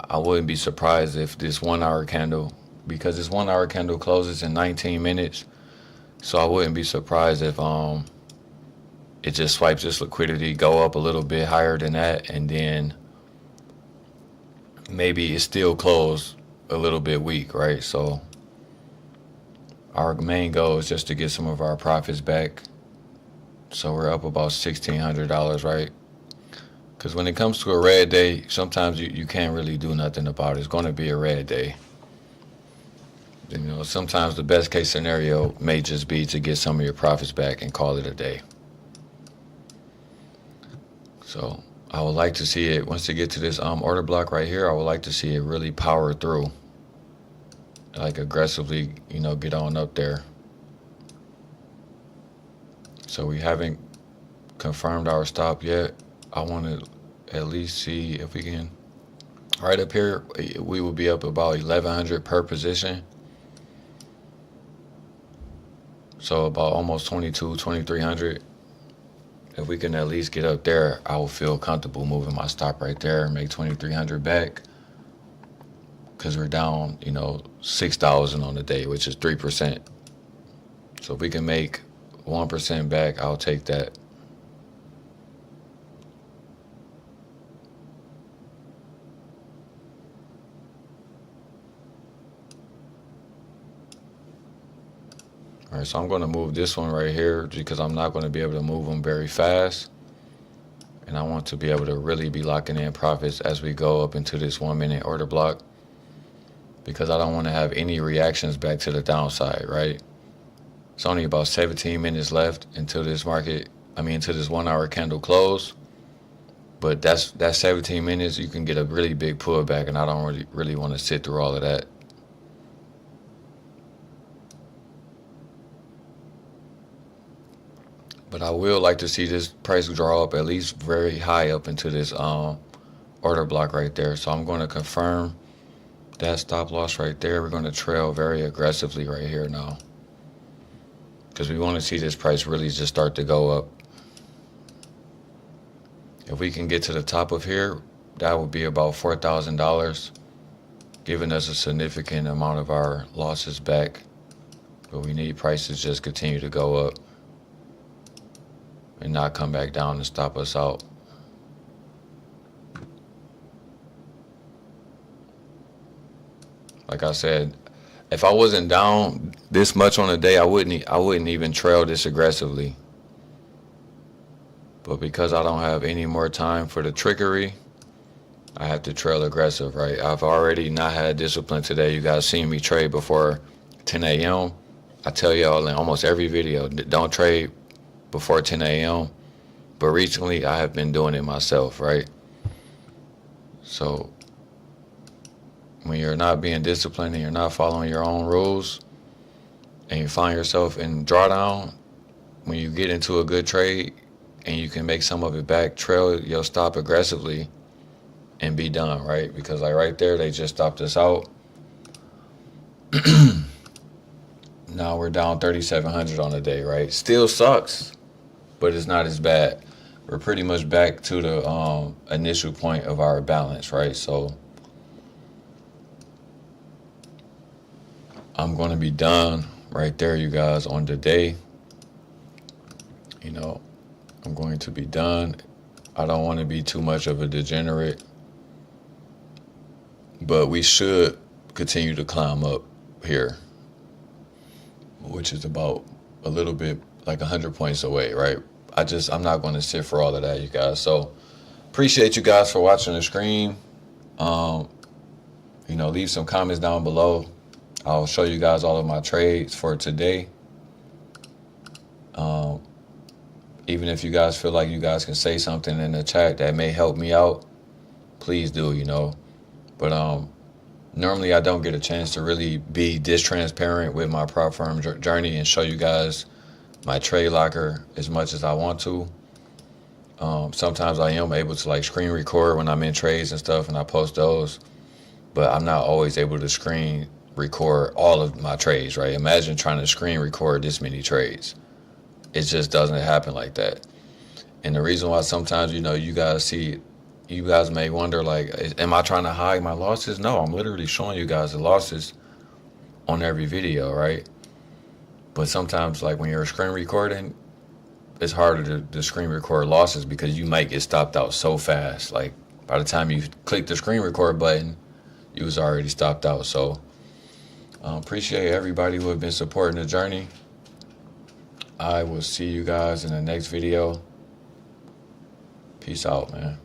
I wouldn't be surprised if this 1 hour candle, because this 1 hour candle closes in 19 minutes. So I wouldn't be surprised if it just swipes this liquidity, go up a little bit higher than that, and then maybe it still closed a little bit weak, right? So our main goal is just to get some of our profits back. So we're up about $1,600, right? Because when it comes to a red day, sometimes you can't really do nothing about it. It's going to be a red day. You know, sometimes the best case scenario may just be to get some of your profits back and call it a day. So I would like to see it, once they get to this order block right here, I would like to see it really power through. Like aggressively, you know, get on up there. So we haven't confirmed our stop yet. I want to at least see if we can, right up here, we will be up about 1,100 per position. So about almost 2,300. If we can at least get up there, I will feel comfortable moving my stop right there and make 2,300 back. Because we're down, you know, 6,000 on the day, which is 3%. So if we can make 1% back, I'll take that. All right, so I'm going to move this one right here because I'm not going to be able to move them very fast. And I want to be able to really be locking in profits as we go up into this 1 minute order block, because I don't want to have any reactions back to the downside, right? It's only about 17 minutes left until this until this 1 hour candle close. But that's 17 minutes, you can get a really big pullback, and I don't really want to sit through all of that. But I will like to see this price draw up at least very high up into this order block right there. So I'm going to confirm that stop loss right there. We're going to trail very aggressively right here now, because we want to see this price really just start to go up. If we can get to the top of here, that would be about $4,000, giving us a significant amount of our losses back. But we need prices just continue to go up and not come back down and stop us out. Like I said, if I wasn't down this much on the day, I wouldn't even trail this aggressively. But because I don't have any more time for the trickery, I have to trail aggressive, right? I've already not had discipline today. You guys seen me trade before 10 a.m. I tell y'all in almost every video, don't trade before 10 a.m. But recently I have been doing it myself, right? So when you're not being disciplined and you're not following your own rules, and you find yourself in drawdown, when you get into a good trade and you can make some of it back, trail your stop aggressively and be done, right? Because like right there, they just stopped us out. Now we're down 3,700 on the day, right? Still sucks, but it's not as bad. We're pretty much back to the initial point of our balance, right? So I'm going to be done right there, you guys, on the day. You know, I'm going to be done. I don't want to be too much of a degenerate, but we should continue to climb up here, which is about a little bit like 100 points away, right? I'm not going to sit for all of that, you guys. So appreciate you guys for watching the stream. You know, leave some comments down below. I'll show you guys all of my trades for today. Even if you guys feel like you guys can say something in the chat that may help me out, please do, you know. But normally I don't get a chance to really be this transparent with my prop firm journey and show you guys my trade locker as much as I want to. Sometimes I am able to like screen record when I'm in trades and stuff, and I post those, but I'm not always able to screen record all of my trades, right? Imagine trying to screen record this many trades. It just doesn't happen like that. And the reason why sometimes, you guys may wonder, like, am I trying to hide my losses? No, I'm literally showing you guys the losses on every video, right? But sometimes, like, when you're screen recording, it's harder to screen record losses because you might get stopped out so fast. Like, by the time you click the screen record button, you was already stopped out. So, appreciate everybody who have been supporting the journey. I will see you guys in the next video. Peace out, man.